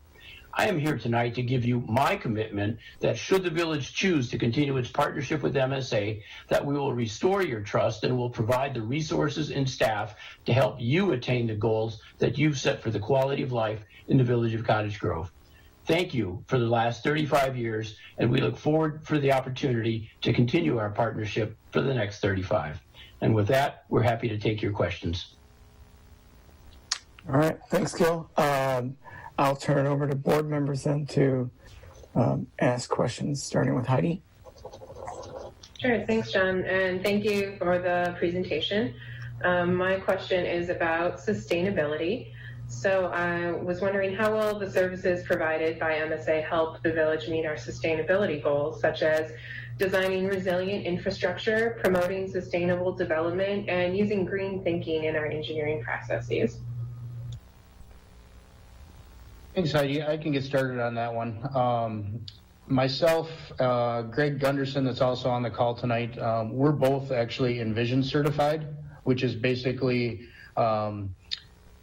I am here tonight to give you my commitment that should the village choose to continue its partnership with MSA, that we will restore your trust and will provide the resources and staff to help you attain the goals that you've set for the quality of life in the village of Cottage Grove. Thank you for the last 35 years, and we look forward for the opportunity to continue our partnership for the next 35. And with that, we're happy to take your questions. All right, thanks, Gil. I'll turn it over to board members then to ask questions, starting with Heidi. Sure, thanks, John, and thank you for the presentation. My question is about sustainability. So I was wondering, how will the services provided by MSA help the village meet our sustainability goals, such as designing resilient infrastructure, promoting sustainable development, and using green thinking in our engineering processes? Thanks, Heidi. I can get started on that one. Myself, Greg Gunderson, that's also on the call tonight, we're both actually Envision certified, which is basically,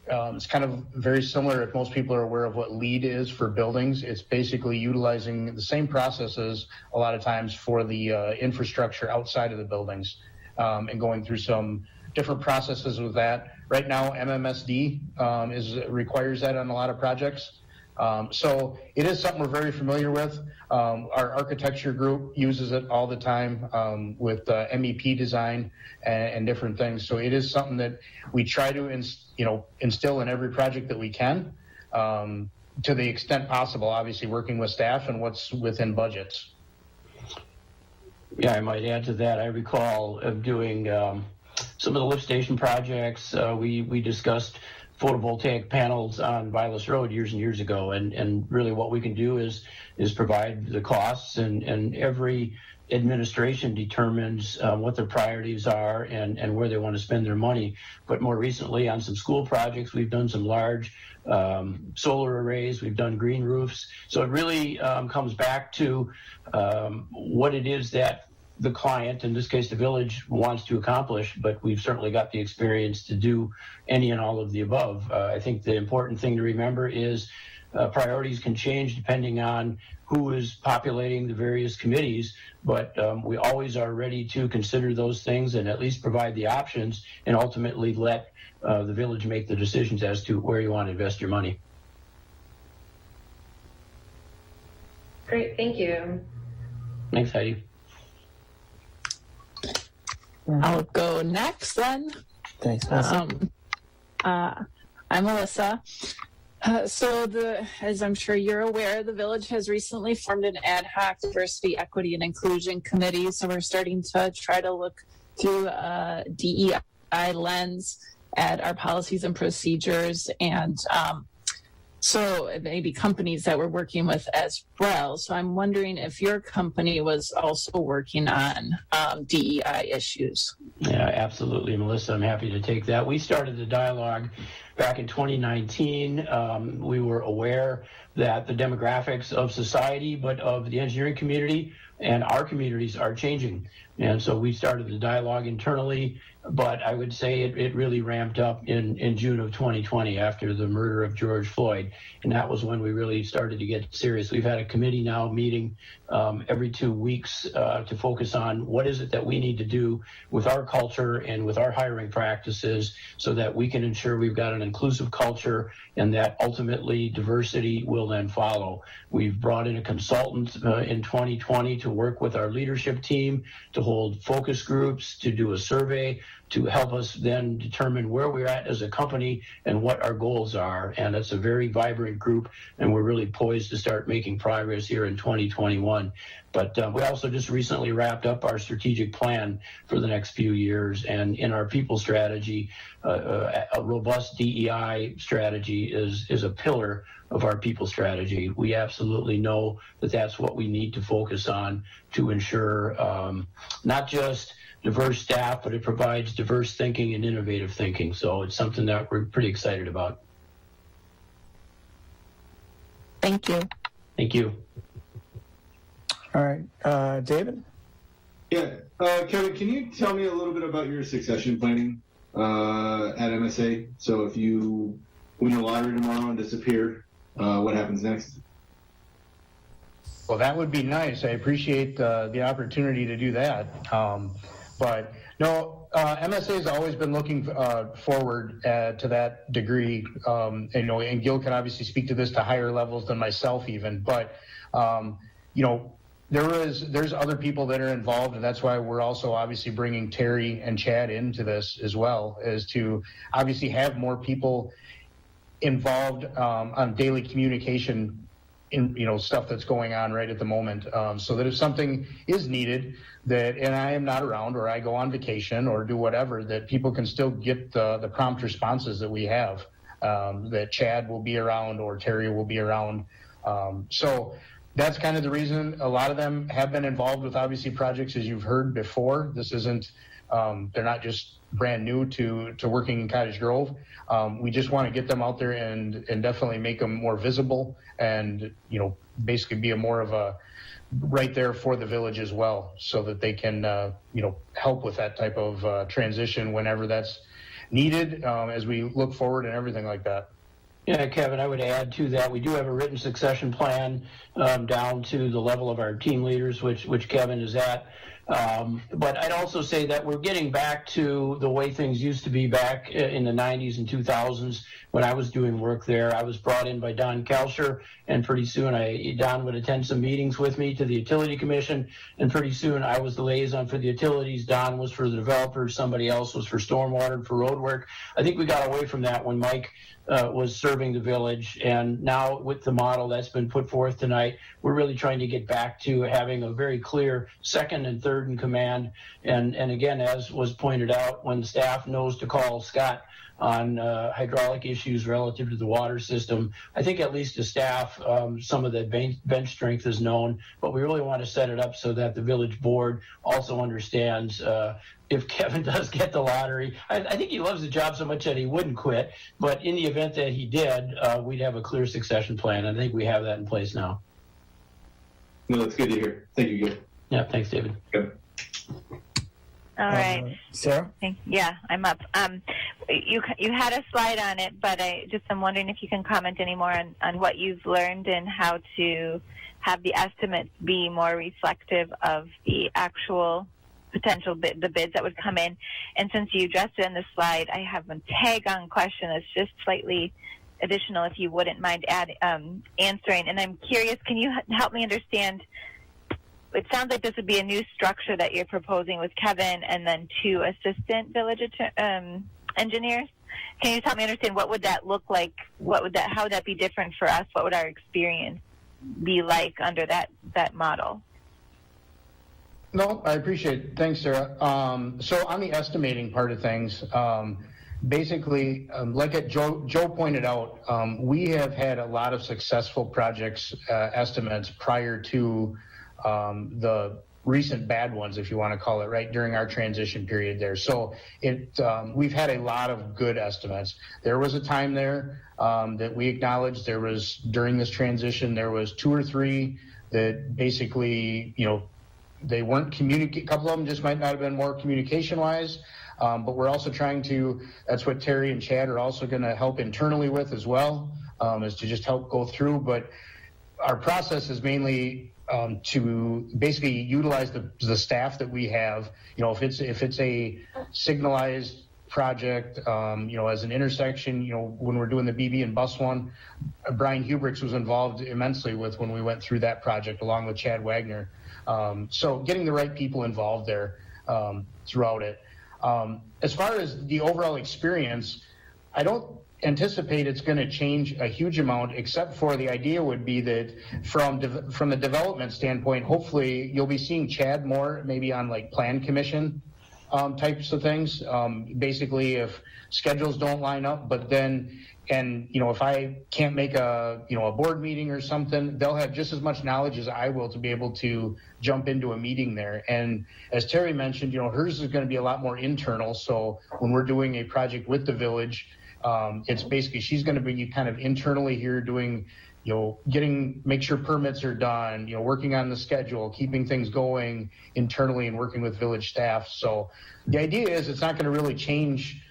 it's kind of very similar, if most people are aware of what LEED is for buildings. It's basically utilizing the same processes a lot of times for the infrastructure outside of the buildings, and going through some different processes with that. Right now, MMSD requires that on a lot of projects. So it is something we're very familiar with. Our architecture group uses it all the time with MEP design and different things. So it is something that we try to instill in every project that we can, to the extent possible, obviously working with staff and what's within budgets. Yeah, I might add to that. I recall of doing some of the lift station projects. We discussed photovoltaic panels on Vilas Road years and years ago, and really what we can do is provide the costs, and every administration determines what their priorities are and where they want to spend their money. But more recently on some school projects, we've done some large solar arrays, we've done green roofs. So it really comes back to what it is that the client, in this case the village, wants to accomplish, but we've certainly got the experience to do any and all of the above. I think the important thing to remember is priorities can change depending on who is populating the various committees, but we always are ready to consider those things and at least provide the options and ultimately let the village make the decisions as to where you want to invest your money. Great, thank you. Thanks, Heidi. I'll go next then. Thanks, Melissa. I'm Melissa. As I'm sure you're aware, the village has recently formed an ad hoc diversity, equity, and inclusion committee. So we're starting to try to look through a DEI lens at our policies and procedures, and so maybe companies that we're working with as well. So I'm wondering if your company was also working on DEI issues. Yeah, absolutely, Melissa. I'm happy to take that. We started the dialogue back in 2019. We were aware that the demographics of society, but of the engineering community and our communities are changing. And so we started the dialogue internally, but I would say it really ramped up in June of 2020 after the murder of George Floyd. And that was when we really started to get serious. We've had a committee now meeting every 2 weeks to focus on what is it that we need to do with our culture and with our hiring practices so that we can ensure we've got an inclusive culture and that ultimately diversity will then follow. We've brought in a consultant in 2020 to work with our leadership team, to hold focus groups, to do a survey, to help us then determine where we're at as a company and what our goals are. And it's a very vibrant group, and we're really poised to start making progress here in 2021. But we also just recently wrapped up our strategic plan for the next few years. And in our people strategy, a robust DEI strategy is a pillar of our people strategy. We absolutely know that that's what we need to focus on to ensure not just diverse staff, but it provides diverse thinking and innovative thinking. So it's something that we're pretty excited about. Thank you. Thank you. All right, David? Yeah, Kevin, can you tell me a little bit about your succession planning at MSA? So if you win the lottery tomorrow and disappear, what happens next? Well, that would be nice. I appreciate the opportunity to do that. But no, MSA has always been looking forward to that degree. And Gil can obviously speak to this to higher levels than myself even. But, there's other people that are involved, and that's why we're also obviously bringing Terry and Chad into this as well, is to obviously have more people involved on daily communication in stuff that's going on right at the moment, so that if something is needed and I am not around or I go on vacation or do whatever, that people can still get the prompt responses that we have, that Chad will be around or Terry will be around. So that's kind of the reason a lot of them have been involved with obviously projects, as you've heard before. This isn't, they're not just brand new to working in Cottage Grove. We just want to get them out there and definitely make them more visible and, basically be a more of a right there for the village as well, so that they can, help with that type of transition whenever that's needed, as we look forward and everything like that. Yeah, Kevin, I would add to that, we do have a written succession plan down to the level of our team leaders, which Kevin is at. But I'd also say that we're getting back to the way things used to be back in the 90s and 2000s when I was doing work there. I was brought in by Don Kelcher, and pretty soon Don would attend some meetings with me to the Utility Commission, and pretty soon I was the liaison for the utilities. Don was for the developers, somebody else was for stormwater and for road work. I think we got away from that when Mike was serving the village, and now with the model that's been put forth tonight, we're really trying to get back to having a very clear second and third third in command. And again, as was pointed out, when staff knows to call Scott on hydraulic issues relative to the water system, I think at least the staff, some of the bench strength is known, but we really want to set it up so that the village board also understands if Kevin does get the lottery. I think he loves the job so much that he wouldn't quit, but in the event that he did, we'd have a clear succession plan. I think we have that in place now. No, that's good to hear. Thank you, Gil. Yeah, thanks, David. Good. All right. Sarah? Yeah, I'm up. You had a slide on it, but I'm wondering if you can comment any more on what you've learned and how to have the estimates be more reflective of the actual potential the bids that would come in. And since you addressed it in the slide, I have a tag-on question that's just slightly additional, if you wouldn't mind answering. And I'm curious, can you help me understand? It sounds like this would be a new structure that you're proposing with Kevin and then 2 assistant village engineers. Can you help me understand what would that look like? How would that be different for us? What would our experience be like under that model? No, I appreciate it. Thanks, Sarah. So on the estimating part of things, basically, like Joe pointed out, we have had a lot of successful projects estimates prior to the recent bad ones, if you want to call it, right, during our transition period there. So we've had a lot of good estimates. There was a time there that we acknowledged during this transition, there was 2 or 3 that basically, they weren't a couple of them just might not have been more communication-wise. But we're also trying to, that's what Terry and Chad are also going to help internally with as well, is to just help go through. But our process is mainly to basically utilize the staff that we have. If it's a signalized project, as an intersection, when we're doing the BB and bus one, Brian Hubricks was involved immensely with when we went through that project along with Chad Wagner. So getting the right people involved there throughout it. As far as the overall experience, I don't anticipate it's going to change a huge amount, except for the idea would be that from the development standpoint, hopefully you'll be seeing Chad more maybe on like plan commission types of things. Basically, if schedules don't line up, but then, if I can't make a board meeting or something, they'll have just as much knowledge as I will to be able to jump into a meeting there. And as Terry mentioned, hers is going to be a lot more internal. So when we're doing a project with the village, it's basically she's going to be kind of internally here doing, make sure permits are done, working on the schedule, keeping things going internally and working with village staff. So the idea is it's not going to really change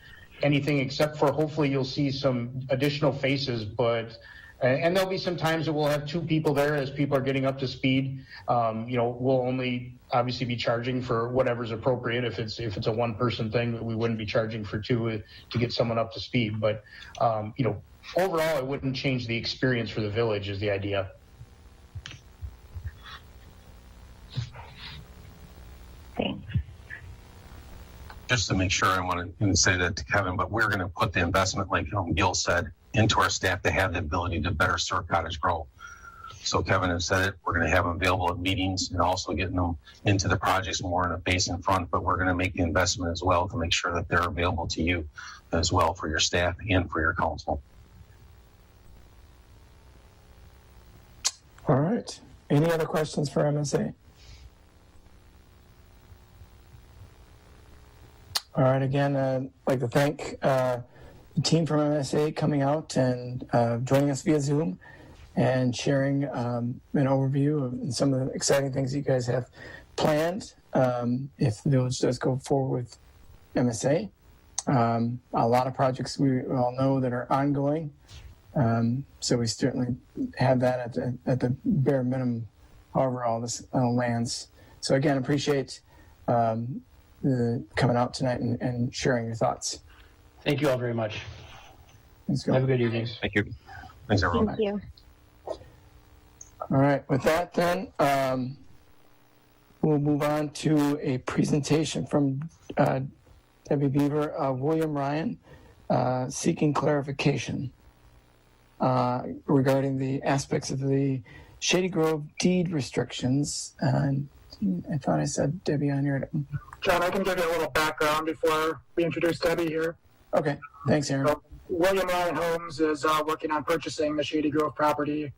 anything except for hopefully you'll see some additional faces, and there'll be some times that we'll have 2 people there as people are getting up to speed. We'll only obviously be charging for whatever's appropriate. If it's a 1-person thing, we wouldn't be charging for 2 to get someone up to speed. But overall, it wouldn't change the experience for the village is the idea. Thanks. Just to make sure, I want to say that to Kevin, but we're going to put the investment, like Gil said, into our staff to have the ability to better serve Cottage Grove. So Kevin has said it, we're going to have them available at meetings and also getting them into the projects more in a base in front, but we're going to make the investment as well to make sure that they're available to you as well for your staff and for your council. All right. Any other questions for MSA? All right. Again, I'd like to thank the team from MSA coming out and joining us via Zoom and sharing an overview of some of the exciting things you guys have planned if the village does go forward with MSA. A lot of projects we all know that are ongoing. So we certainly have that at the bare minimum, however all this lands. So again, appreciate coming out tonight and sharing your thoughts. Thank you all very much. Thanks, have a good evening. Thank you. Thanks, everyone. Thank you. All right. With that, then, we'll move on to a presentation from Debbie Beaver, William Ryan, seeking clarification regarding the aspects of the Shady Grove deed restrictions. And I thought I said Debbie on here. John, I can give you a little background before we introduce Debbie here. Okay, thanks, Aaron. So, William Ryan Holmes is working on purchasing the Shady Grove property.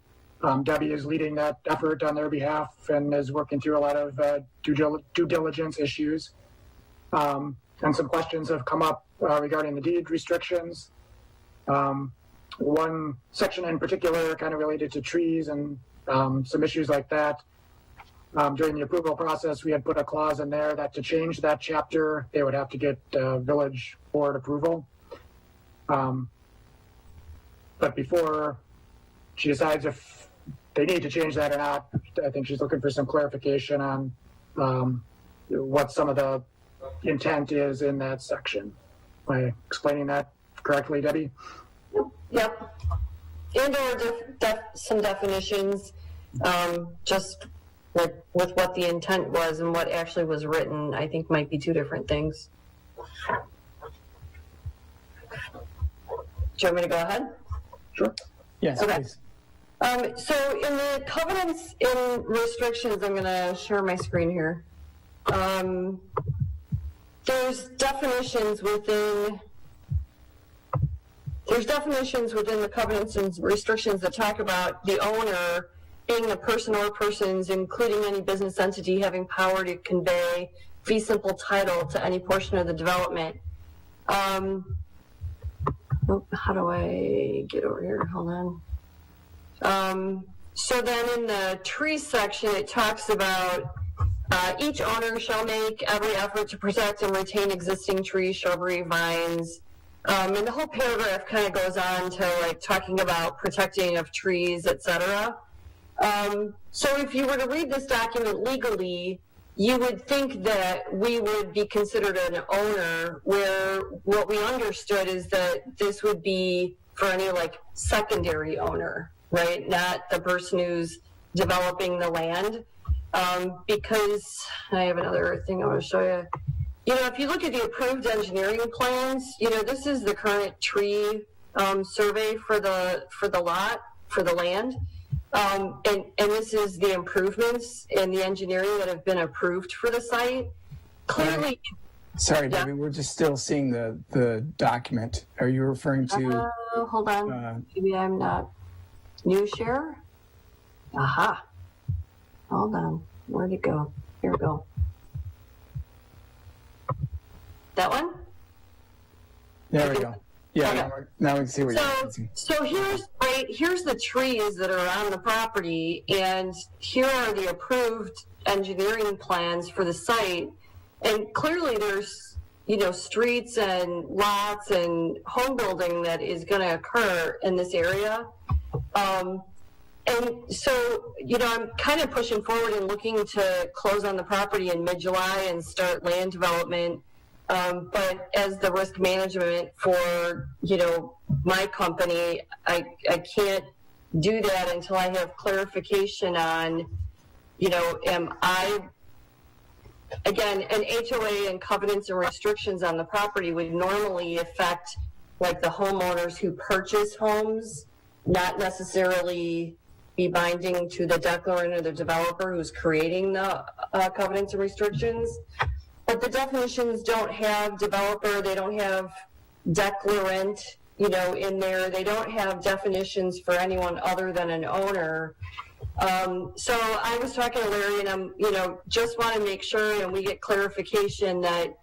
Debbie is leading that effort on their behalf and is working through a lot of due diligence issues. And some questions have come up regarding the deed restrictions. One section in particular kind of related to trees and some issues like that. During the approval process, we had put a clause in there that to change that chapter, they would have to get village board approval. But before she decides if they need to change that or not, I think she's looking for some clarification on what some of the intent is in that section. Am I explaining that correctly, Debbie? Yep. And or some definitions, just with what the intent was and what actually was written, I think might be two different things. Do you want me to go ahead? Sure. Yes, okay. Please. So in the covenants and restrictions, I'm going to share my screen here. There's definitions within the covenants and restrictions that talk about the owner being the person or persons, including any business entity, having power to convey fee simple title to any portion of the development. How do I get over here? Hold on. So then in the tree section, it talks about each owner shall make every effort to protect and retain existing trees, shrubbery, vines. And the whole paragraph kind of goes on to like talking about protecting of trees, etc. So if you were to read this document legally, you would think that we would be considered an owner, where what we understood is that this would be for any like secondary owner, right? Not the person who's developing the land. Because I have another thing I want to show you. You know, if you look at the approved engineering plans, you know, this is the current tree survey for the lot, for the land. And this is the improvements in the engineering that have been approved for the site. Clearly. Sorry, Debbie, we're just still seeing the document. Are you referring to? Hold on. Maybe I'm not. New share? Aha. Hold on. Where'd it go? Here we go. That one? There we go. Yeah, okay. Now we can see what you're saying. So here's the trees that are on the property, and here are the approved engineering plans for the site. And clearly there's, you know, streets and lots and home building that is going to occur in this area. And so, you know, I'm kind of pushing forward and looking to close on the property in mid-July and start land development. But as the risk management for, you know, my company, I can't do that until I have clarification on, you know, again, an HOA and covenants and restrictions on the property would normally affect like the homeowners who purchase homes, not necessarily be binding to the declarant or the developer who's creating the covenants and restrictions. But the definitions don't have developer, they don't have declarant, you know, in there. They don't have definitions for anyone other than an owner. So I was talking to Larry, and I'm, you know, just want to make sure and we get clarification that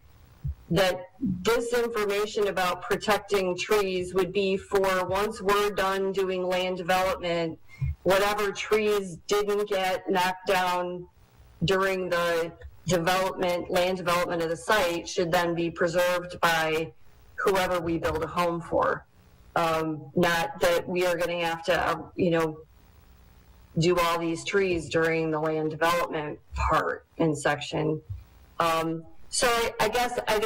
this information about protecting trees would be for once we're done doing land development, whatever trees didn't get knocked down during the land development of the site should then be preserved by whoever we build a home for. Not that we are going to have to, you know, do all these trees during the land development part in section. So I guess I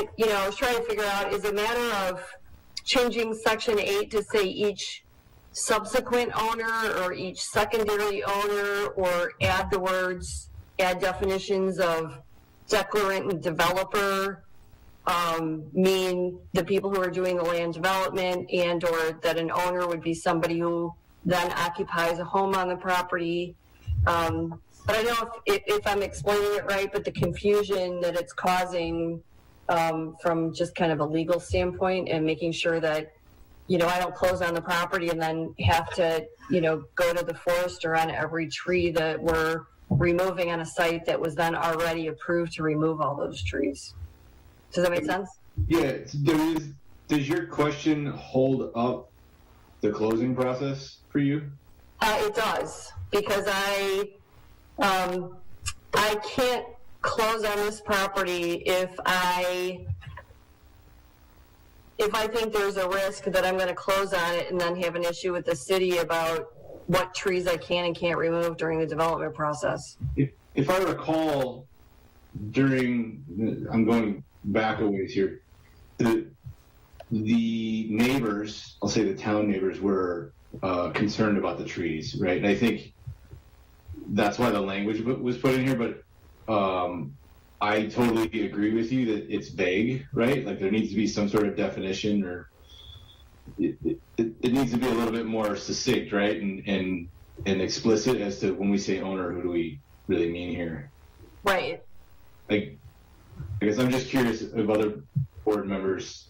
was trying to figure out, is it a matter of changing section 8 to say each subsequent owner or each secondary owner, or add definitions of declarant and developer, mean the people who are doing the land development, and or that an owner would be somebody who then occupies a home on the property. But I don't know if I'm explaining it right, but the confusion that it's causing from just kind of a legal standpoint and making sure that, I don't close on the property and then have to, go to the forester on every tree that we're removing on a site that was then already approved to remove all those trees. Does that make sense? Yeah. Does your question hold up the closing process for you? It does, because I can't close on this property if I think there's a risk that I'm going to close on it and then have an issue with the city about what trees I can and can't remove during the development process. If I recall, I'm going back a ways here, the neighbors, I'll say the town neighbors, were concerned about the trees, right? And I think that's why the language was put in here, but I totally agree with you that it's vague, right? Like there needs to be some sort of definition, or it needs to be a little bit more succinct, right? And explicit as to when we say owner, who do we really mean here? Right. Like, I guess I'm just curious if other board members.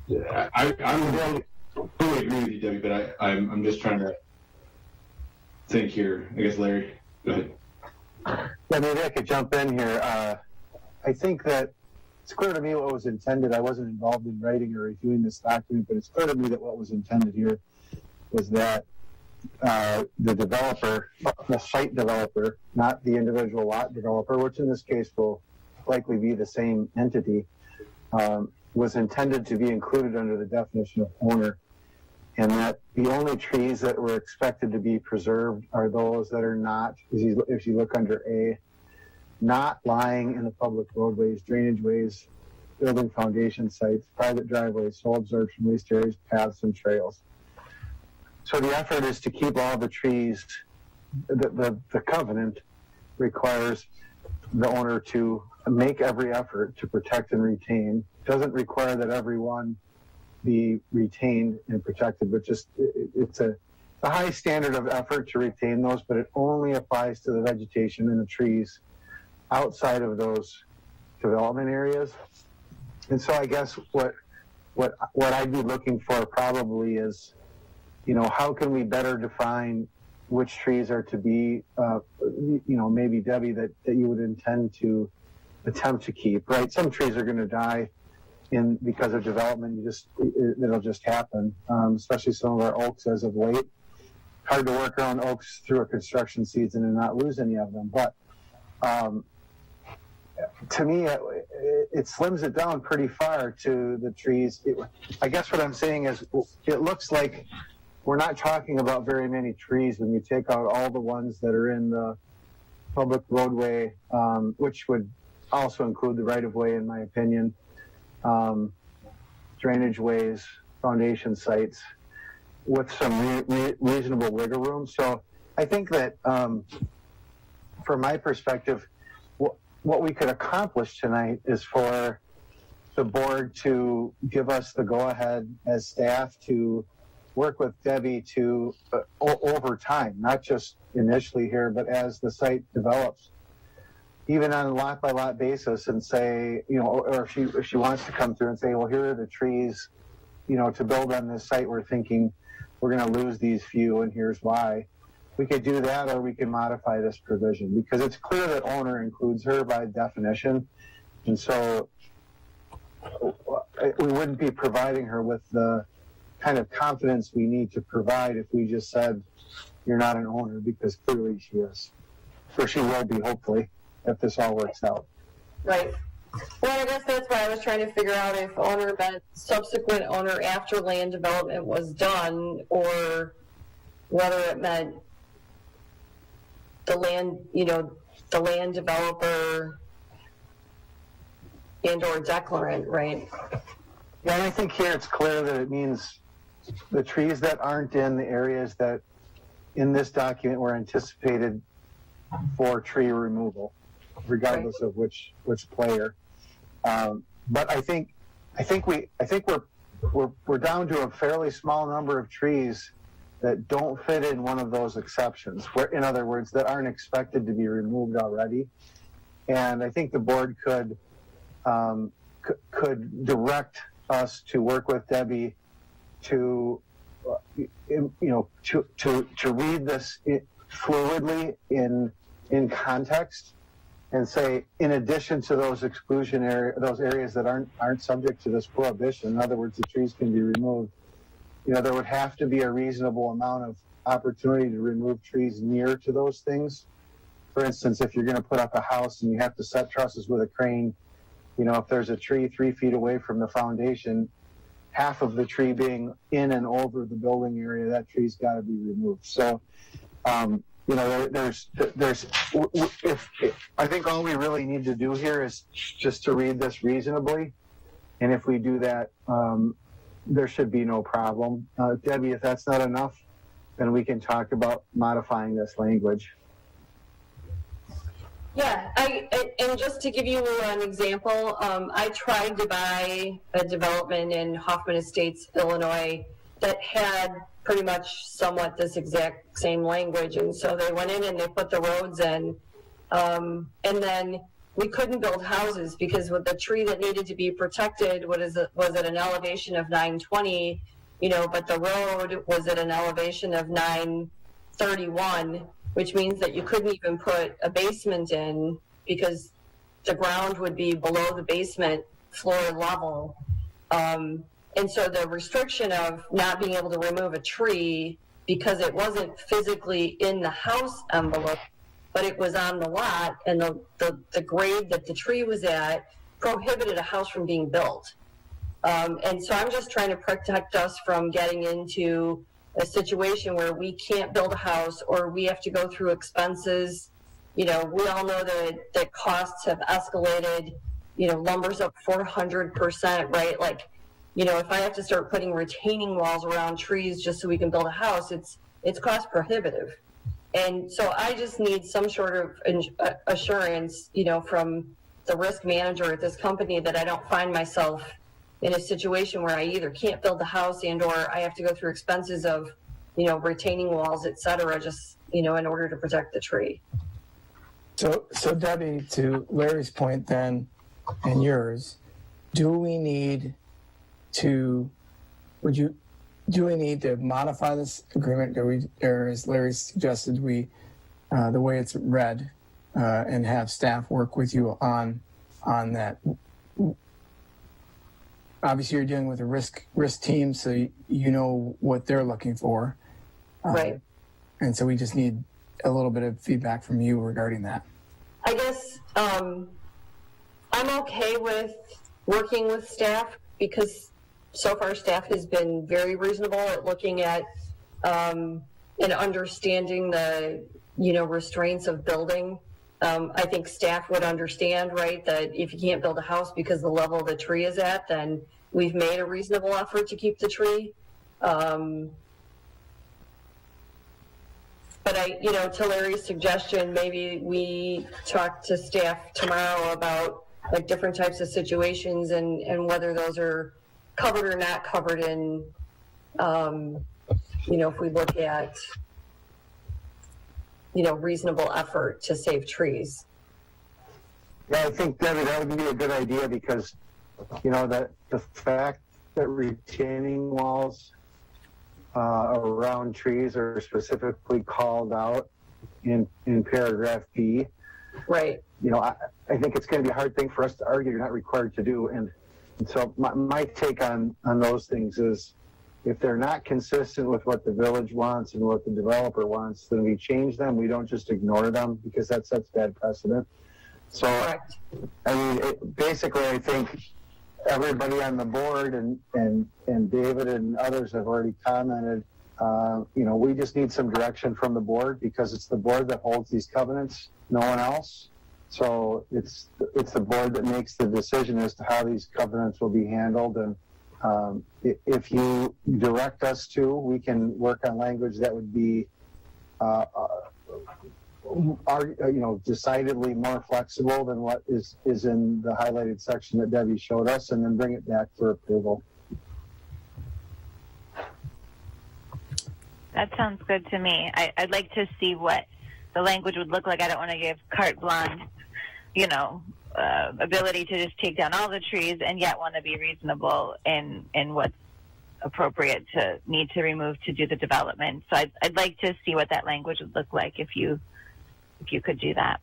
I totally agree with you, Debbie, but I'm just trying to think here. I guess Larry, go ahead. Yeah, maybe I could jump in here. I think that it's clear to me what was intended. I wasn't involved in writing or reviewing this document, but it's clear to me that what was intended here was that the developer, the site developer, not the individual lot developer, which in this case will likely be the same entity, was intended to be included under the definition of owner, and that the only trees that were expected to be preserved are those that are not, if you look under A, not lying in the public roadways, drainage ways, building foundation sites, private driveways, soil absorption, waste areas, paths, and trails. So the effort is to keep all the trees. The covenant requires the owner to make every effort to protect and retain. It doesn't require that everyone be retained and protected, but just it's a high standard of effort to retain those, but it only applies to the vegetation and the trees outside of those development areas. And so I guess what I'd be looking for probably is, how can we better define which trees are to be, maybe Debbie, that you would intend to attempt to keep, right? Some trees are going to die because of development. It'll just happen, especially some of our oaks as of late. Hard to work around oaks through a construction season and not lose any of them. But to me, it slims it down pretty far to the trees. I guess what I'm saying is it looks like we're not talking about very many trees when you take out all the ones that are in the public roadway, which would also include the right-of-way, in my opinion, drainage ways, foundation sites, with some reasonable wiggle room. So I think that from my perspective, what we could accomplish tonight is for the board to give us the go-ahead as staff to work with Debbie to over time, not just initially here, but as the site develops, even on a lot-by-lot basis, and say, or if she wants to come through and say, well, here are the trees, to build on this site, we're thinking we're going to lose these few, and here's why. We could do that, or we can modify this provision, because it's clear that owner includes her by definition, and so we wouldn't be providing her with the kind of confidence we need to provide if we just said you're not an owner, because clearly she is, or she will be, hopefully, if this all works out. Right. Well, I guess that's why I was trying to figure out if owner meant subsequent owner after land development was done, or whether it meant the land developer and or declarant, right? Yeah, and I think here it's clear that it means the trees that aren't in the areas that in this document were anticipated for tree removal, regardless of which player. But I think we're down to a fairly small number of trees that don't fit in one of those exceptions, where, in other words, that aren't expected to be removed already. And I think the board could direct us to work with Debbie to to read this fluidly in context, and say, in addition to those those areas that aren't subject to this prohibition, in other words, the trees can be removed, there would have to be a reasonable amount of opportunity to remove trees near to those things. For instance, if you're going to put up a house and you have to set trusses with a crane, if there's a tree 3 feet away from the foundation, half of the tree being in and over the building area, that tree's got to be removed. So, I think all we really need to do here is just to read this reasonably. And if we do that, there should be no problem. Debbie, if that's not enough, then we can talk about modifying this language. Yeah, and just to give you an example, I tried to buy a development in Hoffman Estates, Illinois, that had pretty much somewhat this exact same language. And so they went in and they put the roads in. And then we couldn't build houses because with the tree that needed to be protected was at an elevation of 920, but the road was at an elevation of 931, which means that you couldn't even put a basement in because the ground would be below the basement floor level. And so the restriction of not being able to remove a tree because it wasn't physically in the house envelope, but it was on the lot, and the grade that the tree was at prohibited a house from being built. And so I'm just trying to protect us from getting into a situation where we can't build a house or we have to go through expenses. We all know that costs have escalated, lumber's up 400%, right? Like, if I have to start putting retaining walls around trees just so we can build a house, it's cost prohibitive. And so I just need some sort of assurance, from the risk manager at this company that I don't find myself in a situation where I either can't build the house and or I have to go through expenses of, retaining walls, et cetera, just, in order to protect the tree. So Debbie, to Larry's point then, and yours, do we need to modify this agreement? Or as Larry suggested, the way it's read, and have staff work with you on that? Obviously, you're dealing with a risk team, so you know what they're looking for. Right. And so we just need a little bit of feedback from you regarding that. I guess I'm okay with working with staff because so far staff has been very reasonable at looking at and understanding the, restraints of building. I think staff would understand, right, that if you can't build a house because the level the tree is at, then we've made a reasonable effort to keep the tree. But to Larry's suggestion, maybe we talk to staff tomorrow about like different types of situations and whether those are covered or not covered in, if we look at, reasonable effort to save trees. Yeah, I think, Debbie, that would be a good idea because, that the fact that retaining walls around trees are specifically called out in paragraph B. Right. I think it's going to be a hard thing for us to argue. You're not required to do. And so my take on those things is if they're not consistent with what the village wants and what the developer wants, then we change them. We don't just ignore them because that sets bad precedent. So, correct. Basically, I think everybody on the board and David and others have already commented, we just need some direction from the board because it's the board that holds these covenants, no one else. So it's the board that makes the decision as to how these covenants will be handled. And if you direct us to, we can work on language that would be, decidedly more flexible than what is in the highlighted section that Debbie showed us, and then bring it back for approval. That sounds good to me. I'd like to see what the language would look like. I don't want to give carte blanche, ability to just take down all the trees, and yet want to be reasonable in what's appropriate to need to remove to do the development. So I'd like to see what that language would look like if you could do that.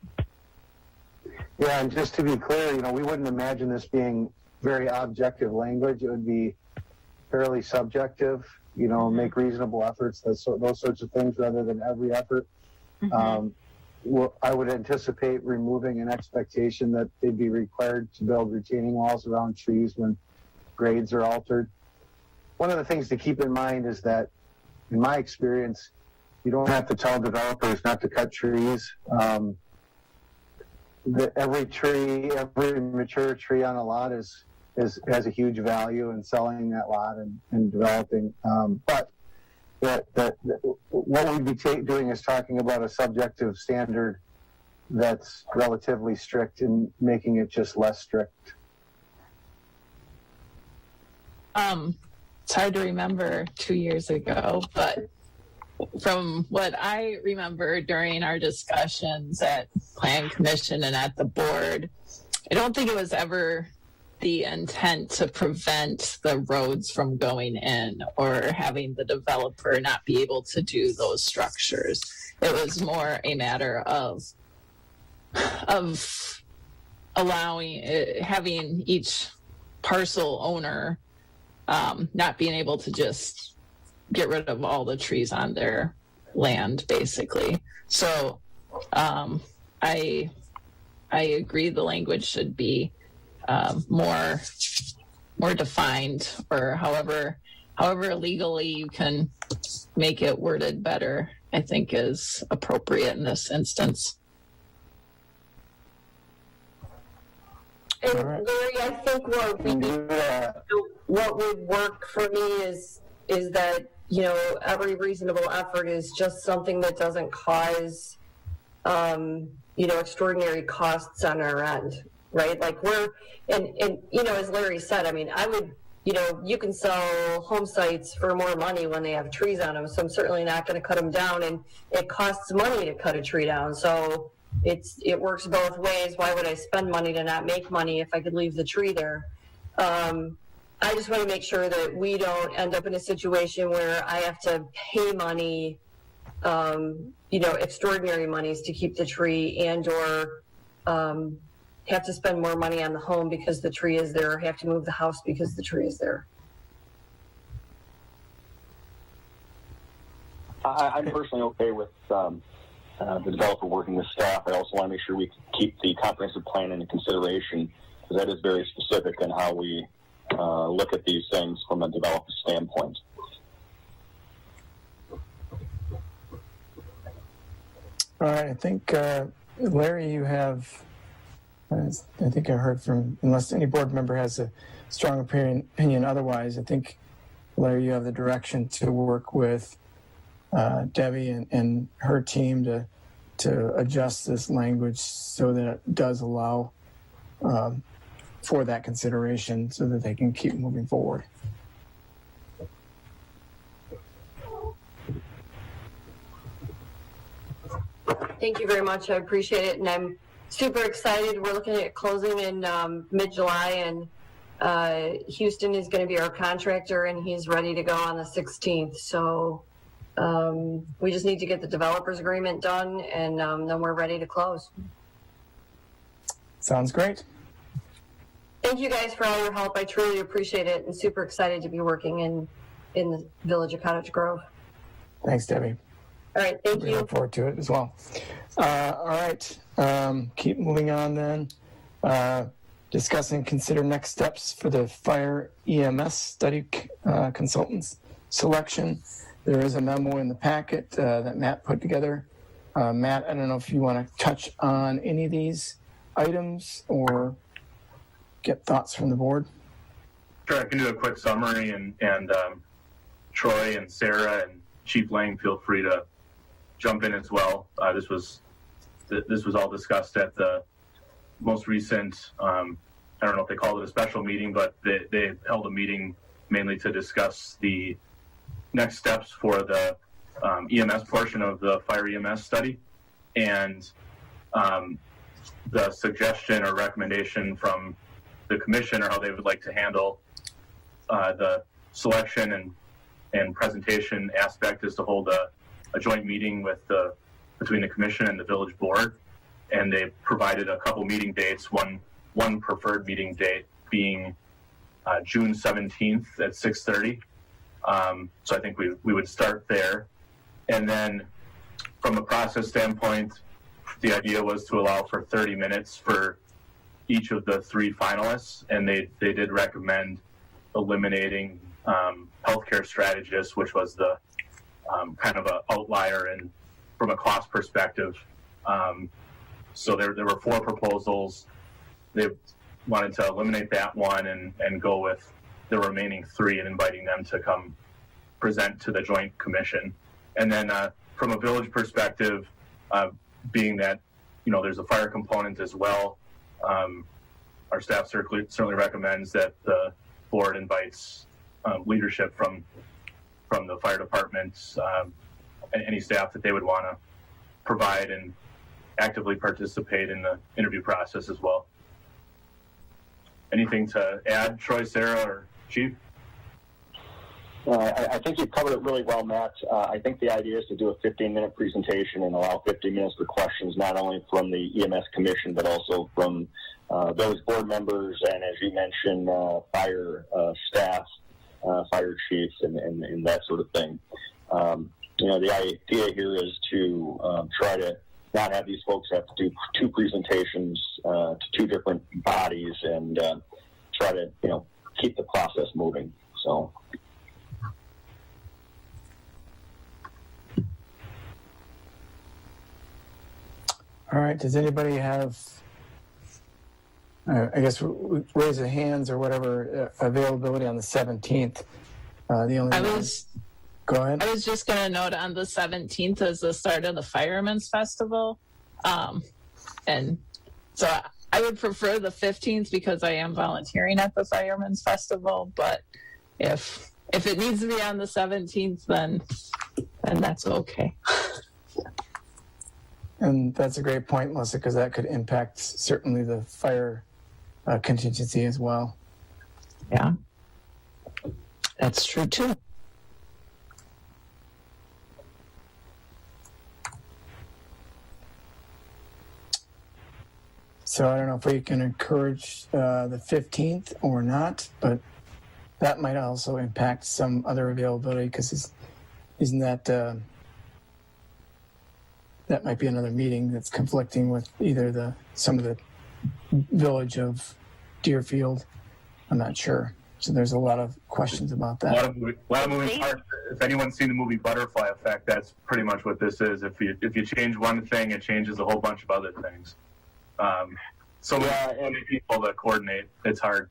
Yeah, and just to be clear, we wouldn't imagine this being very objective language. It would be fairly subjective, make reasonable efforts, those sorts of things, rather than every effort. I would anticipate removing an expectation that they'd be required to build retaining walls around trees when grades are altered. One of the things to keep in mind is that, in my experience, you don't have to tell developers not to cut trees. Every mature tree on a lot has a huge value in selling that lot and developing. But what we'd be doing is talking about a subjective standard that's relatively strict and making it just less strict. It's hard to remember 2 years ago, but from what I remember during our discussions at Plan Commission and at the board, I don't think it was ever the intent to prevent the roads from going in or having the developer not be able to do those structures. It was more a matter of having each parcel owner not being able to just get rid of all the trees on their land, basically. So I agree the language should be more defined, or however legally you can make it worded better, I think is appropriate in this instance. And Larry, I think what would work for me is that, every reasonable effort is just something that doesn't cause, extraordinary costs on our end, right? Like as Larry said, I would, you can sell home sites for more money when they have trees on them. So I'm certainly not going to cut them down, and it costs money to cut a tree down. So it works both ways. Why would I spend money to not make money if I could leave the tree there? I just want to make sure that we don't end up in a situation where I have to pay money, extraordinary monies to keep the tree, and or have to spend more money on the home because the tree is there, or have to move the house because the tree is there. I'm personally okay with the developer working with staff. I also want to make sure we keep the comprehensive plan into consideration, because that is very specific in how we look at these things from a developer standpoint. All right, I think, Larry, you have, I think I heard from, unless any board member has a strong opinion otherwise, I think, Larry, you have the direction to work with Debbie and her team to adjust this language so that it does allow for that consideration so that they can keep moving forward. Thank you very much. I appreciate it, and I'm super excited. We're looking at closing in mid-July, and Houston is going to be our contractor, and he's ready to go on the 16th. So we just need to get the developers agreement done, and then we're ready to close. Sounds great. Thank you guys for all your help. I truly appreciate it, and super excited to be working in the Village of Cottage Grove. Thanks, Debbie. All right, thank you. Look forward to it as well. All right, keep moving on then. Discuss and consider next steps for the fire EMS study consultants selection. There is a memo in the packet that Matt put together. Matt, I don't know if you want to touch on any of these items or get thoughts from the board. Sure, I can do a quick summary, and Troy and Sarah and Chief Lang, feel free to jump in as well. This was all discussed at the most recent, I don't know if they called it a special meeting, but they held a meeting mainly to discuss the next steps for the EMS portion of the fire EMS study, and the suggestion or recommendation from the commission or how they would like to handle the selection and presentation aspect is to hold a joint meeting between the commission and the village board, and they provided a couple meeting dates. One preferred meeting date being June 17th at 6:30. So I think we would start there, and then from a process standpoint, the idea was to allow for 30 minutes for each of the three finalists, and they did recommend eliminating healthcare strategist, which was the kind of an outlier and from a cost perspective. So there were four proposals. They wanted to eliminate that one and go with the remaining three and inviting them to come present to the joint commission. And then from a village perspective, being that, there's a fire component as well, our staff certainly recommends that the board invites leadership from the fire department, and any staff that they would want to provide and actively participate in the interview process as well. Anything to add, Troy, Sarah, or Chief? I think you've covered it really well, Matt. I think the idea is to do a 15-minute presentation and allow 15 minutes for questions, not only from the EMS Commission, but also from village board members and, as you mentioned, fire staff, fire chiefs, and that sort of thing. The idea here is to try to not have these folks have to do two presentations to two different bodies and try to, keep the process moving. So. All right. Does anybody have, I guess, raise of hands or whatever, availability on the 17th? Go ahead. I was just going to note on the 17th is the start of the Firemen's Festival. And so I would prefer the 15th because I am volunteering at the Firemen's Festival. But if it needs to be on the 17th, then that's okay. And that's a great point, Melissa, because that could impact certainly the fire contingency as well. Yeah, that's true too. So I don't know if we can encourage the 15th or not, but that might also impact some other availability because isn't that that might be another meeting that's conflicting with either some of the village of Deerfield. I'm not sure. So there's a lot of questions about that. A lot of moving parts. If anyone's seen the movie Butterfly Effect, that's pretty much what this is. If you change one thing, it changes a whole bunch of other things. So many people to coordinate. It's hard.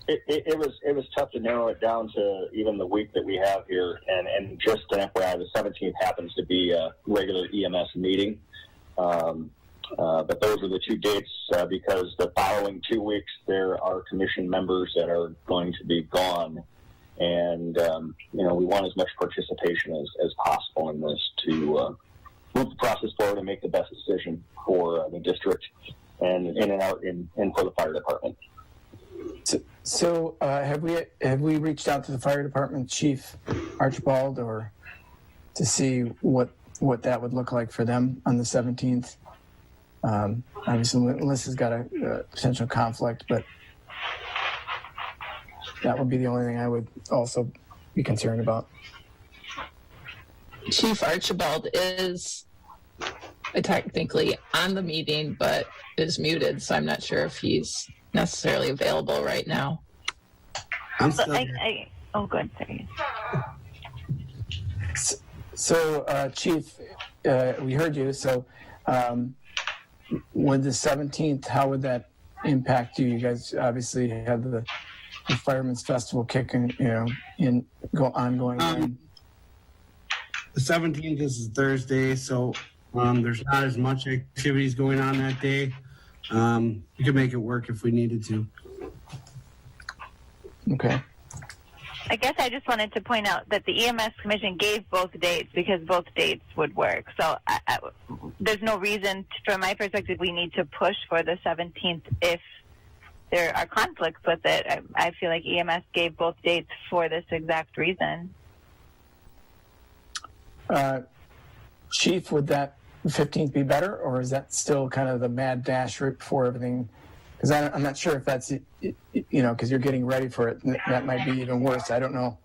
It was tough to narrow it down to even the week that we have here, and just an FYI, the 17th happens to be a regular EMS meeting, but those are the two dates because the following 2 weeks there are commission members that are going to be gone, and we want as much participation as possible in this to move the process forward and make the best decision for the district and in and out and for the fire department. So have we reached out to the fire department chief, Archibald, or to see what that would look like for them on the 17th? Obviously, Melissa's got a potential conflict, but that would be the only thing I would also be concerned about. Chief Archibald is technically on the meeting, but is muted, so I'm not sure if he's necessarily available right now. I'm still good. So, Chief, we heard you. So, with the 17th, how would that impact you? You guys obviously have the Firemen's Festival kicking, ongoing. The 17th is Thursday, so there's not as much activities going on that day. We could make it work if we needed to. Okay. I guess I just wanted to point out that the EMS Commission gave both dates because both dates would work. So there's no reason, from my perspective, we need to push for the 17th if there are conflicts with it. I feel like EMS gave both dates for this exact reason. Chief, would that 15th be better, or is that still kind of the mad dash right before everything? Because I'm not sure if that's, because you're getting ready for it. That might be even worse. I don't know.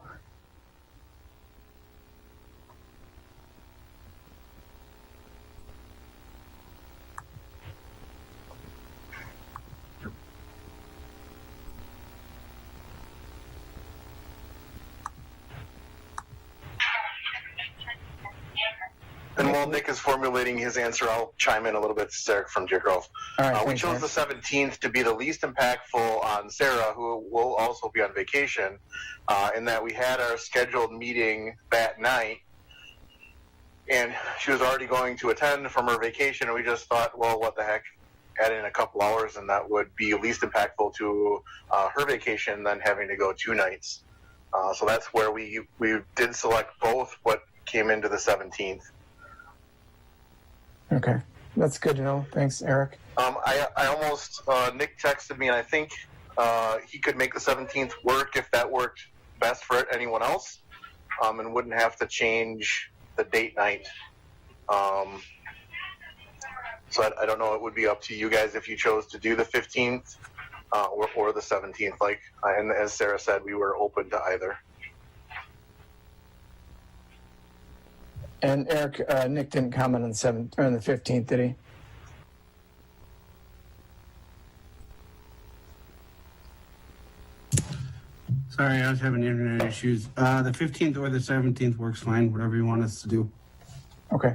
And while Nick is formulating his answer, I'll chime in a little bit. This is Eric from Deer Grove. All right, we chose the 17th to be the least impactful on Sarah, who will also be on vacation, in that we had our scheduled meeting that night, and she was already going to attend from her vacation, and we just thought, well, what the heck, add in a couple hours, and that would be least impactful to her vacation than having to go 2 nights. So that's where we did select both, but came into the 17th. Okay, that's good to know. Thanks, Eric. I almost, Nick texted me, and I think he could make the 17th work if that worked best for anyone else, and wouldn't have to change the date night. So I don't know, it would be up to you guys if you chose to do the 15th or the 17th. And as Sarah said, we were open to either. And Eric, Nick didn't comment on the 15th, did he? Sorry, I was having internet issues. The 15th or the 17th works fine, whatever you want us to do. Okay.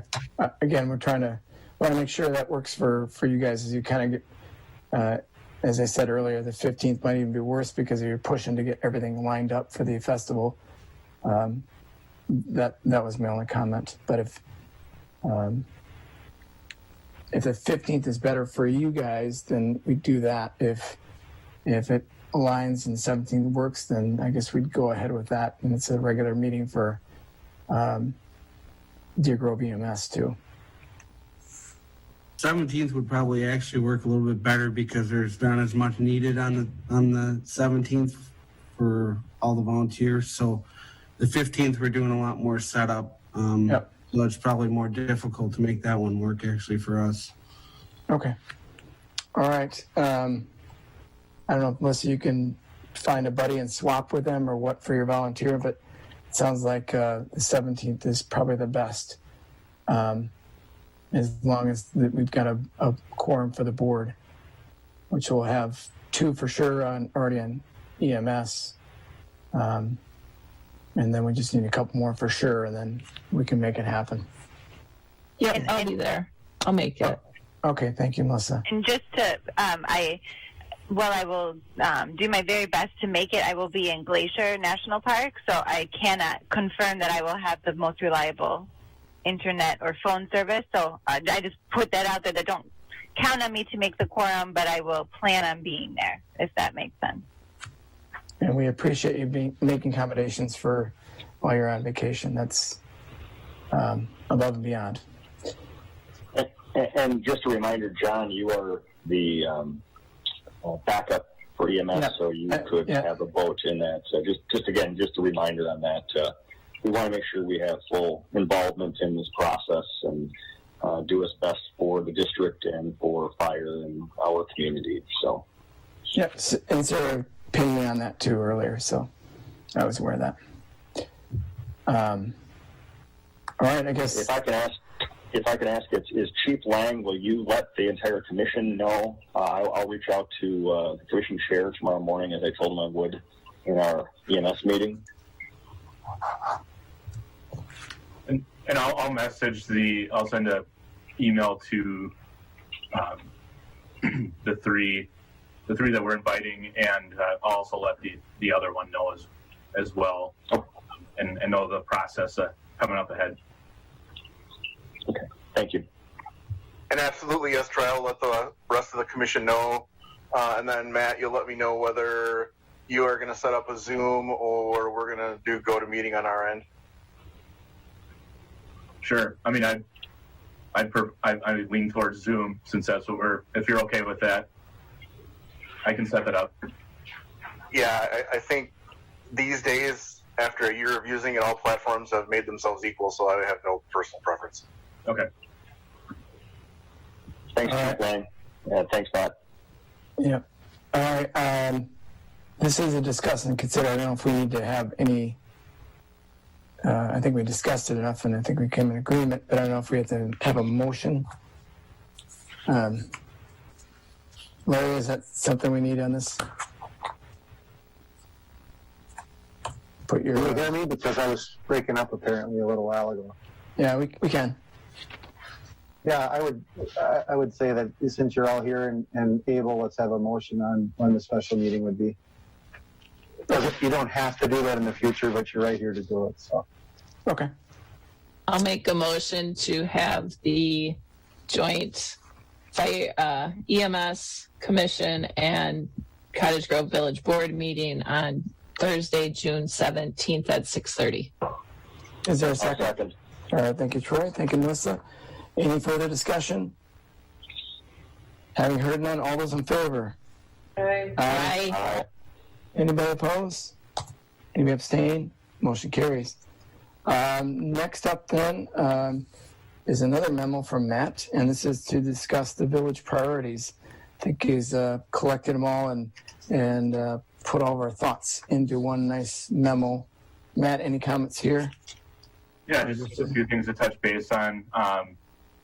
Again, want to make sure that works for you guys as you kind of get, as I said earlier, the 15th might even be worse because you're pushing to get everything lined up for the festival. That was my only comment. But if the 15th is better for you guys, then we do that. If it aligns and the 17th works, then I guess we'd go ahead with that. And it's a regular meeting for Deer Grove EMS too. 17th would probably actually work a little bit better because there's not as much needed on the 17th for all the volunteers. So the 15th, we're doing a lot more setup. Yep. So it's probably more difficult to make that one work actually for us. Okay. All right. I don't know, Melissa, you can find a buddy and swap with them or what for your volunteer, but it sounds like the 17th is probably the best. As long as we've got a quorum for the board, which will have 2 for sure already on EMS. And then we just need a couple more for sure, and then we can make it happen. Yeah, I'll be there. I'll make it. Okay, thank you, Melissa. And just to, I will do my very best to make it. I will be in Glacier National Park, so I cannot confirm that I will have the most reliable internet or phone service. So I just put that out there that don't count on me to make the quorum, but I will plan on being there, if that makes sense. And we appreciate you making accommodations for while you're on vacation. That's above and beyond. And just a reminder, John, you are the backup for EMS, so you could have a vote in that. So just a reminder on that. We want to make sure we have full involvement in this process and do what's best for the district and for fire and our community. So, yeah, and Sarah pinged me on that too earlier, so I was aware of that. All right, I guess if I can ask, is Chief Lang? Will you let the entire commission know? I'll reach out to the commission chair tomorrow morning, as I told him I would in our EMS meeting. And I'll message I'll send an email to the three that we're inviting, and I'll also let the other one know as well, and know the process coming up ahead. Okay, thank you. And absolutely, yes, Troy, I'll let the rest of the commission know. And then, Matt, you'll let me know whether you are going to set up a Zoom or we're going to do GoToMeeting on our end? Sure. I mean, I lean towards Zoom since that's what if you're okay with that, I can set that up. Yeah, I think these days, after a year of using it, all platforms have made themselves equal, so I have no personal preference. Okay. Thanks, Blaine. Yeah, thanks, Matt. Yeah. All right. This is a discuss and consider. I don't know if we need to have any. I think we discussed it enough, and I think we came in agreement. But I don't know if we have to have a motion. Larry, is that something we need on this? Put your. Can you hear me? Because I was breaking up apparently a little while ago. Yeah, we can. Yeah, I would say that since you're all here and able, let's have a motion on when the special meeting would be. You don't have to do that in the future, but you're right here to do it. So. Okay. I'll make a motion to have the joint fire, EMS Commission and Cottage Grove Village Board meeting on Thursday, June 17th at 6:30. Is there a second? All right, thank you, Troy. Thank you, Melissa. Any further discussion? Having heard none, all those in favor? Aye. Aye. Anybody opposed? Anybody abstain? Motion carries. Next up then is another memo from Matt, and this is to discuss the village priorities. I think he's collected them all and put all of our thoughts into one nice memo. Matt, any comments here? Yeah, just a few things to touch base on.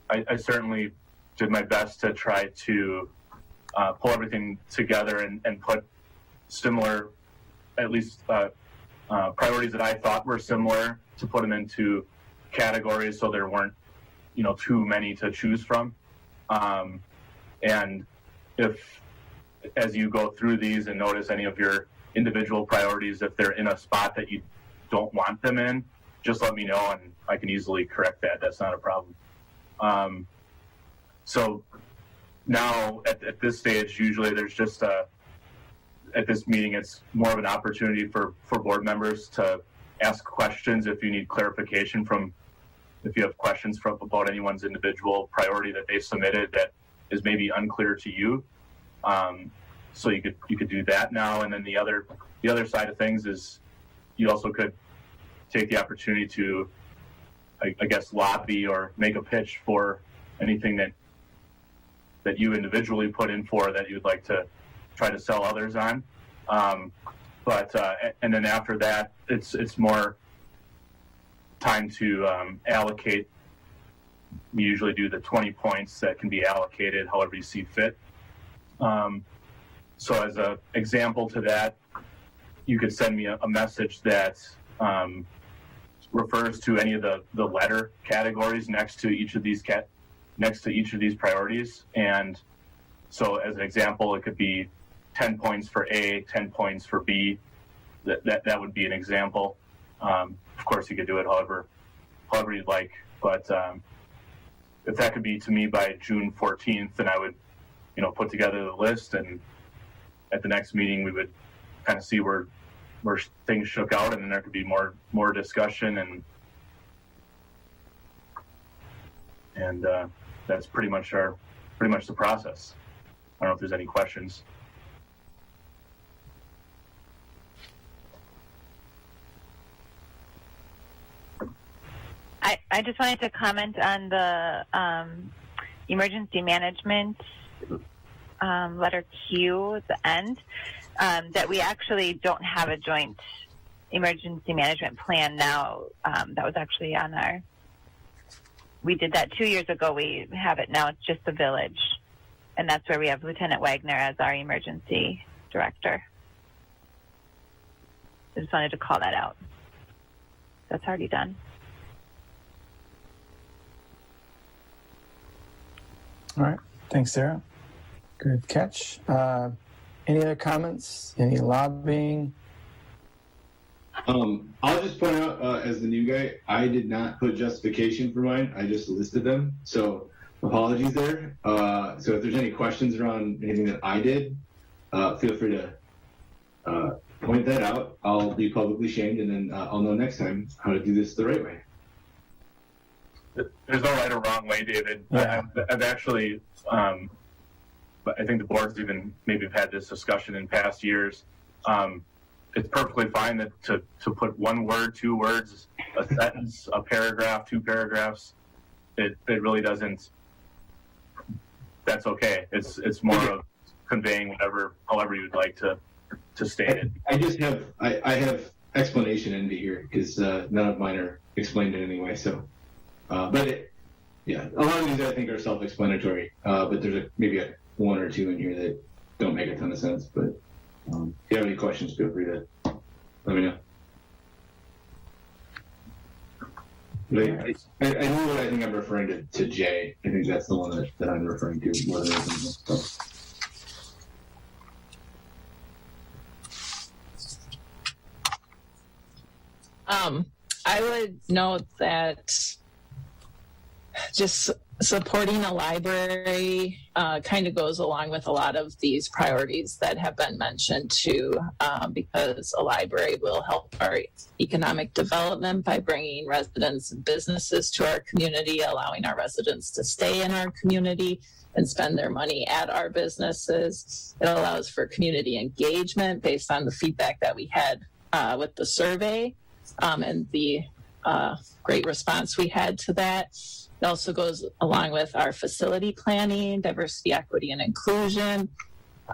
I certainly did my best to try to pull everything together and put similar, at least priorities that I thought were similar, to put them into categories so there weren't, too many to choose from. And if, as you go through these and notice any of your individual priorities, if they're in a spot that you don't want them in, just let me know and I can easily correct that. That's not a problem. So now at this stage, usually there's just at this meeting, it's more of an opportunity for board members to ask questions if you need clarification if you have questions about anyone's individual priority that they submitted that is maybe unclear to you. So you could do that now. And then the other side of things is you also could take the opportunity to, I guess, lobby or make a pitch for anything that you individually put in for that you'd like to try to sell others on. And then after that, it's more time to allocate. We usually do the 20 points that can be allocated however you see fit. So as an example to that, you could send me a message that refers to any of the letter categories next to each of these priorities. And so as an example, it could be 10 points for A, 10 points for B. That would be an example. Of course, you could do it however you'd like. But if that could be to me by June 14th, then I would, put together the list, and at the next meeting we would kind of see where things shook out, and then there could be more discussion, and that's pretty much the process. I don't know if there's any questions. I just wanted to comment on the emergency management letter Q at the end, that we actually don't have a joint emergency management plan now. That was actually we did that 2 years ago. We have it now. It's just the village. And that's where we have Lieutenant Wagner as our emergency director. I just wanted to call that out. That's already done. All right. Thanks, Sarah. Good catch. Any other comments? Any lobbying? I'll just point out, as the new guy, I did not put justification for mine. I just listed them. So apologies there. So if there's any questions around anything that I did, feel free to point that out, I'll be publicly shamed, and then I'll know next time how to do this the right way. There's no right or wrong way, David. Yeah. I've actually, but I think the board's even maybe have had this discussion in past years. It's perfectly fine to put 1 word, 2 words, a sentence, a paragraph, 2 paragraphs. It really doesn't. That's okay. It's more of conveying however you'd like to state it. I have explanation envy here because none of mine are explained in any way. So, a lot of these I think are self-explanatory. But there's maybe 1 or 2 in here that don't make a ton of sense. But if you have any questions, feel free to let me know. But I know what I think I'm referring to Jay. I think that's the one that I'm referring to more than anything else. I would note that just supporting a library kind of goes along with a lot of these priorities that have been mentioned too, because a library will help our economic development by bringing residents and businesses to our community, allowing our residents to stay in our community and spend their money at our businesses. It allows for community engagement based on the feedback that we had with the survey and the great response we had to that. It also goes along with our facility planning, diversity, equity, and inclusion.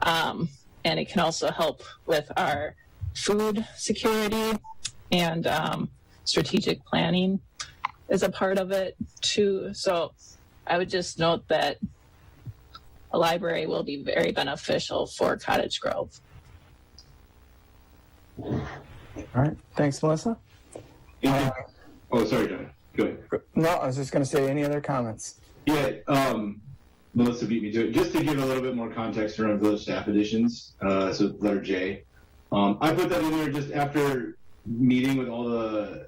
And it can also help with our food security, and strategic planning is a part of it too. So I would just note that a library will be very beneficial for Cottage Grove. All right. Thanks, Melissa. Sorry, John. Go ahead. No, I was just going to say, any other comments? Yeah, Melissa beat me to it. Just to give a little bit more context around village staff additions, so letter J. I put that in there just after meeting with all the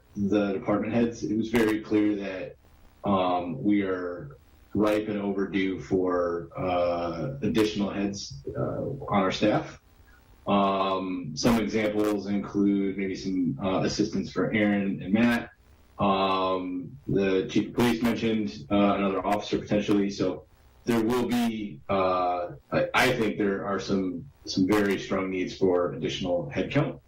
department heads. It was very clear that we are ripe and overdue for additional heads on our staff. Some examples include maybe some assistants for Aaron and Matt. The chief of police mentioned another officer potentially. So there will be, I think there are some very strong needs for additional headcount.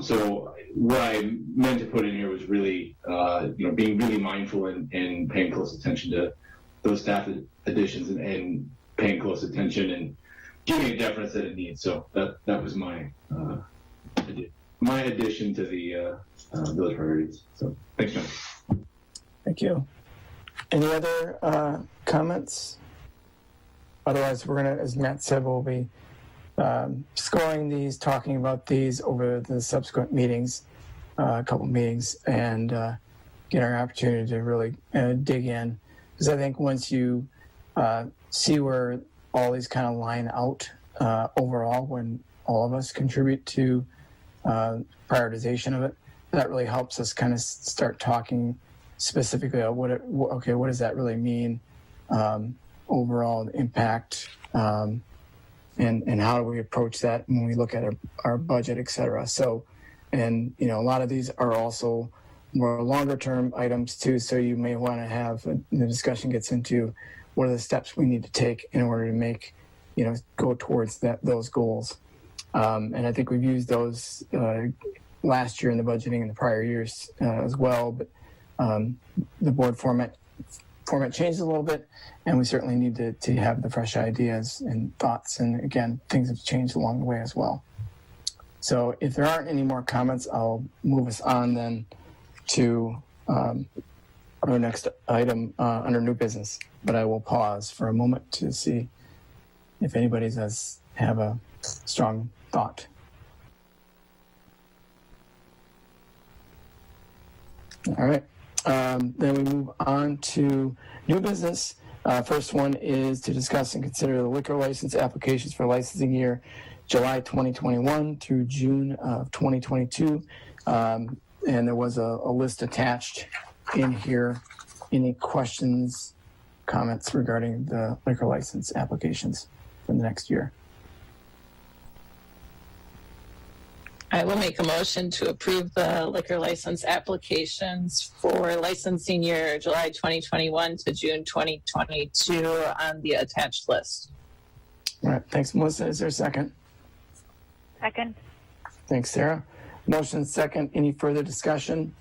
So what I meant to put in here was really, being really mindful and paying close attention to those staff additions and paying close attention and giving it deference that it needs. So that was my addition to the village priorities. So thanks, John. Thank you. Any other comments? Otherwise, we're going to, as Matt said, we'll be scoring these, talking about these over the subsequent meetings, a couple meetings, and get our opportunity to really dig in. Because I think once you see where all these kind of line out overall, when all of us contribute to prioritization of it, that really helps us kind of start talking specifically about what does that really mean, overall impact, and how do we approach that when we look at our budget, et cetera. So, and a lot of these are also more longer term items too. So you may want to have the discussion gets into what are the steps we need to take in order to make, go towards those goals. And I think we've used those last year in the budgeting in the prior years as well. But the board format changed a little bit, and we certainly need to have the fresh ideas and thoughts. And again, things have changed along the way as well. So if there aren't any more comments, I'll move us on then to our next item under new business. But I will pause for a moment to see if anybody does have a strong thought. All right. Then we move on to new business. First one is to discuss and consider the liquor license applications for licensing year July 2021 through June of 2022. And there was a list attached in here. Any questions, comments regarding the liquor license applications for the next year? I will make a motion to approve the liquor license applications for licensing year July 2021 to June 2022 on the attached list. All right, thanks, Melissa. Is there a second? Second. Thanks, Sarah. Motion second. Any further discussion?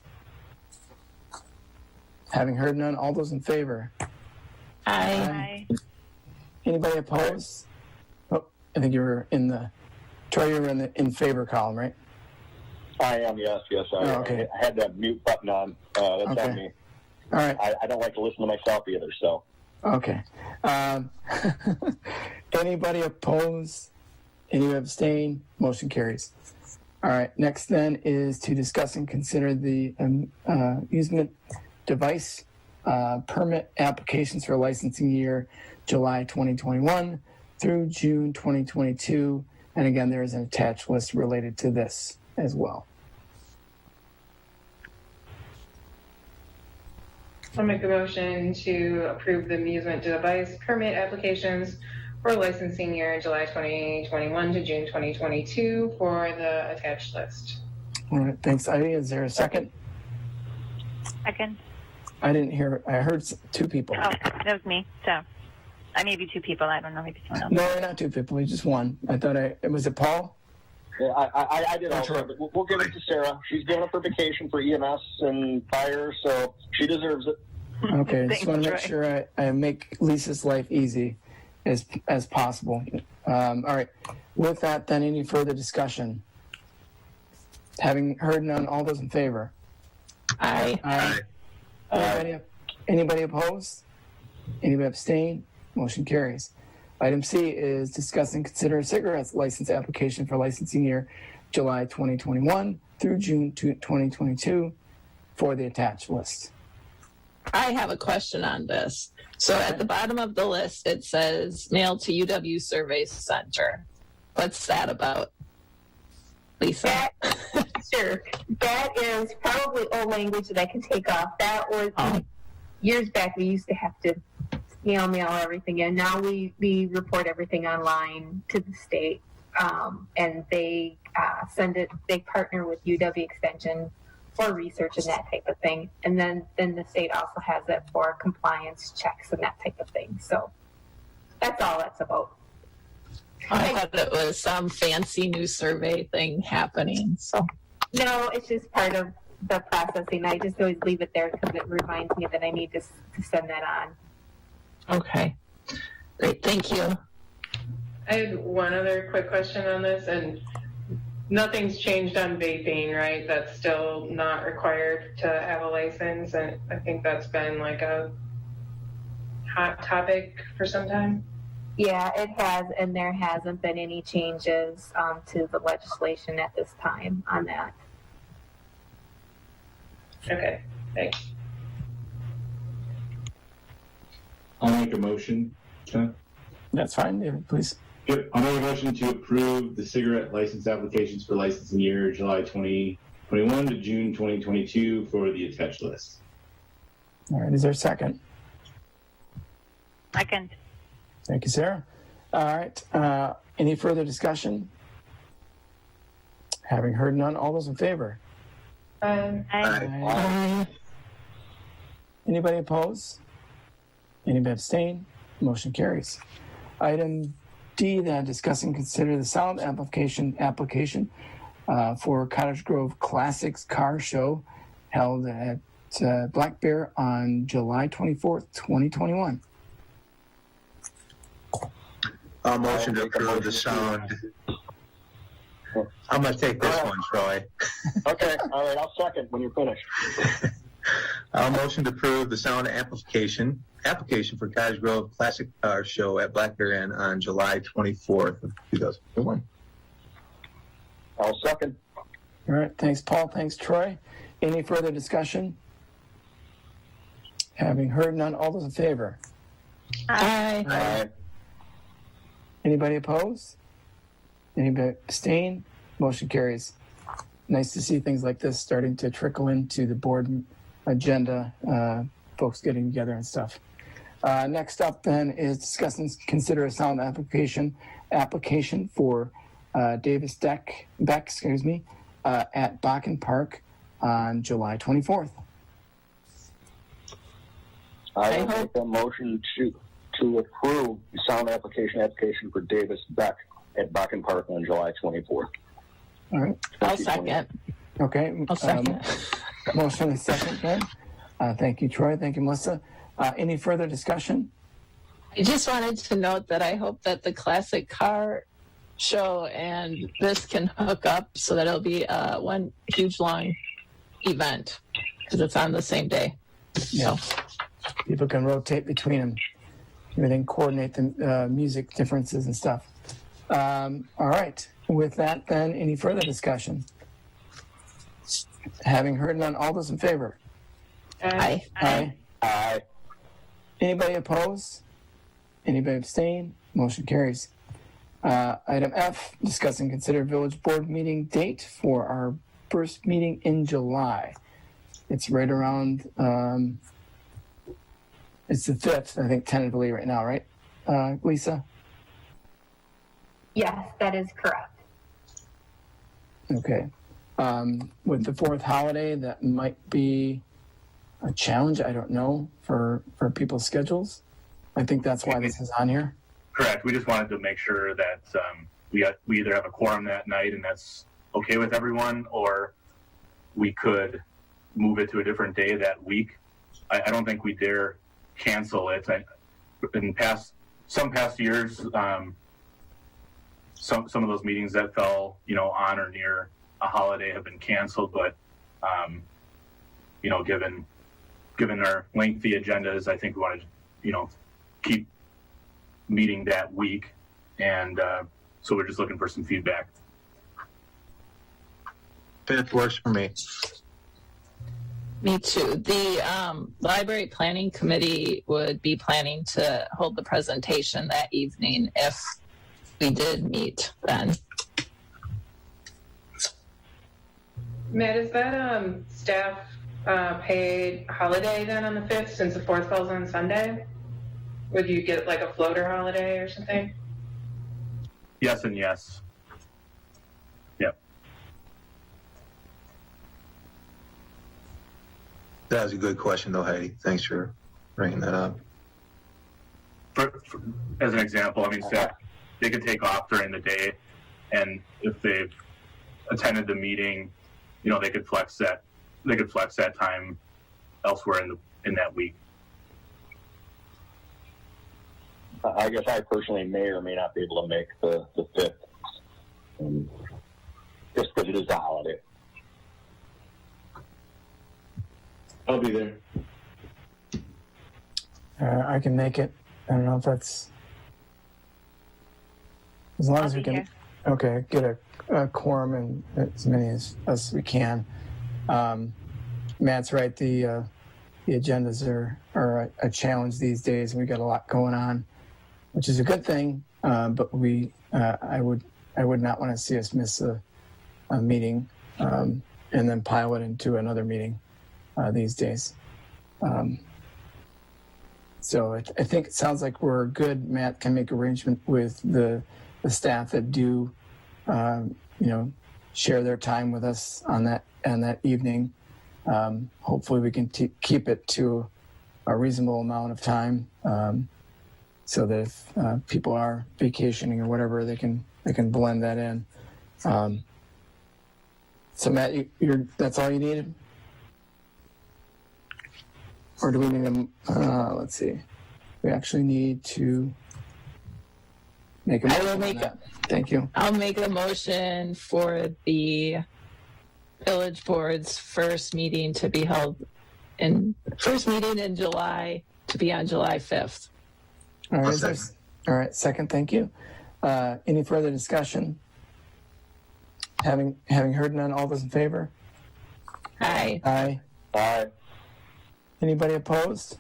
Having heard none, all those in favor? Aye. Anybody opposed? Oh, I think you were in the, Troy, you were in the in favor column, right? I am, yes. Okay. I had that mute button on. That's Okay. on me. All right. I don't like to listen to myself either, so. Okay. Anybody opposed? Any abstain? Motion carries. All right. Next then is to discuss and consider the amusement device permit applications for licensing year July 2021 through June 2022. And again, there is an attached list related to this as well. I'll make a motion to approve the amusement device permit applications for licensing year July 2021 to June 2022 for the attached list. All right. Thanks, Ivy. Is there a second? Second. I didn't hear. I heard two people. Oh, that was me. So I may be two people. I don't know. Maybe someone else. No, you're not two people. You're just one. I thought was it Paul? Yeah, I did also, but we'll give it to Sarah. She's given up her vacation for EMS and fire, so she deserves it. Okay, I Thanks, just want to make Troy. sure I make Lisa's life easy as possible. All right. With that, then, any further discussion? Having heard none, all those in favor? Aye. Anybody opposed? Anybody abstain? Motion carries. Item C is discuss and consider a cigarettes license application for licensing year July 2021 through June 2022 for the attached list. I have a question on this. So at the bottom of the list, it says mail to UW Survey Center. What's that about? Lisa? Sure. That is probably old language that I can take off. That was years back. We used to have to mail everything in. Now we report everything online to the state, and they send it. They partner with UW Extension for research and that type of thing. And then the state also has it for compliance checks and that type of thing. So that's all that's about. I thought it was some fancy new survey thing happening. So No, it's just part of the processing. I just always leave it there because it reminds me that I need to send that on. Okay. Great. Thank you. I had one other quick question on this, and nothing's changed on vaping, right? That's still not required to have a license, and I think that's been like a hot topic for some time. Yeah, it has, and there hasn't been any changes to the legislation at this time on that. Okay, thanks. I'll make a motion. Okay. That's fine, David, please. Yep. I'll make a motion to approve the cigarette license applications for licensing year July 2021 to June 2022 for the attached list. All right. Is there a second? Second. Thank you, Sarah. All right. Any further discussion? Having heard none, all those in favor? Aye. Anybody opposed? Anybody abstain? Motion carries. Item D, then, discuss and consider the sound application for Cottage Grove Classics Car Show held at Black Bear on July 24th, 2021. I'll motion to approve the sound. I'm going to take this one, Troy. Okay, all right, I'll second when you're finished. I'll motion to approve the sound application for Cottage Grove Classic Car Show at Black Bear Inn on July 24th of 2021. I'll second. All right, thanks, Paul. Thanks, Troy. Any further discussion? Having heard none, all those in favor? Aye. Aye. Anybody opposed? Anybody abstain? Motion carries. Nice to see things like this starting to trickle into the board agenda, folks getting together and stuff. Next up then is discuss and consider a sound application for Davis Beck, at Bakken Park on July 24th. I will make a motion to approve the sound application for Davis Beck at Bakken Park on July 24th. All right. I'll second. Okay. I'll second. Motion and second then. Thank you, Troy. Thank you, Melissa. Any further discussion? I just wanted to note that I hope that the classic car show and this can hook up so that it'll be one huge long event because it's on the same day. Yeah. People can rotate between them. Everything, coordinate the music differences and stuff. All right. With that, then, any further discussion? Having heard none, all those in favor? Aye. Aye. Aye. Anybody opposed? Anybody abstain? Motion carries. Item F, discuss and consider village board meeting date for our first meeting in July. It's right around, it's the 5th, I think, tentatively right now, right, Lisa? Yes, that is correct. Okay. With the 4th holiday, that might be a challenge, I don't know, for people's schedules. I think that's why this is on here. Correct. We just wanted to make sure that we either have a quorum that night and that's okay with everyone, or we could move it to a different day that week. I don't think we dare cancel it. In some past years, some of those meetings that fell, on or near a holiday have been canceled. But given our lengthy agendas, I think we want to, keep meeting that week, and so we're just looking for some feedback. 5th works for me. Me too. The library planning committee would be planning to hold the presentation that evening if we did meet then. Matt, is that staff paid holiday then on the 5th since the 4th falls on Sunday? Would you get like a floater holiday or something? Yes and yes. Yep. That was a good question, though, Heidi. Thanks for bringing that up. As an example, staff, they could take off during the day, and if they've attended the meeting, they could flex that. They could flex that time elsewhere in that week. I guess I personally may or may not be able to make the 5th, just because it is a holiday. I'll be there. I can make it. I don't know if that's as long as we can. Okay, get a quorum and as many as we can. Matt's right. The agendas are a challenge these days, and we got a lot going on, which is a good thing. But I would not want to see us miss a meeting and then pile it into another meeting these days. So I think it sounds like we're good. Matt can make arrangement with the staff that do, share their time with us on that evening. Hopefully we can keep it to a reasonable amount of time, so that if people are vacationing or whatever, they can blend that in. So Matt, that's all you needed? Or do we need let's see. We actually need to make a motion. Thank you. I'll make a motion for the village board's first meeting to be held in July to be on July 5th. All right. All right. Second. Thank you. Any further discussion? Having heard none, all those in favor? Aye. Aye. Aye. Anybody opposed?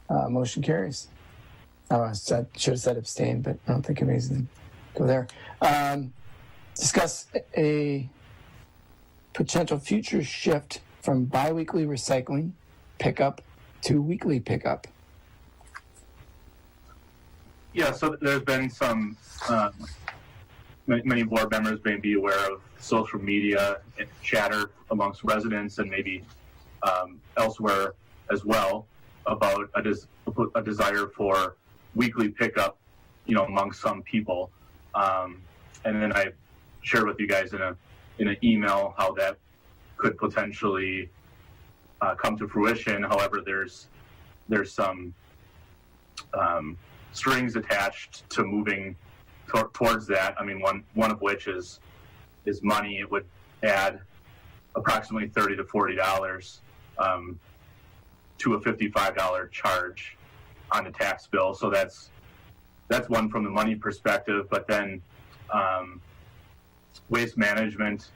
Motion carries. I should have said abstain, but I don't think anybody's going to go there. Discuss a potential future shift from biweekly recycling pickup to weekly pickup. Yeah, so there's been some many board members may be aware of social media and chatter amongst residents and maybe elsewhere as well about a desire for weekly pickup, amongst some people. And then I shared with you guys in an email how that could potentially come to fruition. However, there's some strings attached to moving towards that. I mean, one of which is money. It would add approximately $30 to $40 to a $55 charge on the tax bill. So that's one from the money perspective. But then Waste Management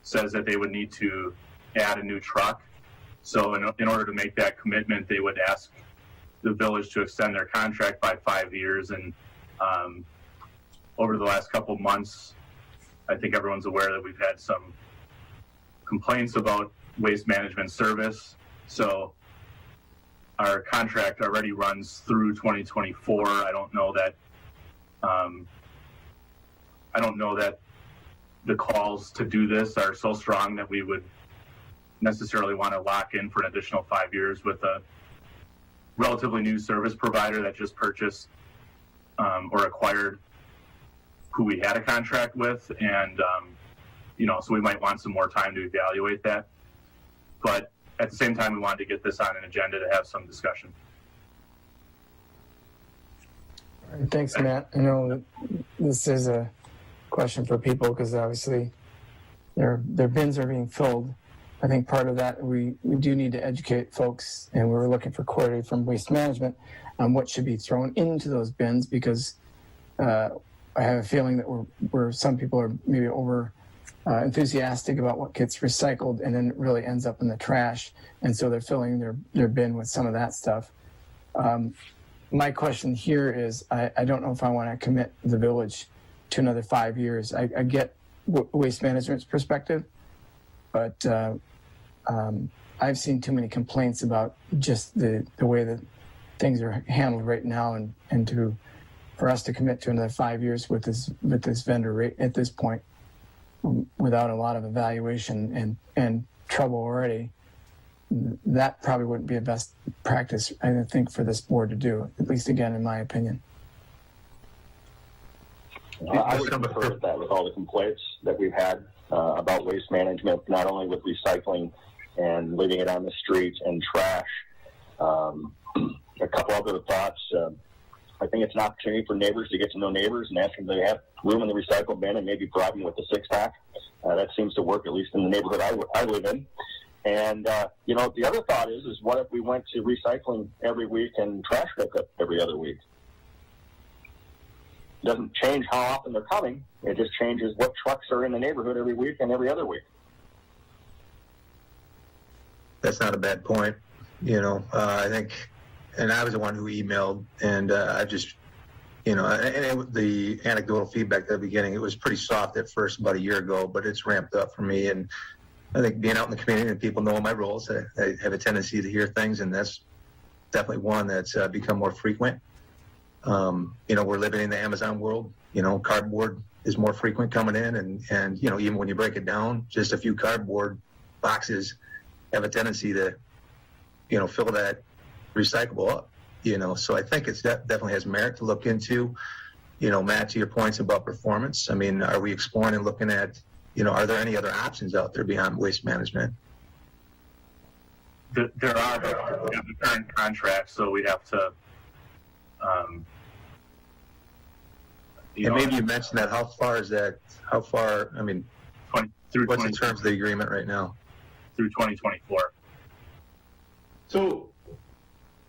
says that they would need to add a new truck. So in order to make that commitment, they would ask the village to extend their contract by 5 years. And over the last couple of months, I think everyone's aware that we've had some complaints about Waste Management service. So our contract already runs through 2024. I don't know that the calls to do this are so strong that we would necessarily want to lock in for an additional 5 years with a relatively new service provider that just purchased or acquired who we had a contract with. And, so we might want some more time to evaluate that. But at the same time, we wanted to get this on an agenda to have some discussion. All right, thanks, Matt. I know that this is a question for people because obviously their bins are being filled. I think part of that we do need to educate folks, and we're looking for clarity from Waste Management on what should be thrown into those bins, because I have a feeling that we're some people are maybe over enthusiastic about what gets recycled and then it really ends up in the trash, and so they're filling their bin with some of that stuff. My question here is, I don't know if I want to commit the village to another 5 years. I get Waste Management's perspective, but I've seen too many complaints about just the way that things are handled right now, and for us to commit to another 5 years with this vendor rate at this point, without a lot of evaluation and trouble already, that probably wouldn't be a best practice, I think, for this board to do, at least again, in my opinion. I would concur with that, with all the complaints that we've had about Waste Management, not only with recycling and leaving it on the streets and trash. A couple other thoughts. I think it's an opportunity for neighbors to get to know neighbors and ask them if they have room in the recycle bin and maybe bribe them with a six-pack. That seems to work, at least in the neighborhood I live in. And, the other thought is what if we went to recycling every week and trash pickup every other week? It doesn't change how often they're coming. It just changes what trucks are in the neighborhood every week and every other week. That's not a bad point. I think, and I was the one who emailed, and I just, the anecdotal feedback at the beginning, it was pretty soft at first about a year ago, but it's ramped up for me. And I think being out in the community and people know my roles, I have a tendency to hear things, and that's definitely one that's become more frequent. We're living in the Amazon world. Cardboard is more frequent coming in, and even when you break it down, just a few cardboard boxes have a tendency to, fill that recyclable up. So I think it's definitely has merit to look into. Matt, to your points about performance, I mean, are we exploring and looking at, are there any other options out there beyond Waste Management? There are, but we have the current contract, so we'd have to. And maybe you mentioned that. How far is that? How far? I mean, what's in terms of the agreement right now? Through 2024. So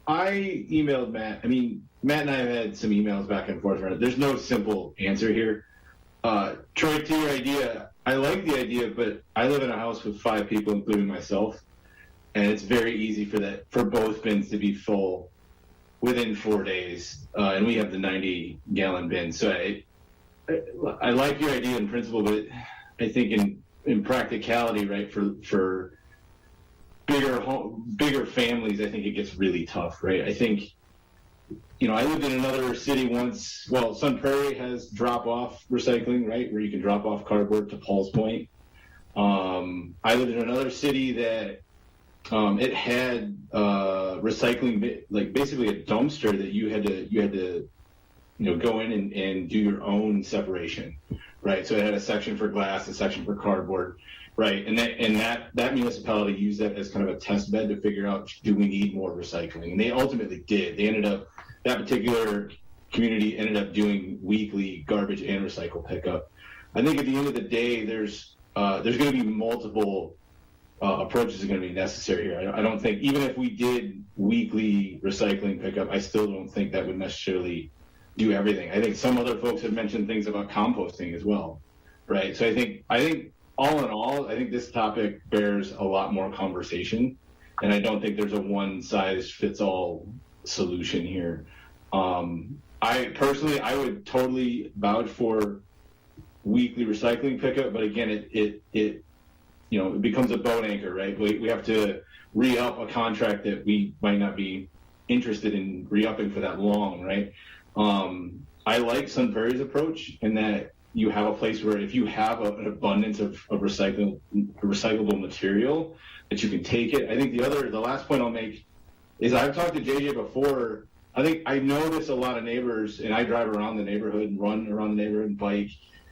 I emailed Matt. I mean, Matt and I have had some emails back and forth. There's no simple answer here. Troy, to your idea, I like the idea, but I live in a house with 5 people, including myself, and it's very easy for both bins to be full within 4 days, and we have the 90-gallon bin. So I like your idea in principle, but I think in practicality, right, for bigger families, I think it gets really tough, right? I think I lived in another city once. Well, Sun Prairie has drop-off recycling, right, where you can drop off cardboard, to Paul's point. I lived in another city that it had recycling, like basically a dumpster that you had to go in and do your own separation, right? So it had a section for glass, a section for cardboard, right? And that municipality used that as kind of a test bed to figure out, do we need more recycling? And they ultimately did. That particular community ended up doing weekly garbage and recycle pickup. I think at the end of the day, there's going to be multiple approaches are going to be necessary here. I don't think, even if we did weekly recycling pickup, I still don't think that would necessarily do everything. I think some other folks have mentioned things about composting as well, right? So I think all in all, I think this topic bears a lot more conversation, and I don't think there's a one-size-fits-all solution here. I would totally vouch for weekly recycling pickup, but again, it becomes a boat anchor, right? We have to re-up a contract that we might not be interested in re-upping for that long, right? I like Sun Prairie's approach in that you have a place where if you have an abundance of recyclable material, that you can take it. I think the last point I'll make is I've talked to JJ before. I think I notice a lot of neighbors, and I drive around the neighborhood and run around the neighborhood and bike.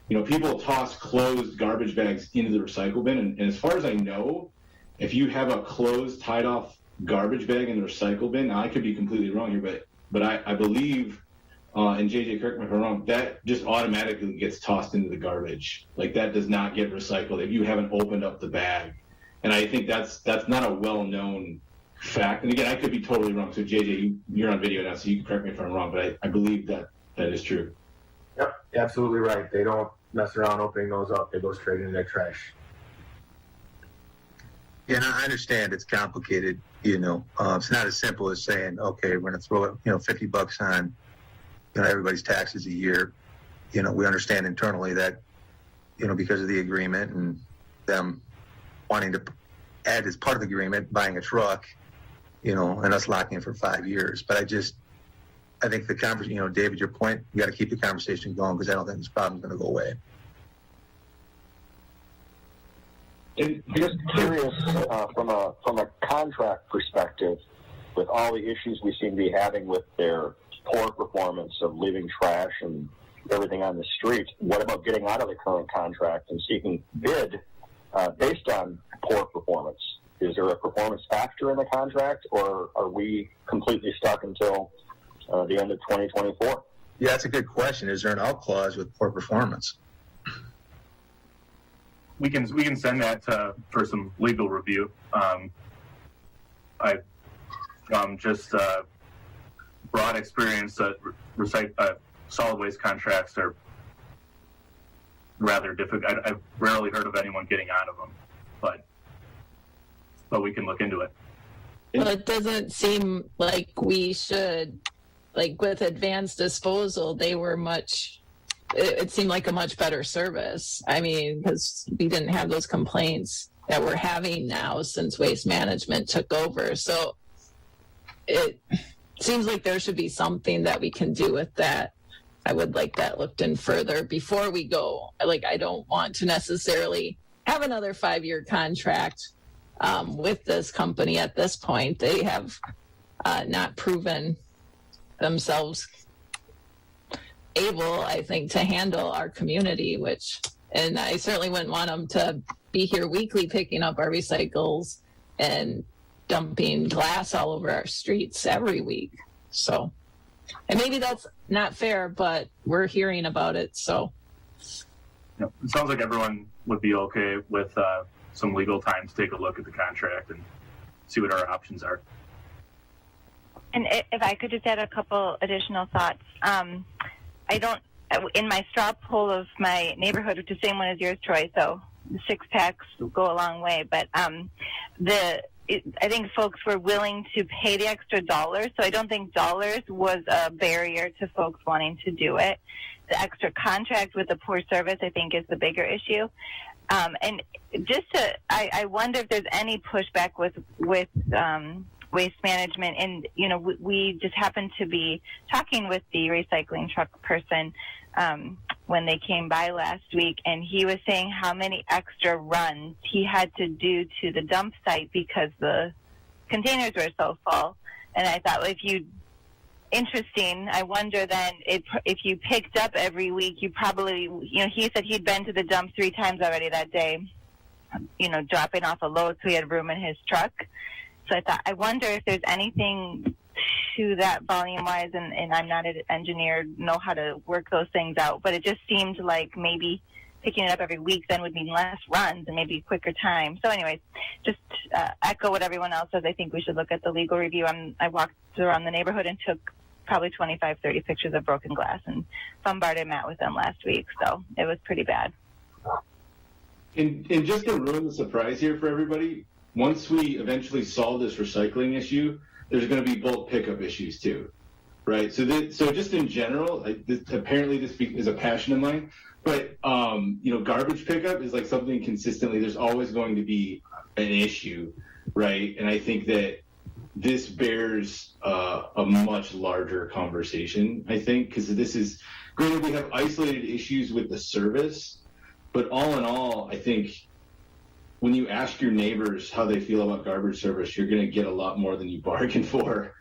People toss closed garbage bags into the recycle bin, and as far as I know, if you have a closed, tied-off garbage bag in the recycle bin, now I could be completely wrong here, but I believe, and JJ, correct me if I'm wrong, that just automatically gets tossed into the garbage. Like, that does not get recycled if you haven't opened up the bag. And I think that's not a well-known fact. And again, I could be totally wrong. So JJ, you're on video now, so you can correct me if I'm wrong, but I believe that is true. Yep, absolutely right. They don't mess around opening those up. They go straight into their trash. Yeah, and I understand it's complicated. It's not as simple as saying, okay, we're going to throw it, $50 on, everybody's taxes a year. We understand internally that, because of the agreement and them wanting to add as part of the agreement, buying a truck, and us locking it for 5 years. But I think the conversation, David, your point, you got to keep the conversation going, because I don't think this problem's going to go away. And just curious, from a contract perspective, with all the issues we seem to be having with their poor performance of leaving trash and everything on the street, what about getting out of the current contract and seeking bid based on poor performance? Is there a performance factor in the contract, or are we completely stuck until the end of 2024? Yeah, that's a good question. Is there an out clause with poor performance? We can send that for some legal review. I just broad experience that solid waste contracts are rather difficult. I've rarely heard of anyone getting out of them, but we can look into it. Well, it doesn't seem like we should, like with advanced disposal, it seemed like a much better service. I mean, because we didn't have those complaints that we're having now since Waste Management took over. So it seems like there should be something that we can do with that. I would like that looked in further before we go. Like, I don't want to necessarily have another 5-year contract with this company at this point. They have not proven themselves able, I think, to handle our community, and I certainly wouldn't want them to be here weekly picking up our recycles and dumping glass all over our streets every week. So, and maybe that's not fair, but we're hearing about it. So, it sounds like everyone would be okay with some legal time to take a look at the contract and see what our options are. And if I could just add a couple additional thoughts. In my straw poll of my neighborhood, which is the same one as yours, Troy, so the 6-packs go a long way, but I think folks were willing to pay the extra dollars, so I don't think dollars was a barrier to folks wanting to do it. The extra contract with the poor service, I think, is the bigger issue. And I wonder if there's any pushback with waste management, and we just happened to be talking with the recycling truck person when they came by last week, and he was saying how many extra runs he had to do to the dump site because the containers were so full. And I thought, interesting. I wonder then if you picked up every week, you probably, he said he'd been to the dump 3 times already that day, dropping off a load so he had room in his truck. So I thought, I wonder if there's anything to that volume-wise, and I'm not an engineer, know how to work those things out, but it just seemed like maybe picking it up every week then would mean less runs and maybe quicker time. So anyways, just echo what everyone else says. I think we should look at the legal review. I walked around the neighborhood and took probably 25, 30 pictures of broken glass and bombarded Matt with them last week, so it was pretty bad. And just to ruin the surprise here for everybody, once we eventually solve this recycling issue, there's going to be bulk pickup issues too, right? So just in general, apparently this is a passion of mine, but garbage pickup is like something consistently. There's always going to be an issue, right? And I think that this bears a much larger conversation. I think because this is granted we have isolated issues with the service, but all in all, I think when you ask your neighbors how they feel about garbage service, you're going to get a lot more than you bargained for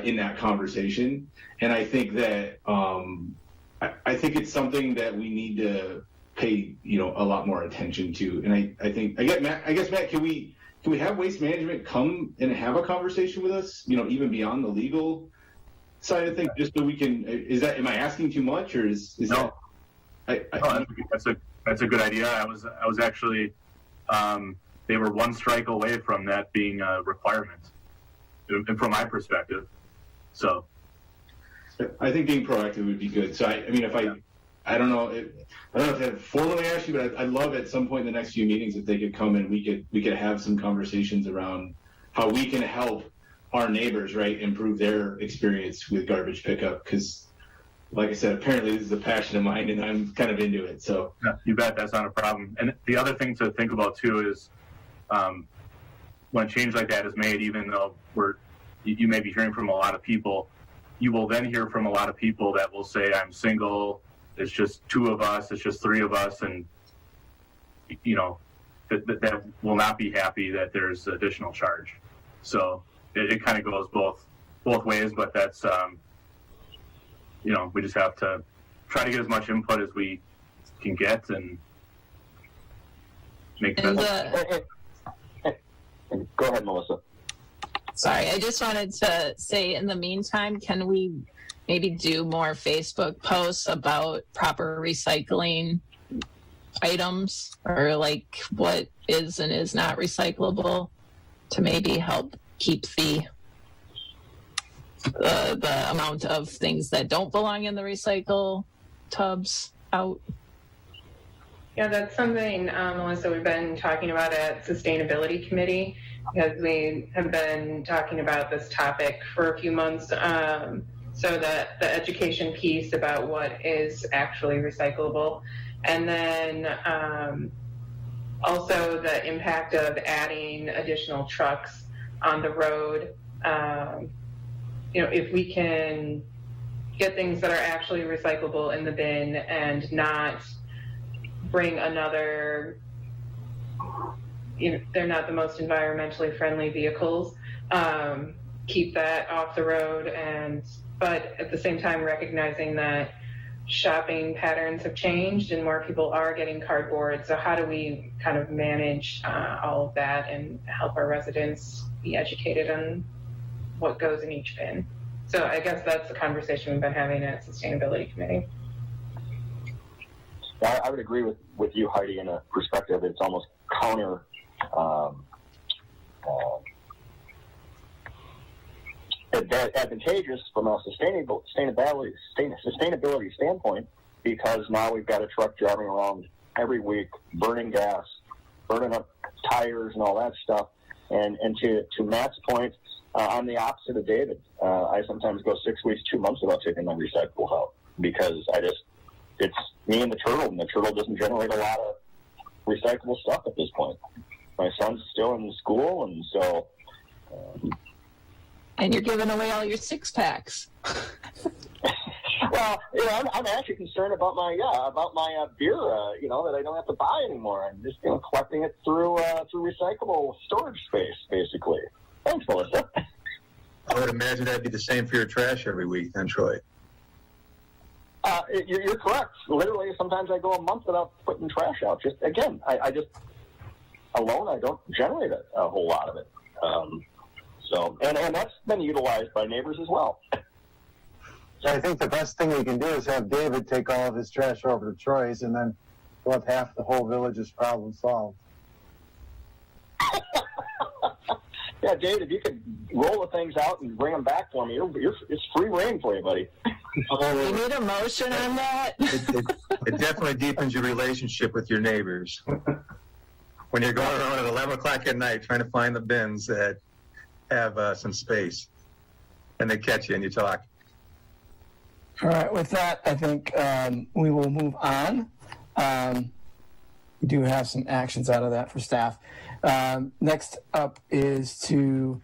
in that conversation. And I think that I think it's something that we need to pay a lot more attention to. And I guess Matt, can we have waste management come and have a conversation with us? Even beyond the legal side of things, just so we can. Am I asking too much, or is no? That's a good idea. I was actually. They were one strike away from that being a requirement, from my perspective. So, I think being proactive would be good. So, I don't know if they formally asked you, but I'd love at some point in the next few meetings if they could come and we could have some conversations around how we can help our neighbors, right, improve their experience with garbage pickup. Because, like I said, apparently this is a passion of mine, and I'm kind of into it. So yeah, you bet, that's not a problem. And the other thing to think about too is when a change like that is made, even though you may be hearing from a lot of people, you will then hear from a lot of people that will say, "I'm single. It's just 2 of us. It's just 3 of us," and that will not be happy that there's additional charge. So it kind of goes both ways, but that's. We just have to try to get as much input as we can get and make the best. Go ahead, Melissa. Sorry, I just wanted to say in the meantime, can we maybe do more Facebook posts about proper recycling items, or like what is and is not recyclable, to maybe help keep the amount of things that don't belong in the recycle tubs out? Yeah, that's something, Melissa, we've been talking about at Sustainability Committee, because we have been talking about this topic for a few months. So that the education piece about what is actually recyclable, and then also the impact of adding additional trucks on the road. If we can get things that are actually recyclable in the bin and not bring another, they're not the most environmentally friendly vehicles, keep that off the road, but at the same time recognizing that shopping patterns have changed and more people are getting cardboard. So how do we kind of manage all of that and help our residents be educated on what goes in each bin? So I guess that's the conversation we've been having at Sustainability Committee. I would agree with you, Heidi, in a perspective. It's almost counter advantageous from a sustainability standpoint, because now we've got a truck driving around every week, burning gas, burning up tires and all that stuff. And to Matt's point, I'm the opposite of David. I sometimes go 6 weeks, 2 months without taking my recyclables out, because it's me and the turtle doesn't generate a lot of recyclable stuff at this point. My son's still in school, and so And you're giving away all your 6-packs. Well, I'm actually concerned about my beer, that I don't have to buy anymore. I'm just collecting it through recyclable storage space, basically. Thanks, Melissa. I would imagine that'd be the same for your trash every week, then, Troy. You're correct. Literally, sometimes I go a month without putting trash out. Just again, I just alone, I don't generate a whole lot of it. And that's been utilized by neighbors as well. So I think the best thing we can do is have David take all of his trash over to Troy's, and then we'll have half the whole village's problem solved. Yeah, David, if you could roll the things out and bring them back for me, it's free reign for you, buddy. You need a motion on that? It definitely deepens your relationship with your neighbors. When you're going around at 11 o'clock at night trying to find the bins that have some space, and they catch you and you talk. All right, with that, I think we will move on. We do have some actions out of that for staff. Next up is to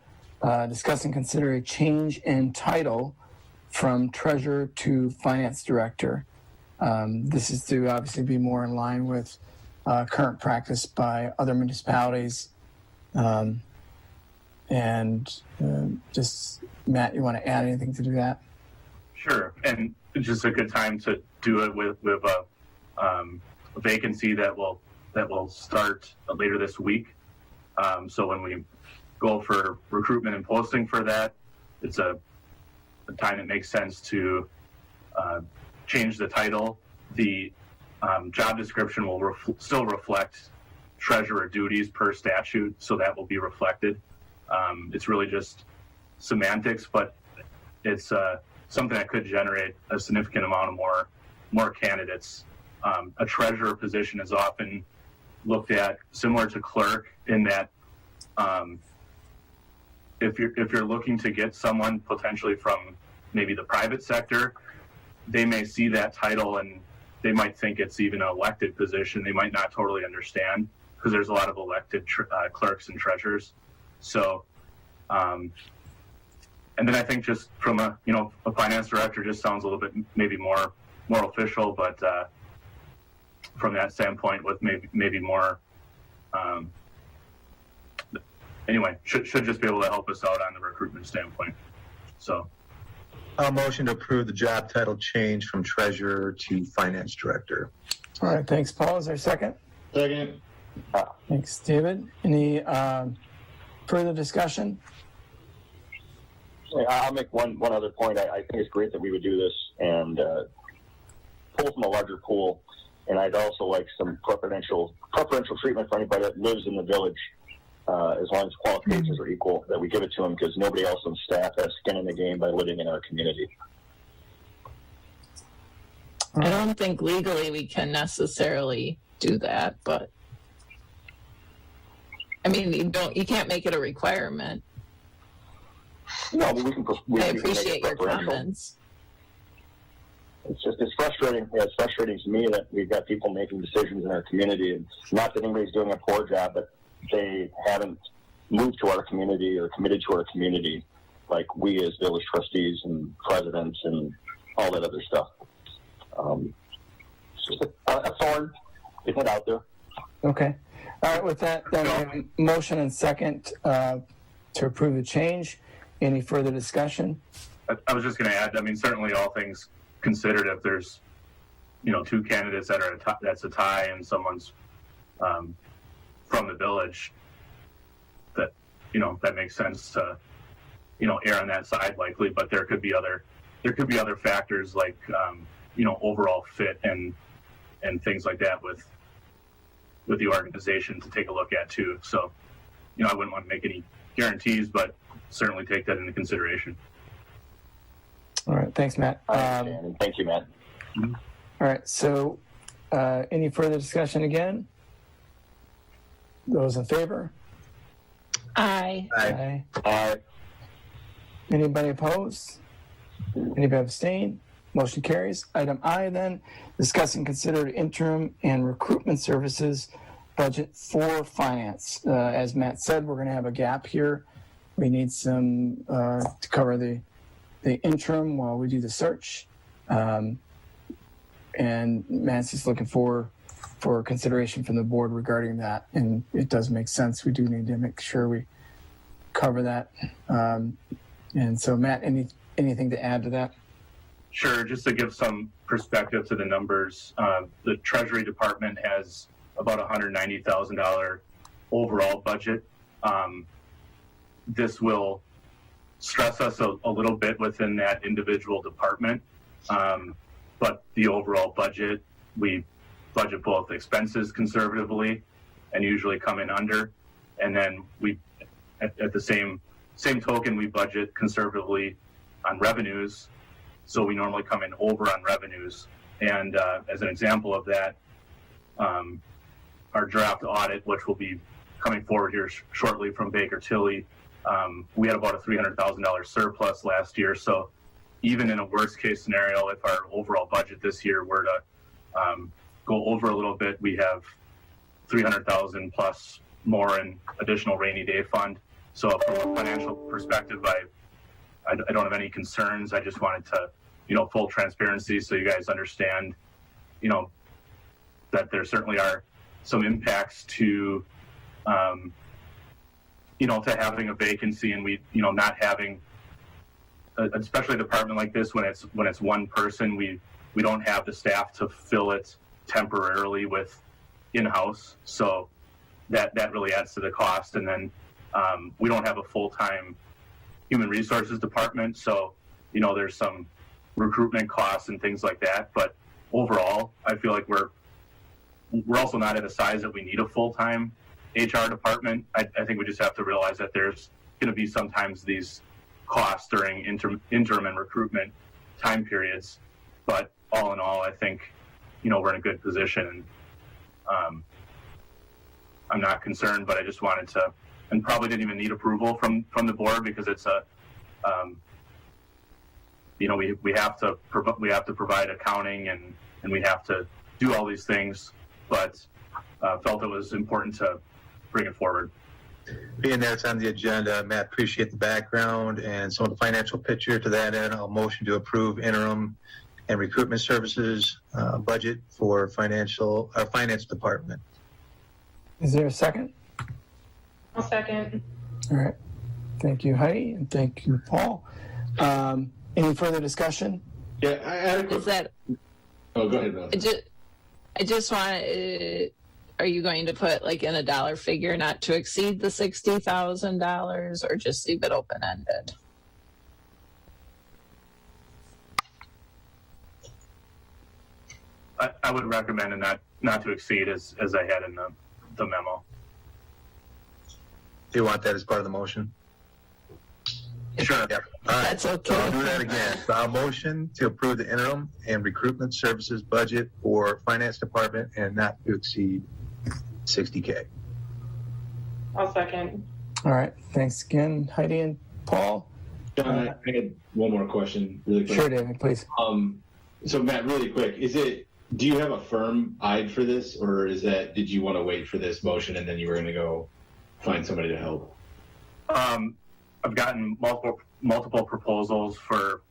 discuss and consider a change in title from treasurer to finance director. This is to obviously be more in line with current practice by other municipalities. Just, Matt, you want to add anything to do that? Sure, and it's just a good time to do it with a vacancy that will start later this week. So when we go for recruitment and posting for that, it's a time it makes sense to change the title. The job description will still reflect treasurer duties per statute, so that will be reflected. It's really just semantics, but it's something that could generate a significant amount of more candidates. A treasurer position is often looked at similar to clerk in that if you're looking to get someone potentially from maybe the private sector, they may see that title and they might think it's even an elected position. They might not totally understand because there's a lot of elected clerks and treasurers. So, and then I think just from a finance director just sounds a little bit maybe more official, but from that standpoint with maybe more, anyway, should just be able to help us out on the recruitment standpoint. So, I'll motion to approve the job title change from treasurer to finance director. All right, thanks, Paul. Is there a second? Second. Thanks, David. Any further discussion? I'll make one other point. I think it's great that we would do this and pull from a larger pool. And I'd also like some preferential treatment for anybody that lives in the village, as long as qualifications are equal, that we give it to them because nobody else on staff has skin in the game by living in our community. I don't think legally we can necessarily do that, but I mean, you can't make it a requirement. No, we I can appreciate your comments. It's frustrating. Yeah, it's frustrating to me that we've got people making decisions in our community. And not that anybody's doing a poor job, but they haven't moved to our community or committed to our community like we as village trustees and presidents and all that other stuff. It's just a thorn. Getting it out there. Okay. All right, with that, then we have a motion and second to approve the change. Any further discussion? I was just going to add, I mean, certainly all things considered, if there's, two candidates that are that's a tie and someone's from the village, that, that makes sense to, err on that side likely, but there could be other factors like, overall fit and things like that with the organization to take a look at too. So, I wouldn't want to make any guarantees, but certainly take that into consideration. All right. Thanks, Matt. Thank you, Matt. All right. So any further discussion again? Those in favor? Aye. Aye. Aye. Anybody opposed? Anybody abstain? Motion carries. Item I then, discuss and consider interim and recruitment services budget for finance. As Matt said, we're going to have a gap here we need some to cover the interim while we do the search. And Matt's just looking for consideration from the board regarding that. And it does make sense. We do need to make sure we cover that. And so, Matt, anything to add to that? Sure. Just to give some perspective to the numbers, the Treasury Department has about $190,000 overall budget. This will stress us a little bit within that individual department, but the overall budget, we budget both expenses conservatively and usually come in under, and then we, at the same token, we budget conservatively on revenues, so we normally come in over on revenues. And as an example of that, our draft audit, which will be coming forward here shortly from Baker Tilly, we had about a $300,000 surplus last year. So even in a worst case scenario, if our overall budget this year were to go over a little bit, we have $300,000 plus more in additional rainy day fund. So from a financial perspective, I don't have any concerns. I just wanted to, full transparency so you guys understand, that there certainly are some impacts to, to having a vacancy, and we, not having, especially a department like this, when it's one person, we don't have the staff to fill it temporarily with in-house. So that really adds to the cost. And then we don't have a full-time human resources department. So, there's some recruitment costs and things like that. But overall, I feel like we're also not at a size that we need a full-time HR department. I think we just have to realize that there's going to be sometimes these costs during interim and recruitment time periods. But all in all, I think, we're in a good position. And I'm not concerned, but I just wanted to, and probably didn't even need approval from the board, because it's a, we have to provide accounting and we have to do all these things, but felt it was important to bring it forward. Being there, it's on the agenda. Matt, appreciate the background and some of the financial picture to that end. I'll motion to approve interim and recruitment services budget for finance department. Is there a second? I'll second. All right. Thank you, Heidi, and thank you, Paul. Any further discussion? Yeah, I had a quick... Oh, go ahead, Bill. I just want to, are you going to put in a dollar figure not to exceed the $60,000, or just leave it open-ended? I would recommend a not to exceed as I had in the memo. Do you want that as part of the motion? Sure. Yeah. All right. That's okay. So I'll do that again. So I'll motion to approve the interim and recruitment services budget for finance department and not to exceed $60K. I'll second. All right. Thanks again, Heidi and Paul. John, I had one more question really quick. Sure, David, please. So Matt, really quick, do you have a firm eyed for this, or did you want to wait for this motion and then you were going to go find somebody to help? I've gotten multiple proposals for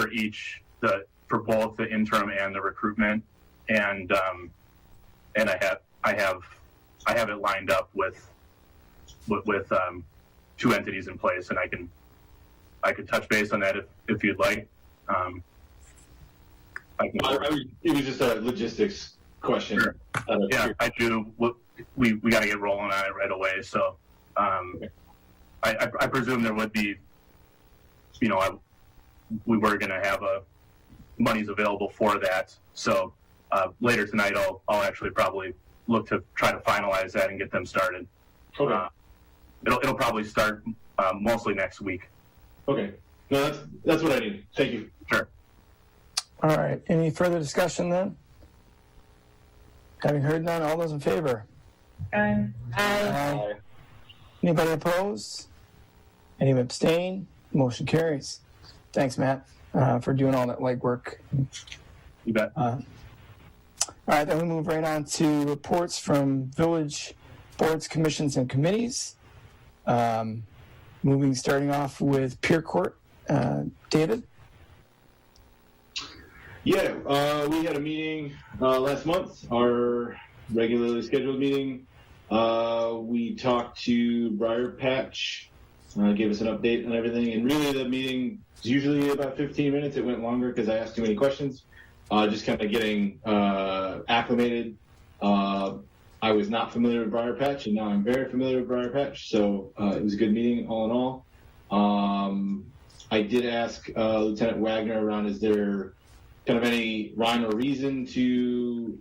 both the interim and the recruitment, and I have it lined up with two entities in place, and I can touch base on that if you'd like. It was just a logistics question. Sure. Yeah, I do. We got to get rolling on it right away. So I presume there would be, we were going to have monies available for that. So later tonight, I'll actually probably look to try to finalize that and get them started. Okay. It'll probably start mostly next week. Okay. No, that's what I need. Thank you. Sure. All right. Any further discussion then? Having heard none, all those in favor? Aye. Anybody opposed? Anyone abstain? Motion carries. Thanks, Matt, for doing all that legwork. You bet. All right, then we move right on to reports from village boards, commissions, and committees. starting off with Pier Court. David? Yeah, we had a meeting last month, our regularly scheduled meeting. We talked to Briar Patch, gave us an update on everything, and really the meeting is usually about 15 minutes. It went longer because I asked too many questions, just kind of getting acclimated. I was not familiar with Briar Patch, and now I'm very familiar with Briar Patch, so it was a good meeting all in all. I did ask Lieutenant Wagner around, is there kind of any rhyme or reason to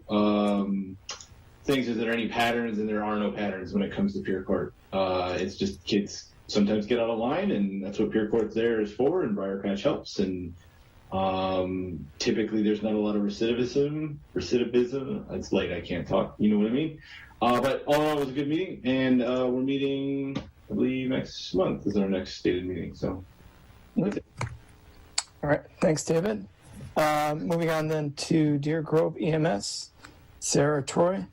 things? Is there any patterns? And there are no patterns when it comes to Pier Court. It's just kids sometimes get out of line, and that's what Pier Court's there is for, and Briar Patch helps. And typically there's not a lot of recidivism. It's late, I can't talk, you know what I mean? But all in all, it was a good meeting, and we're meeting, I believe, next month is our next stated meeting. So, all right, thanks, David. Moving on then to Deer Grove EMS, Sarah Troy.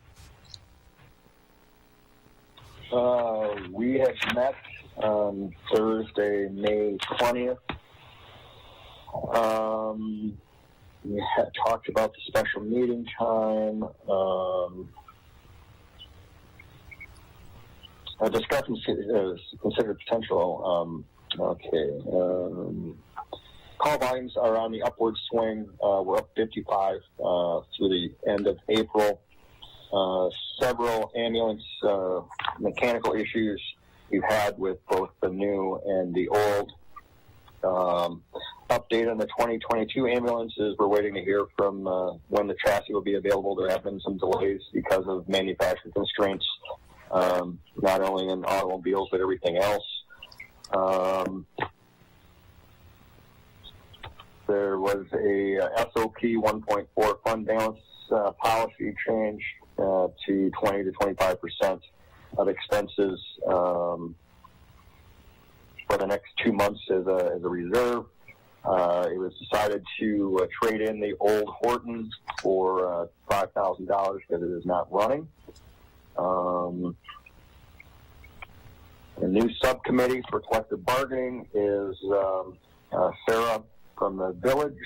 We had met on Thursday, May 20th. We had talked about the special meeting time. Discussing considered potential. Call volumes are on the upward swing. We're up 55 through the end of April. Several ambulance mechanical issues we've had with both the new and the old. Update on the 2022 ambulances. We're waiting to hear from when the chassis will be available. There have been some delays because of manufacturing constraints, not only in automobiles but everything else. There was a SOP 1.4 fund balance policy change to 20 to 25% of expenses for the next 2 months as a reserve. It was decided to trade in the old Horton for $5,000 because it is not running. The new subcommittee for collective bargaining is Sarah from the village,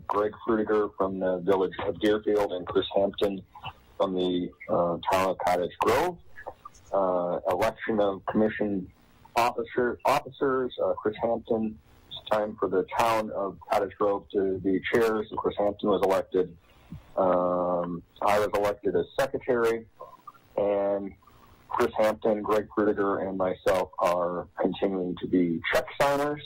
Greg Frudiger from the village of Deerfield, and Chris Hampton from the town of Cottage Grove. Election of commission officers, Chris Hampton. It's time for the town of Cottage Grove to be chairs. Chris Hampton was elected. I was elected as secretary, and Chris Hampton, Greg Frudiger, and myself are continuing to be check signers.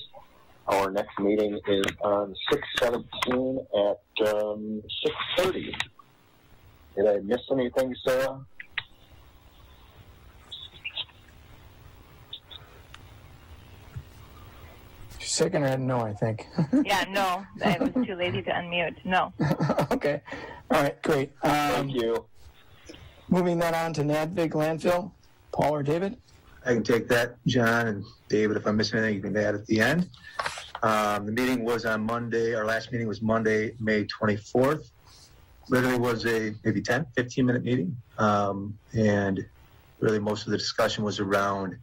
Our next meeting is on 6/17 at 6:30. Did I miss anything, Sarah? Shaking her head no, I think. Yeah, no. I was too lazy to unmute. No. Okay. All right, great. Thank you. Moving that on to NADVIG landfill, Paul or David? I can take that, John, and David, if I'm missing anything, you can add at the end. The meeting was on Monday. Our last meeting was Monday, May 24th. Literally was a maybe 10, 15-minute meeting. And really most of the discussion was around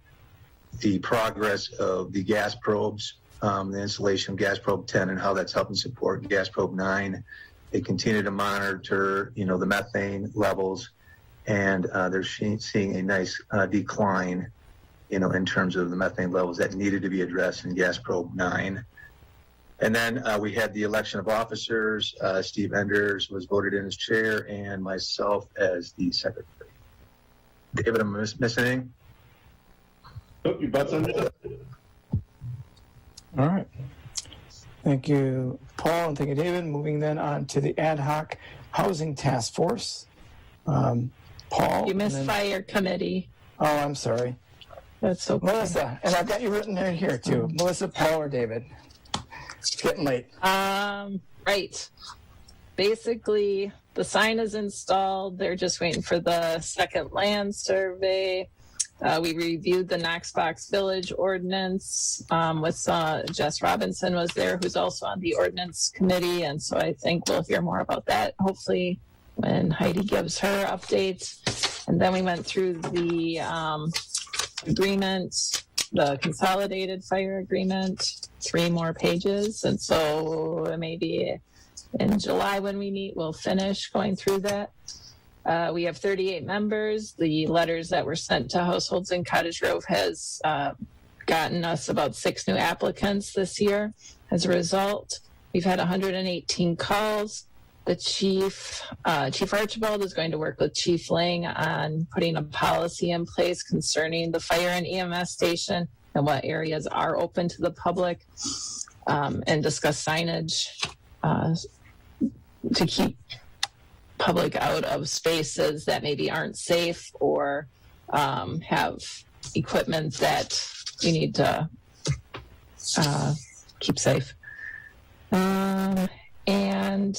the progress of the gas probes, the installation of gas probe 10 and how that's helping support gas probe 9. They continue to monitor, the methane levels, and they're seeing a nice decline, in terms of the methane levels that needed to be addressed in gas probe 9. And then we had the election of officers. Steve Enders was voted in as chair, and myself as the secretary. David, am I missing anything? Nope, your butt's on it. All right. Thank you, Paul, and thank you, David. Moving then on to the ad hoc housing task force. Paul. You missed fire committee. Oh, I'm sorry. That's okay. Melissa, and I've got you written in here too. Melissa, Paul, or David? It's getting late. Right. Basically, the sign is installed. They're just waiting for the second land survey. We reviewed the Knoxbox Village ordinance with Jess Robinson was there, who's also on the ordinance committee. And so I think we'll hear more about that, hopefully, when Heidi gives her updates. And then we went through the agreement the consolidated fire agreement, 3 more pages. And so maybe in July when we meet, we'll finish going through that. We have 38 members. The letters that were sent to households in Cottage Grove has gotten us about 6 new applicants this year. As a result, we've had 118 calls. The Chief Archibald is going to work with Chief Lang on putting a policy in place concerning the fire and EMS station and what areas are open to the public, and discuss signage to keep public out of spaces that maybe aren't safe or have equipment that we need to keep safe. And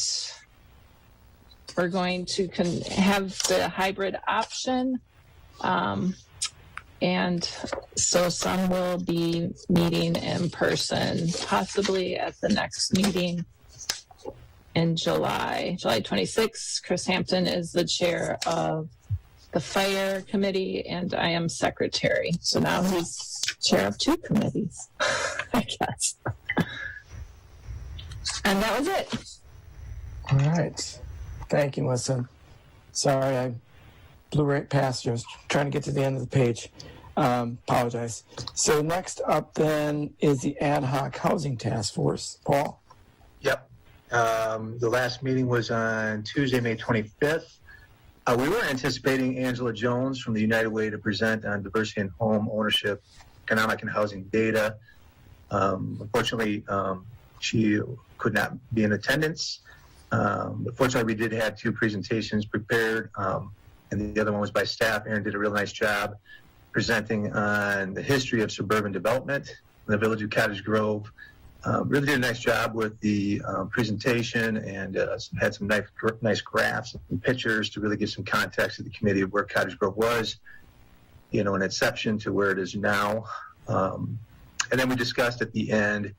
we're going to have the hybrid option. And so some will be meeting in person, possibly at the next meeting in July 26th. Chris Hampton is the chair of the fire committee, and I am secretary. So now he's chair of 2 committees, I guess. And that was it. All right. Thank you, Melissa. Sorry, I blew right past you. I was trying to get to the end of the page. Apologize. So next up then is the Ad Hoc Housing Task Force. Paul? Yep. The last meeting was on Tuesday, May 25th. We were anticipating Angela Jones from the United Way to present on diversity in home ownership, economic and housing data. Unfortunately, she could not be in attendance. But fortunately, we did have 2 presentations prepared, and the other one was by staff. Aaron did a real nice job presenting on the history of suburban development in the village of Cottage Grove. Really did a nice job with the presentation, and had some nice graphs and pictures to really give some context to the committee of where Cottage Grove was, an exception to where it is now. And then we discussed at the end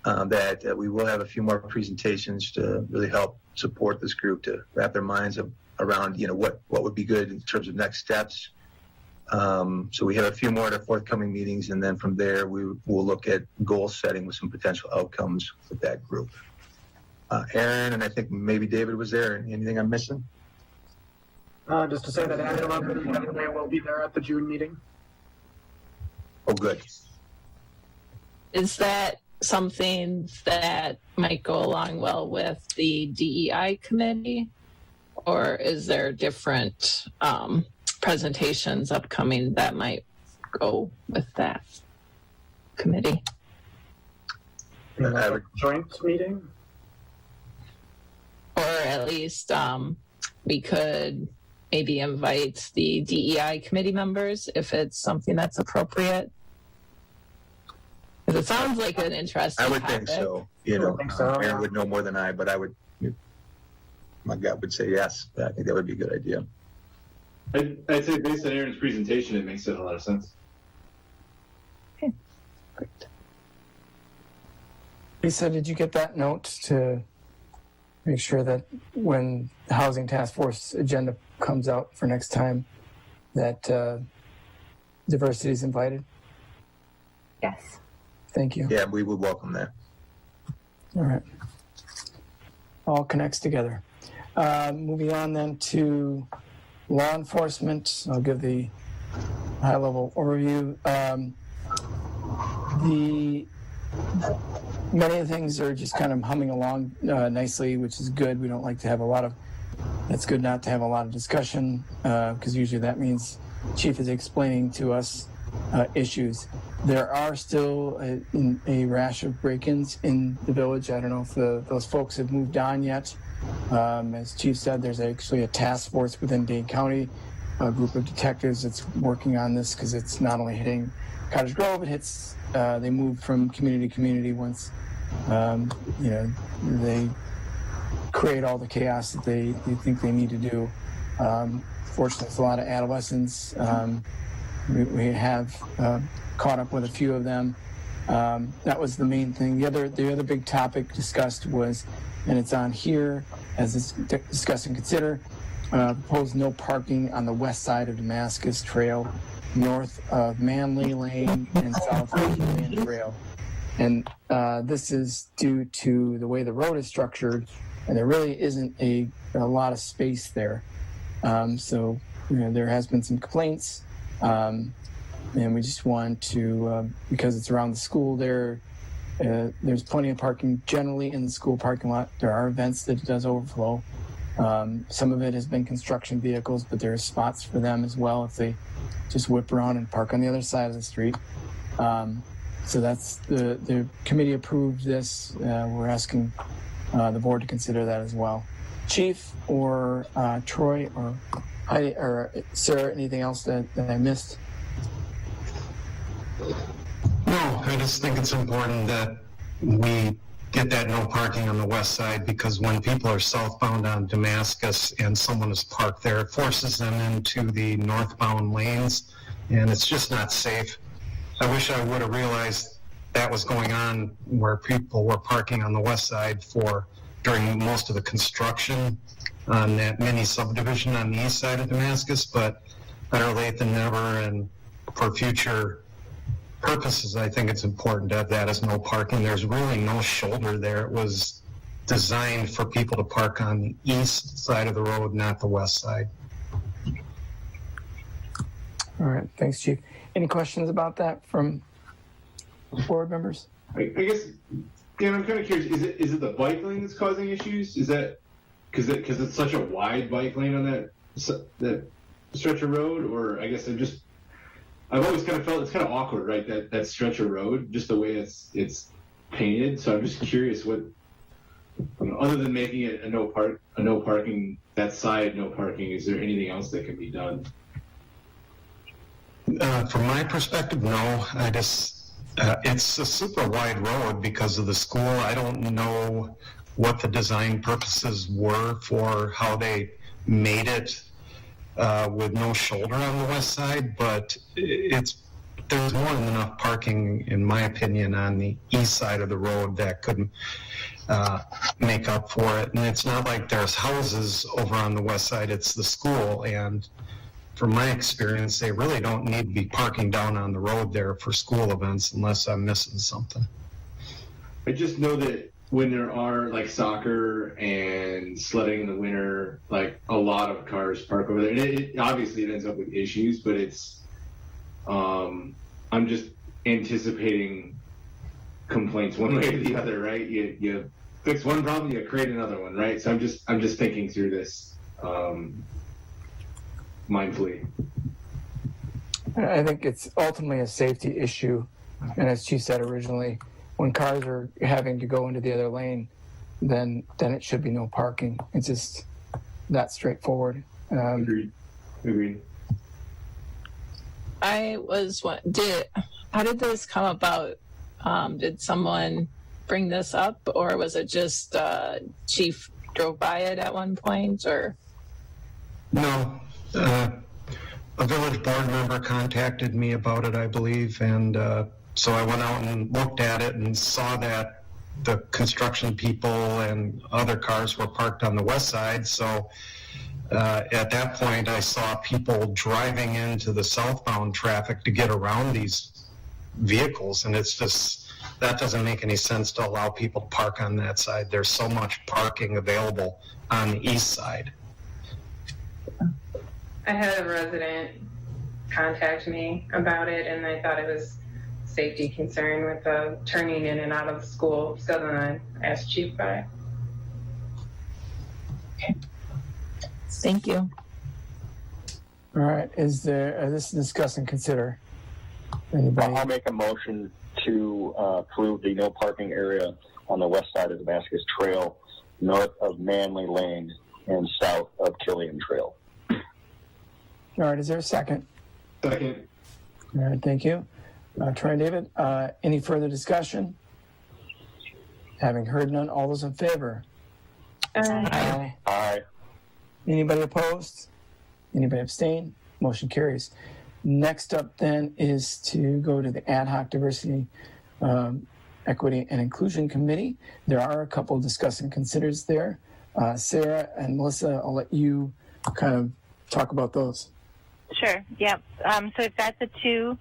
that we will have a few more presentations to really help support this group to wrap their minds around, what would be good in terms of next steps. So we have a few more at our forthcoming meetings, and then from there we will look at goal setting with some potential outcomes with that group. Aaron, and I think maybe David was there. Anything I'm missing? Just to say that Angela will be there at the June meeting. Oh, good. Is that something that might go along well with the DEI committee, or is there different presentations upcoming that might go with that committee? A joint meeting? Or at least we could maybe invite the DEI committee members if it's something that's appropriate. Because it sounds like an interesting I would topic. think so. Aaron would know more than I, but my gut would say yes. I think that would be a good idea. I'd say based on Aaron's presentation, it makes a lot of sense. Okay, great. Lisa, did you get that note to make sure that when the Housing Task Force agenda comes out for next time, that diversity is invited? Yes. Thank you. Yeah, we would welcome that. All right. All connects together. Moving on then to law enforcement. I'll give the high-level overview. Many of the things are just kind of humming along nicely, which is good. We don't like to have it's good not to have a lot of discussion, because usually that means Chief is explaining to us issues. There are still a rash of break-ins in the village. I don't know if those folks have moved on yet. As Chief said, there's actually a task force within Dane County, a group of detectives that's working on this, because it's not only hitting Cottage Grove, it hits, they move from community to community once, they create all the chaos that they think they need to do. Fortunately, it's a lot of adolescents. We have caught up with a few of them. That was the main thing. The other big topic discussed was, and it's on here as it's discuss and consider, proposed no parking on the west side of Damascus Trail. north of Manley Lane and south of Union Trail. And this is due to the way the road is structured, and there really isn't a lot of space there. So there has been some complaints, and we just want to, because it's around the school there, there's plenty of parking generally in the school parking lot. There are events that it does overflow. Some of it has been construction vehicles, but there are spots for them as well if they just whip around and park on the other side of the street. So that's the committee approved this. We're asking the board to consider that as well. Chief or Troy or Heidi or Sarah, anything else that I missed? No, I just think it's important that we get that no parking on the west side, because when people are southbound on Damascus and someone is parked there, it forces them into the northbound lanes, and it's just not safe. I wish I would have realized that was going on where people were parking on the west side during most of the construction on that mini subdivision on the east side of Damascus, but better late than never, and for future purposes, I think it's important to have that as no parking. There's really no shoulder there. It was designed for people to park on the east side of the road, not the west side. All right, thanks, Chief. Any questions about that from board members? I guess, Dan, I'm kind of curious. Is it the bike lane that's causing issues? Is that because it's such a wide bike lane on that stretch of road? Or I guess I've always kind of felt it's kind of awkward, right? That stretch of road, just the way it's painted. So I'm just curious what, other than making it a no parking, that side no parking, is there anything else that can be done? From my perspective, no. It's a super wide road because of the school. I don't know what the design purposes were for how they made it with no shoulder on the west side, but there's more than enough parking, in my opinion, on the east side of the road that could make up for it. And it's not like there's houses over on the west side, it's the school. And from my experience, they really don't need to be parking down on the road there for school events unless I'm missing something. I just know that when there are like soccer and sledding in the winter, like a lot of cars park over there. And obviously it ends up with issues, but it's, I'm just anticipating complaints one way or the other, right? You fix one problem, you create another one, right? So I'm just thinking through this mindfully. I think it's ultimately a safety issue. And as Chief said originally, when cars are having to go into the other lane, then it should be no parking. It's just that straightforward. Agreed. How did this come about? Did someone bring this up, or was it just Chief drove by it at one point, or? No. A village board member contacted me about it, I believe, and so I went out and looked at it and saw that the construction people and other cars were parked on the west side. So at that point, I saw people driving into the southbound traffic to get around these vehicles, and it's just, that doesn't make any sense to allow people to park on that side. There's so much parking available on the east side. I had a resident contact me about it, and I thought it was a safety concern with the turning in and out of the school. So then I asked Chief about it. Okay. Thank you. All right. Is there this discuss and consider? Anybody? I'll make a motion to approve the no parking area on the west side of Damascus Trail, north of Manley Lane and south of Killian Trail. All right, is there a second? Second. All right, thank you. Troy and David, any further discussion? Having heard none, all those in favor? Aye. Aye. Anybody opposed? Anybody abstain? Motion carries. Next up then is to go to the Ad Hoc Diversity, Equity and Inclusion Committee. There are a couple of discuss and considers there. Sarah and Melissa, I'll let you kind of talk about those. Sure. Yep. So we've got the two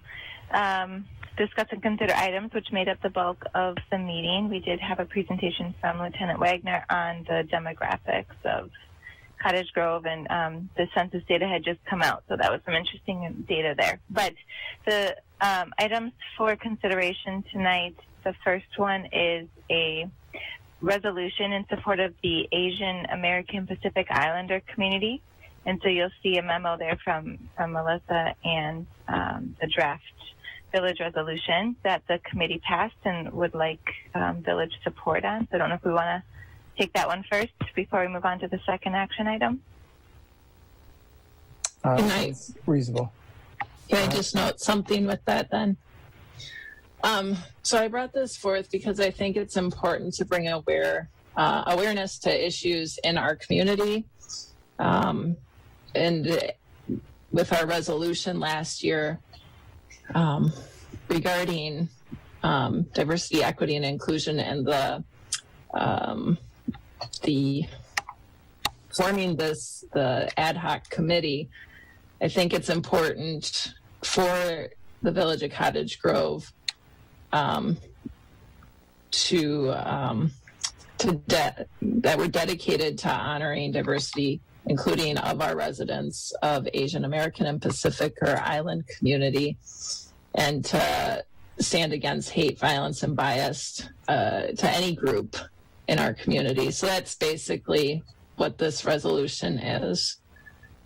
discuss and consider items, which made up the bulk of the meeting. We did have a presentation from Lieutenant Wagner on the demographics of Cottage Grove, and the census data had just come out, so that was some interesting data there. But the items for consideration tonight, the first one is a resolution in support of the Asian American Pacific Islander community. And so you'll see a memo there from Melissa and the draft village resolution that the committee passed and would like village support on. So I don't know if we want to take that one first before we move on to the second action item. Reasonable. Can I just note something with that then? So I brought this forth because I think it's important to bring awareness to issues in our community. And with our resolution last year regarding diversity, equity, and inclusion, and the forming the ad hoc committee, I think it's important for the Village of Cottage Grove that we're dedicated to honoring diversity, including of our residents of Asian American and Pacific or Island community, and to stand against hate, violence, and bias to any group in our community. So that's basically what this resolution is.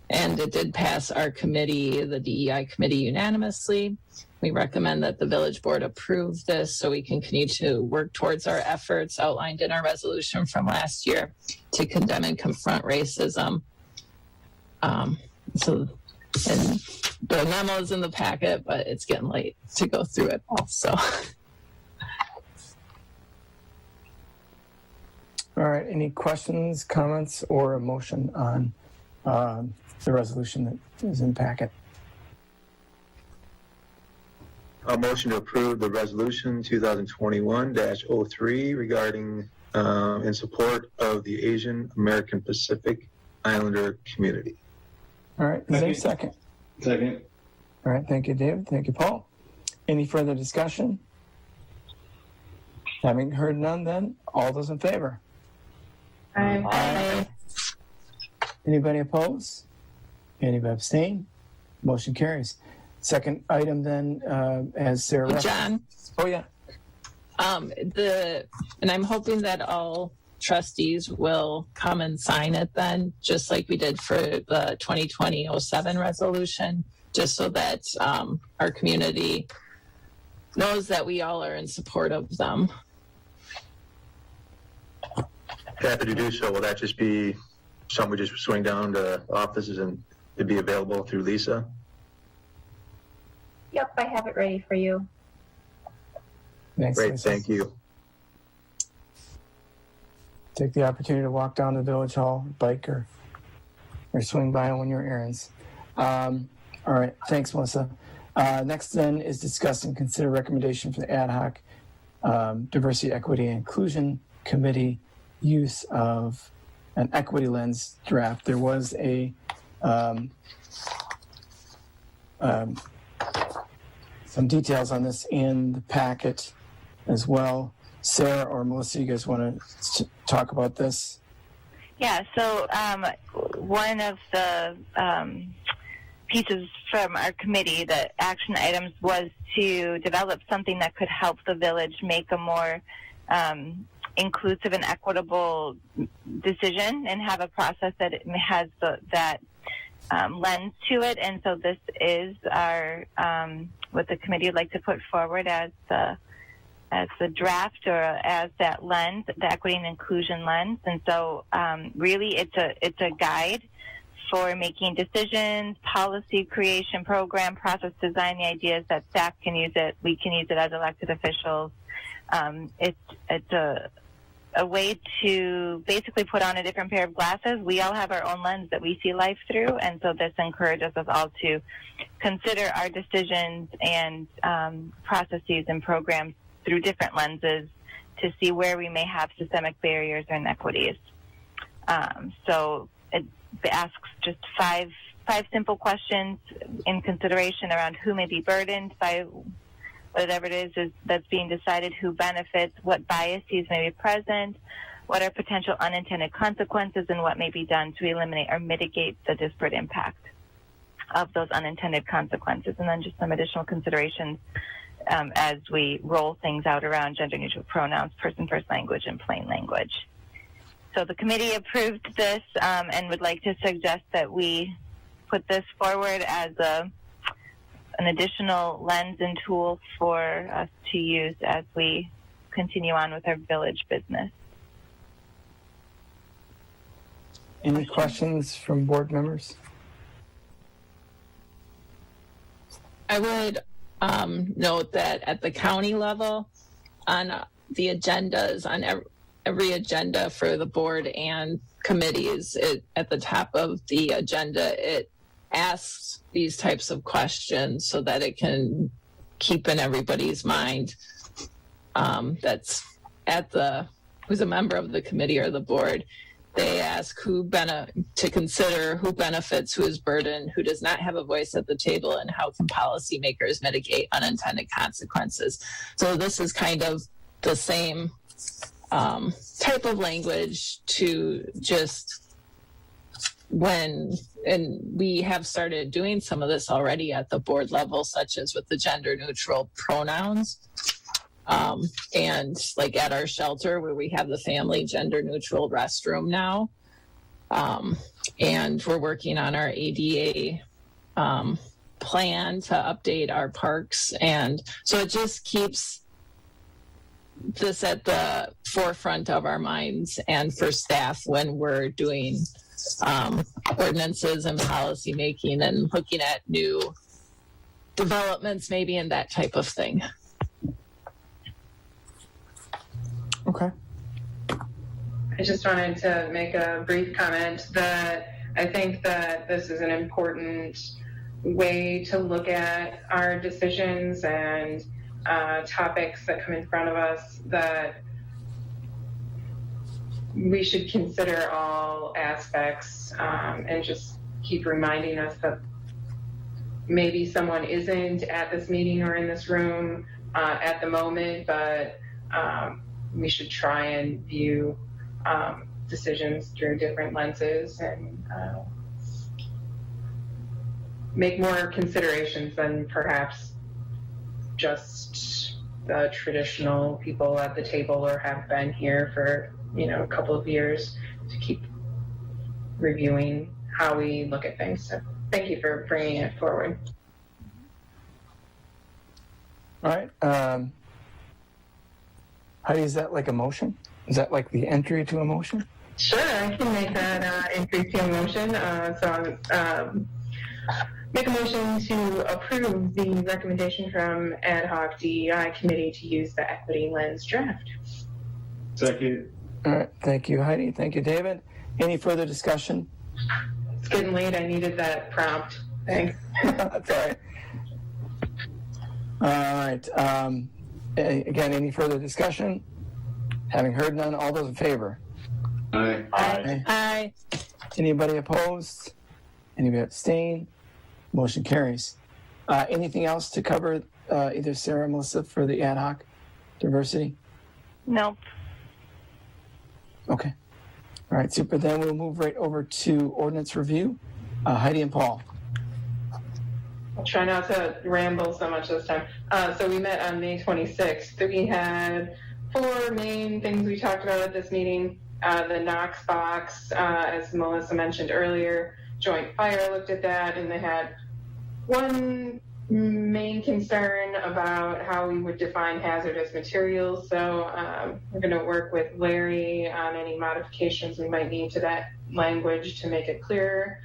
And it did pass our committee, the DEI committee, unanimously. We recommend that the village board approve this so we can continue to work towards our efforts outlined in our resolution from last year to condemn and confront racism. So, and the memo is in the packet, but it's getting late to go through it all. So, all right. Any questions, comments, or a motion on the resolution that is in the packet? A motion to approve the resolution 2021-03 regarding in support of the Asian American Pacific Islander community. All right. Is there a second? Second. All right. Thank you, David. Thank you, Paul. Any further discussion? Having heard none, then all those in favor? Aye. Anybody opposed? Anybody abstain? Motion carries. Second item then, as Sarah John. Oh yeah. And I'm hoping that all trustees will come and sign it then, just like we did for the 2020-07 resolution, just so that our community knows that we all are in support of them. Happy to do so. Will that just be something we just swing down to offices and it'd be available through Lisa? Yep, I have it ready for you. Thanks, Great, Lisa. thank you. Take the opportunity to walk down to Village Hall, bike, or swing by on one of your errands. All right, thanks, Melissa. Next then is discuss and consider recommendation for the ad hoc Diversity, Equity, and Inclusion Committee use of an equity lens draft. There was some details on this in the packet as well. Sarah or Melissa, you guys want to talk about this? Yeah, so one of the pieces from our committee, the action items, was to develop something that could help the village make a more inclusive and equitable decision and have a process that it has that lens to it. And so this is our what the committee would like to put forward as the draft, or as that lens, the equity and inclusion lens. And so really it's a guide for making decisions, policy creation, program, process design, the ideas that staff can use it, we can use it as elected officials. It's a way to basically put on a different pair of glasses. We all have our own lens that we see life through, and so this encourages us all to consider our decisions and processes and programs through different lenses to see where we may have systemic barriers or inequities. So it asks just five 5 simple questions in consideration around who may be burdened by whatever it is that's being decided, who benefits, what biases may be present, what are potential unintended consequences, and what may be done to eliminate or mitigate the disparate impact of those unintended consequences. And then just some additional considerations as we roll things out around gender-neutral pronouns, person-first language, and plain language. So the committee approved this and would like to suggest that we put this forward as an additional lens and tool for us to use as we continue on with our village business. Any questions from board members? I would note that at the county level, on the agendas, on every agenda for the board and committees, at the top of the agenda, it asks these types of questions so that it can keep in everybody's mind that's who's a member of the committee or the board. They ask to consider who benefits, who is burdened, who does not have a voice at the table, and how can policymakers mitigate unintended consequences. So this is kind of the same type of language to just and we have started doing some of this already at the board level, such as with the gender neutral pronouns. And like at our shelter where we have the family gender neutral restroom now. And we're working on our ADA plan to update our parks. And so it just keeps this at the forefront of our minds and for staff when we're doing ordinances and policy making and looking at new developments maybe and that type of thing. Okay. I just wanted to make a brief comment that I think that this is an important way to look at our decisions and topics that come in front of us, that we should consider all aspects and just keep reminding us that maybe someone isn't at this meeting or in this room at the moment, but we should try and view decisions through different lenses and make more considerations than perhaps just the traditional people at the table or have been here for a couple of years, to keep reviewing how we look at things. So thank you for bringing it forward. All right. Heidi, is that like a motion? Is that like the entry to a motion? Sure, I can make that entry to a motion. Make a motion to approve the recommendation from Ad Hoc DEI Committee to use the Equity Lens draft. Second. All right. Thank you, Heidi. Thank you, David. Any further discussion? It's getting late. I needed that prompt. Thanks. That's all right. All right. Again, any further discussion? Having heard none, all those in favor? Aye. Aye. Aye. Anybody opposed? Anybody abstain? Motion carries. Anything else to cover, either Sarah or Melissa, for the ad hoc diversity? Nope. Okay. All right, super. Then we'll move right over to ordinance review. Heidi and Paul. I'll try not to ramble so much this time. So we met on May 26th. We had 4 main things we talked about at this meeting. The Knox box, as Melissa mentioned earlier, Joint Fire looked at that, and they had one main concern about how we would define hazardous materials. So we're going to work with Larry on any modifications we might need to that language to make it clearer.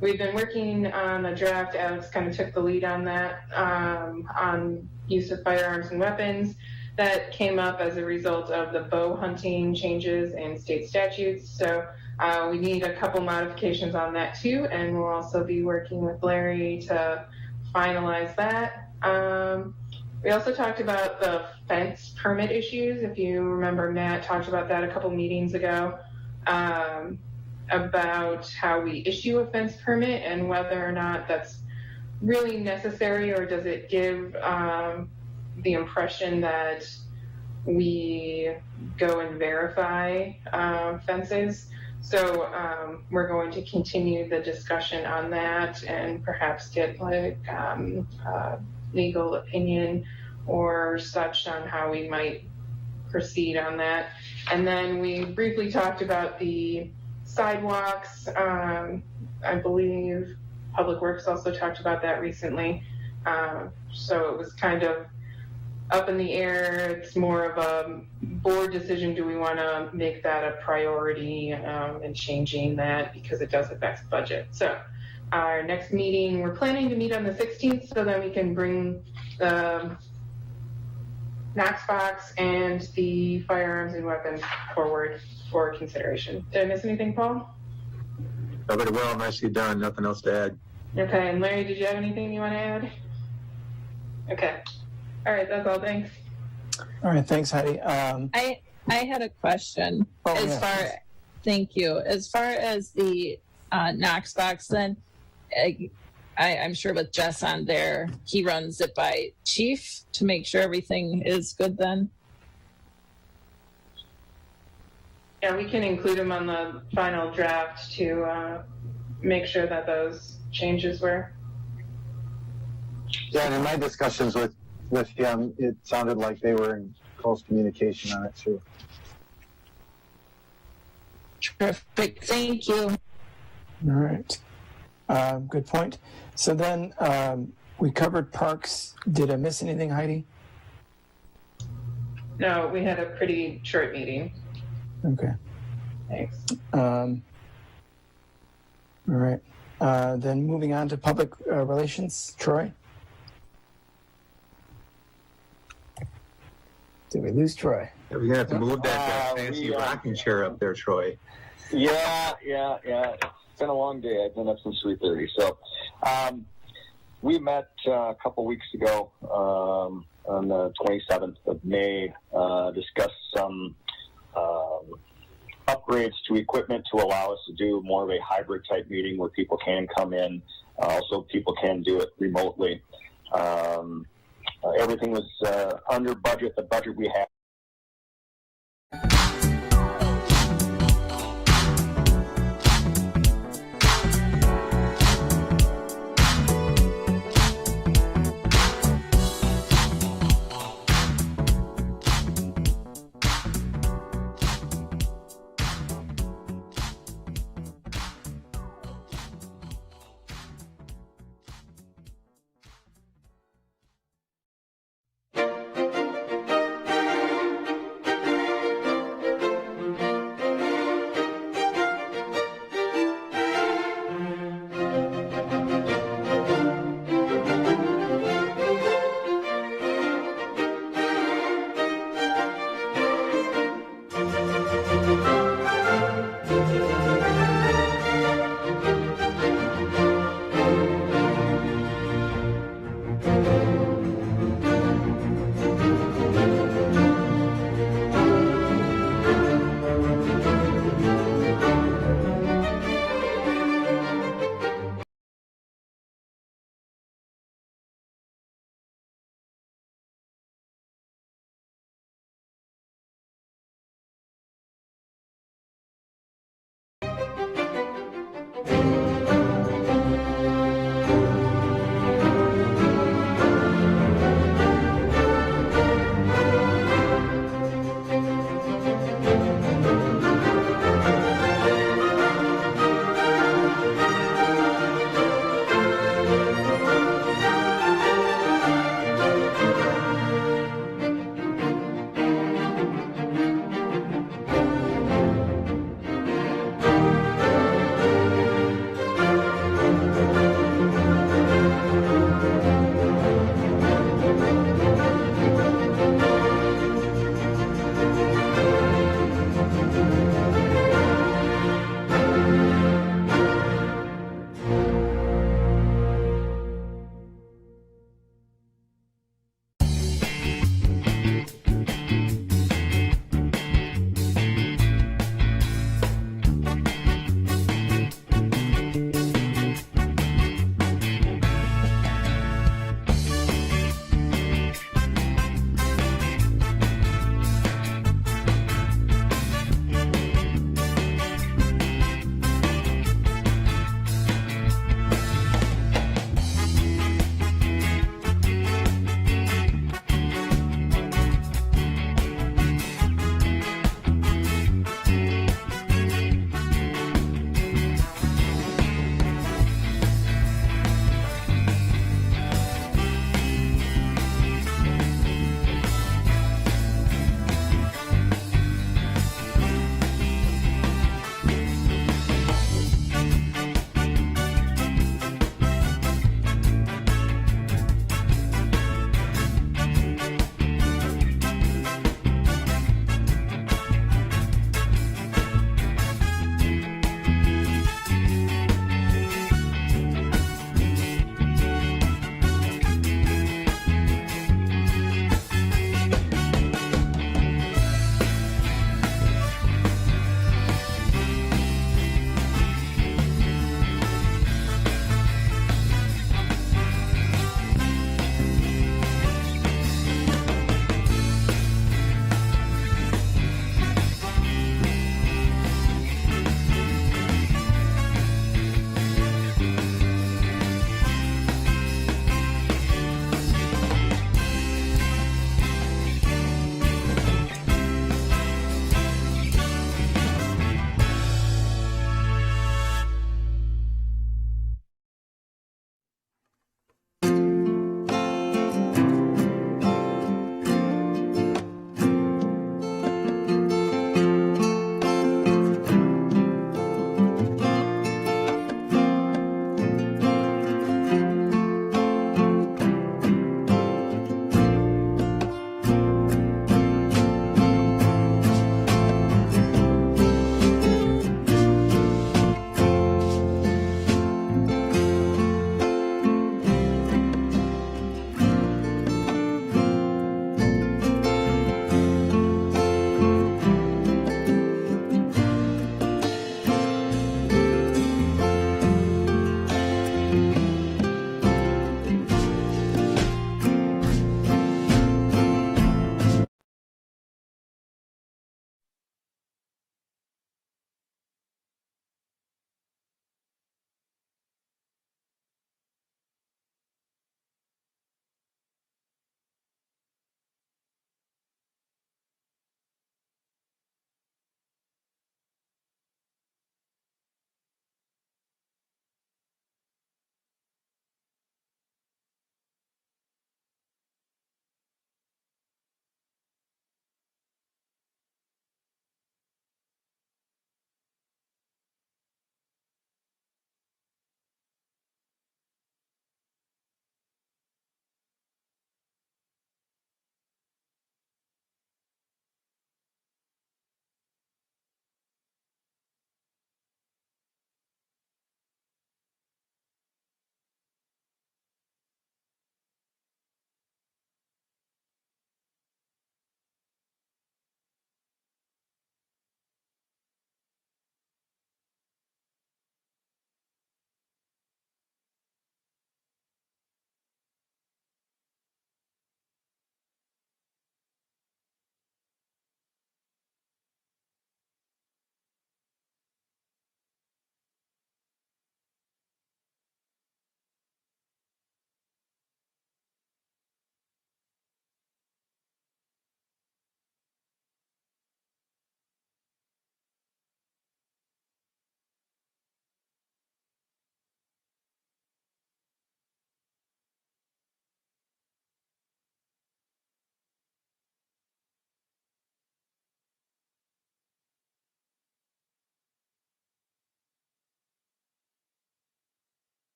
We've been working on a draft. Alex kind of took the lead on that, on use of firearms and weapons. That came up as a result of the bow hunting changes in state statutes. So we need a couple modifications on that too, and we'll also be working with Larry to finalize that. We also talked about the fence permit issues. If you remember, Matt talked about that a couple meetings ago. about how we issue a fence permit and whether or not that's really necessary, or does it give the impression that we go and verify fences. So we're going to continue the discussion on that and perhaps get like legal opinion or such on how we might proceed on that. And then we briefly talked about the sidewalks. I believe Public Works also talked about that recently. So it was kind of up in the air. It's more of a board decision. Do we want to make that a priority and changing that because it does affect budget? So our next meeting, we're planning to meet on the 16th so that we can bring the Knox box and the firearms and weapons forward for consideration. Did I miss anything, Paul? Covered it well, nicely done. Nothing else to add. Okay, and Larry, did you have anything you want to add? Okay. All right, that's all. Thanks. All right, thanks, Heidi. I had a question. Thank you. As far as the Knox box, then I'm sure with Jess on there, he runs it by chief to make sure everything is good. Then. Yeah, we can include him on the final draft to make sure that those changes were. Yeah, and in my discussions with him, it sounded like they were in close communication on it too. Terrific. Thank you. All right. Good point. So then we covered parks. Did I miss anything, Heidi? No, we had a pretty short meeting. Okay. Thanks. All right. Then moving on to public relations, Troy. Did we lose Troy? Yeah, we're gonna have to move that fancy rocking chair up there, Troy. Yeah. It's been a long day. I've been up since 3:30. So we met a couple weeks ago on the 27th of May, discussed some upgrades to equipment to allow us to do more of a hybrid type meeting where people can come in. Also, people can do it remotely. Everything was under budget, the budget we had.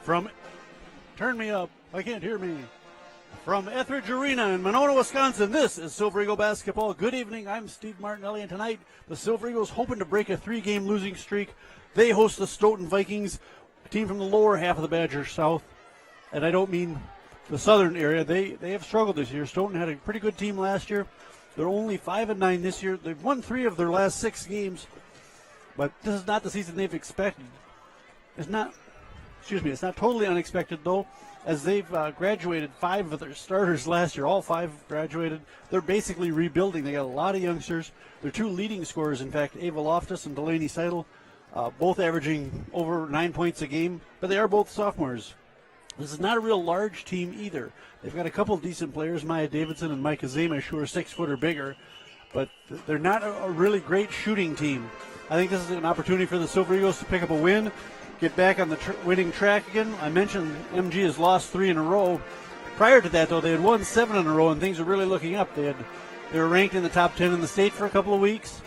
Turn me up. I can't hear me. From Etheridge Arena in Monona, Wisconsin, this is Silver Eagle Basketball. Good evening. I'm Steve Martinelli, and tonight the Silver Eagles hoping to break a 3-game losing streak. They host the Stoughton Vikings, a team from the lower half of the Badger South. And I don't mean the southern area. They have struggled this year. Stoughton had a pretty good team last year. They're only 5-9 this year. They've won 3 of their last 6 games, but this is not the season they've expected. It's not totally unexpected, though, as they've graduated 5 of their starters last year. All 5 graduated. They're basically rebuilding. They got a lot of youngsters. Their 2 leading scorers, in fact, Ava Loftus and Delaney Seidel, both averaging over 9 points a game, but they are both sophomores. This is not a real large team either. They've got a couple of decent players, Maya Davidson and Micah Zamish, who are 6 foot or bigger, but they're not a really great shooting team. I think this is an opportunity for the Silver Eagles to pick up a win, get back on the winning track again. I mentioned MG has lost 3 in a row. Prior to that, though, they had won 7 in a row, and things are really looking up. They were ranked in the top 10 in the state for a couple of weeks,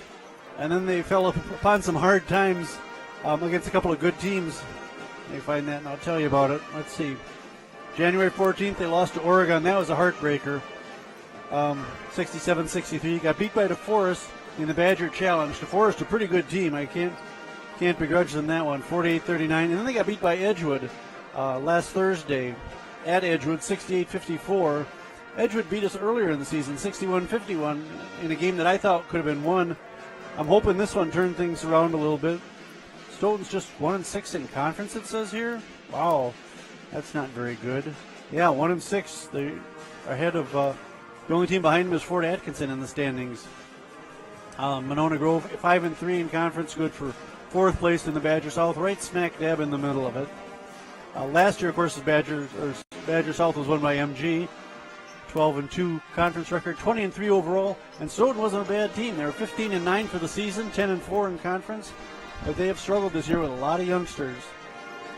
and then they fell upon some hard times against a couple of good teams. Let me find that, and I'll tell you about it. Let's see. January 14th, they lost to Oregon. That was a heartbreaker. 67-63. Got beat by DeForest in the Badger Challenge. DeForest, a pretty good team. I can't begrudge them that one. 48-39. And then they got beat by Edgewood last Thursday at Edgewood, 68-54. Edgewood beat us earlier in the season, 61-51, in a game that I thought could have been won. I'm hoping this one turned things around a little bit. Stoughton's just 1-6 in conference, it says here. Wow, that's not very good. Yeah, 1-6. They're ahead of the only team behind them is Fort Atkinson in the standings. Monona Grove 5-3 in conference, good for 4th place in the Badger South, right smack dab in the middle of it. Last year, of course, the Badger South was won by MG. 12-2 conference record, 20-3 overall, and Stoughton wasn't a bad team. They were 15-9 for the season, 10-4 in conference. But they have struggled this year with a lot of youngsters.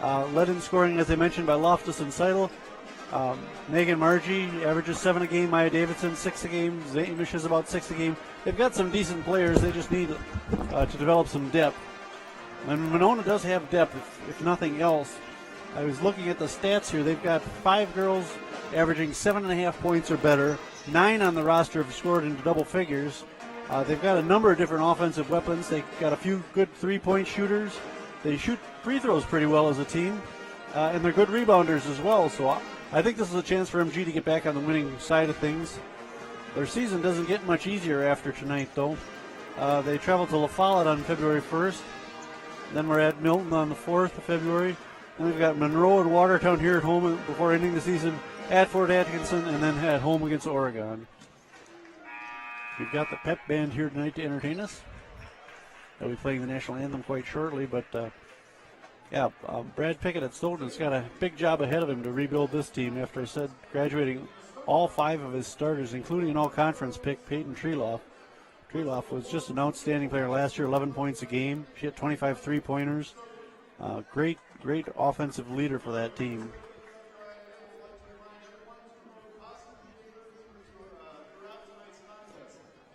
Led in scoring, as I mentioned, by Loftus and Seidel. Megan Margie averages 7 a game. Maya Davidson, 6 a game. Zamish is about 6 a game. They've got some decent players. They just need to develop some depth. And Monona does have depth, if nothing else. I was looking at the stats here. They've got 5 girls averaging 7.5 points or better. 9 on the roster have scored into double figures. They've got a number of different offensive weapons. They've got a few good 3-point shooters. They shoot free throws pretty well as a team. And they're good rebounders as well. So I think this is a chance for MG to get back on the winning side of things. Their season doesn't get much easier after tonight, though. They travel to La Follette on February 1st. Then we're at Milton on the 4th of February. Then we've got Monroe and Watertown here at home before ending the season at Fort Atkinson, and then at home against Oregon. We've got the pep band here tonight to entertain us. They'll be playing the national anthem quite shortly, but Brad Pickett at Stoughton's got a big job ahead of him to rebuild this team after I said graduating all 5 of his starters, including an all-conference pick, Peyton Treloff. Treloff was just an outstanding player last year, 11 points a game. She had 25 3-pointers. Great offensive leader for that team.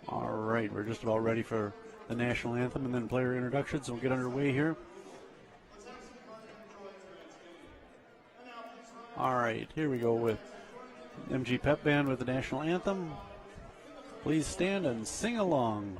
All right, we're just about ready for the national anthem and then player introductions. We'll get underway here. All right, here we go with MG Pep Band with the national anthem. Please stand and sing along.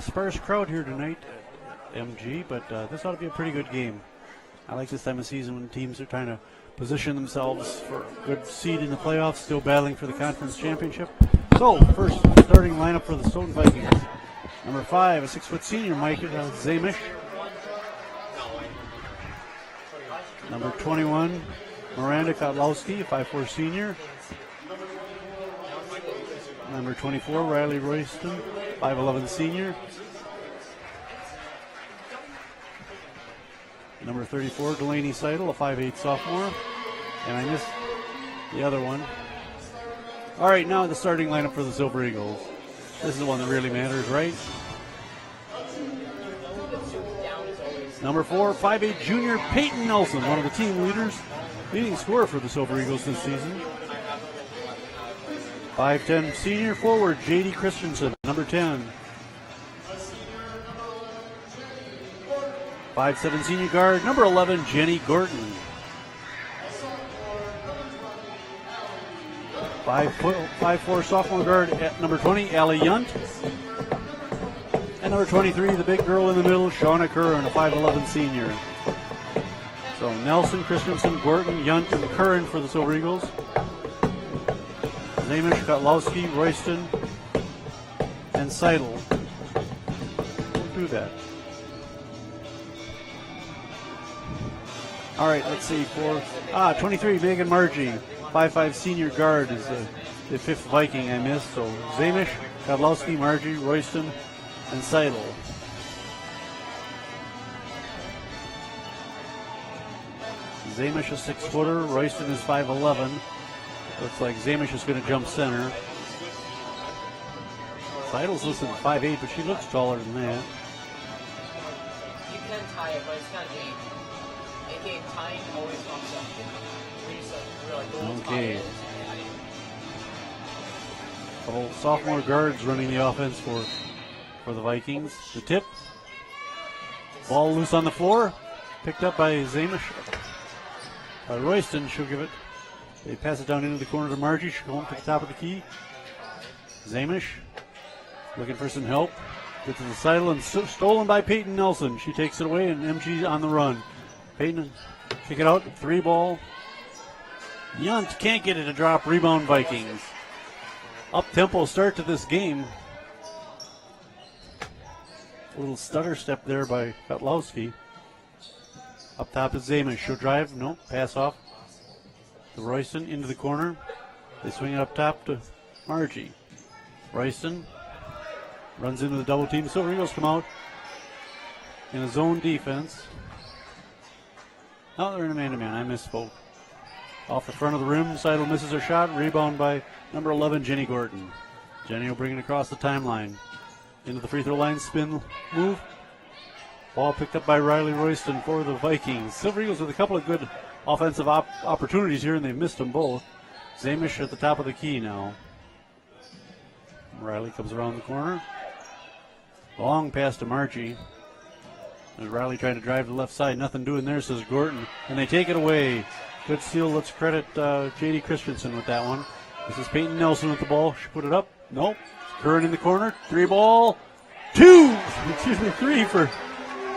sparse crowd here tonight at MG, but this ought to be a pretty good game. I like this time of season when teams are trying to position themselves for a good seed in the playoffs, still battling for the conference championship. So, first starting lineup for the Stoughton Vikings. Number 5, a 6-foot senior, Mike Zamish. Number 21, Miranda Kotlowski, a 5'4 senior. Number 24, Riley Royston, 5'11 senior. Number 34, Delaney Seidel, a 5'8 sophomore. And I missed the other one. All right, now the starting lineup for the Silver Eagles. This is the one that really matters, right? Number 4, 5'8 junior Peyton Nelson, one of the team leaders, leading scorer for the Silver Eagles this season. 5'10 senior forward J.D. Christensen, number 10. 5'7 senior guard, number 11, Jenny Gorton. 5'4 sophomore guard at number 20, Allie Yunt. And number 23, the big girl in the middle, Shauna Curran, a 5'11 senior. So Nelson, Christensen, Gorton, Yunt, and Curran for the Silver Eagles. Zamish, Kotlowski, Royston, and Seidel. We'll do that. All right, let's see. 23, Megan Margie, 5'5 senior guard is the 5th Viking I missed. So Zamish, Kotlowski, Margie, Royston, and Seidel. Zamish is 6-footer, Royston is 5'11. Looks like Zamish is going to jump center. Seidel's listed at 5'8, but she looks taller than that. You can tie it, but it's not deep. AKA tying always comes up. Okay. Couple sophomore guards running the offense for the Vikings. The tip. Ball loose on the floor. Picked up by Zamish. By Royston, she'll give it. They pass it down into the corner to Margie. She'll go up to the top of the key. Zamish looking for some help. Gets to the Seidel and stolen by Peyton Nelson. She takes it away and MG on the run. Peyton kick it out. 3 ball. Yunt can't get it to drop. Rebound Vikings. Up-tempo start to this game. A little stutter step there by Kotlowski. Up top is Zamish. She'll drive. No, pass off. To Royston into the corner. They swing it up top to Margie. Royston runs into the double team. Silver Eagles come out in a zone defense. No, they're in a man-to-man. I misspoke. Off the front of the rim, Seidel misses her shot. Rebound by number 11, Jenny Gorton. Jenny will bring it across the timeline. Into the free throw line, spin move. Ball picked up by Riley Royston for the Vikings. Silver Eagles with a couple of good offensive opportunities here, and they've missed them both. Zamish at the top of the key now. Riley comes around the corner. Long pass to Margie. There's Riley trying to drive to the left side. Nothing doing there, says Gorton. And they take it away. Good steal. Let's credit J.D. Christensen with that one. This is Peyton Nelson with the ball. She put it up. Nope. Curran in the corner. 3 ball. 2! Excuse me, 3 for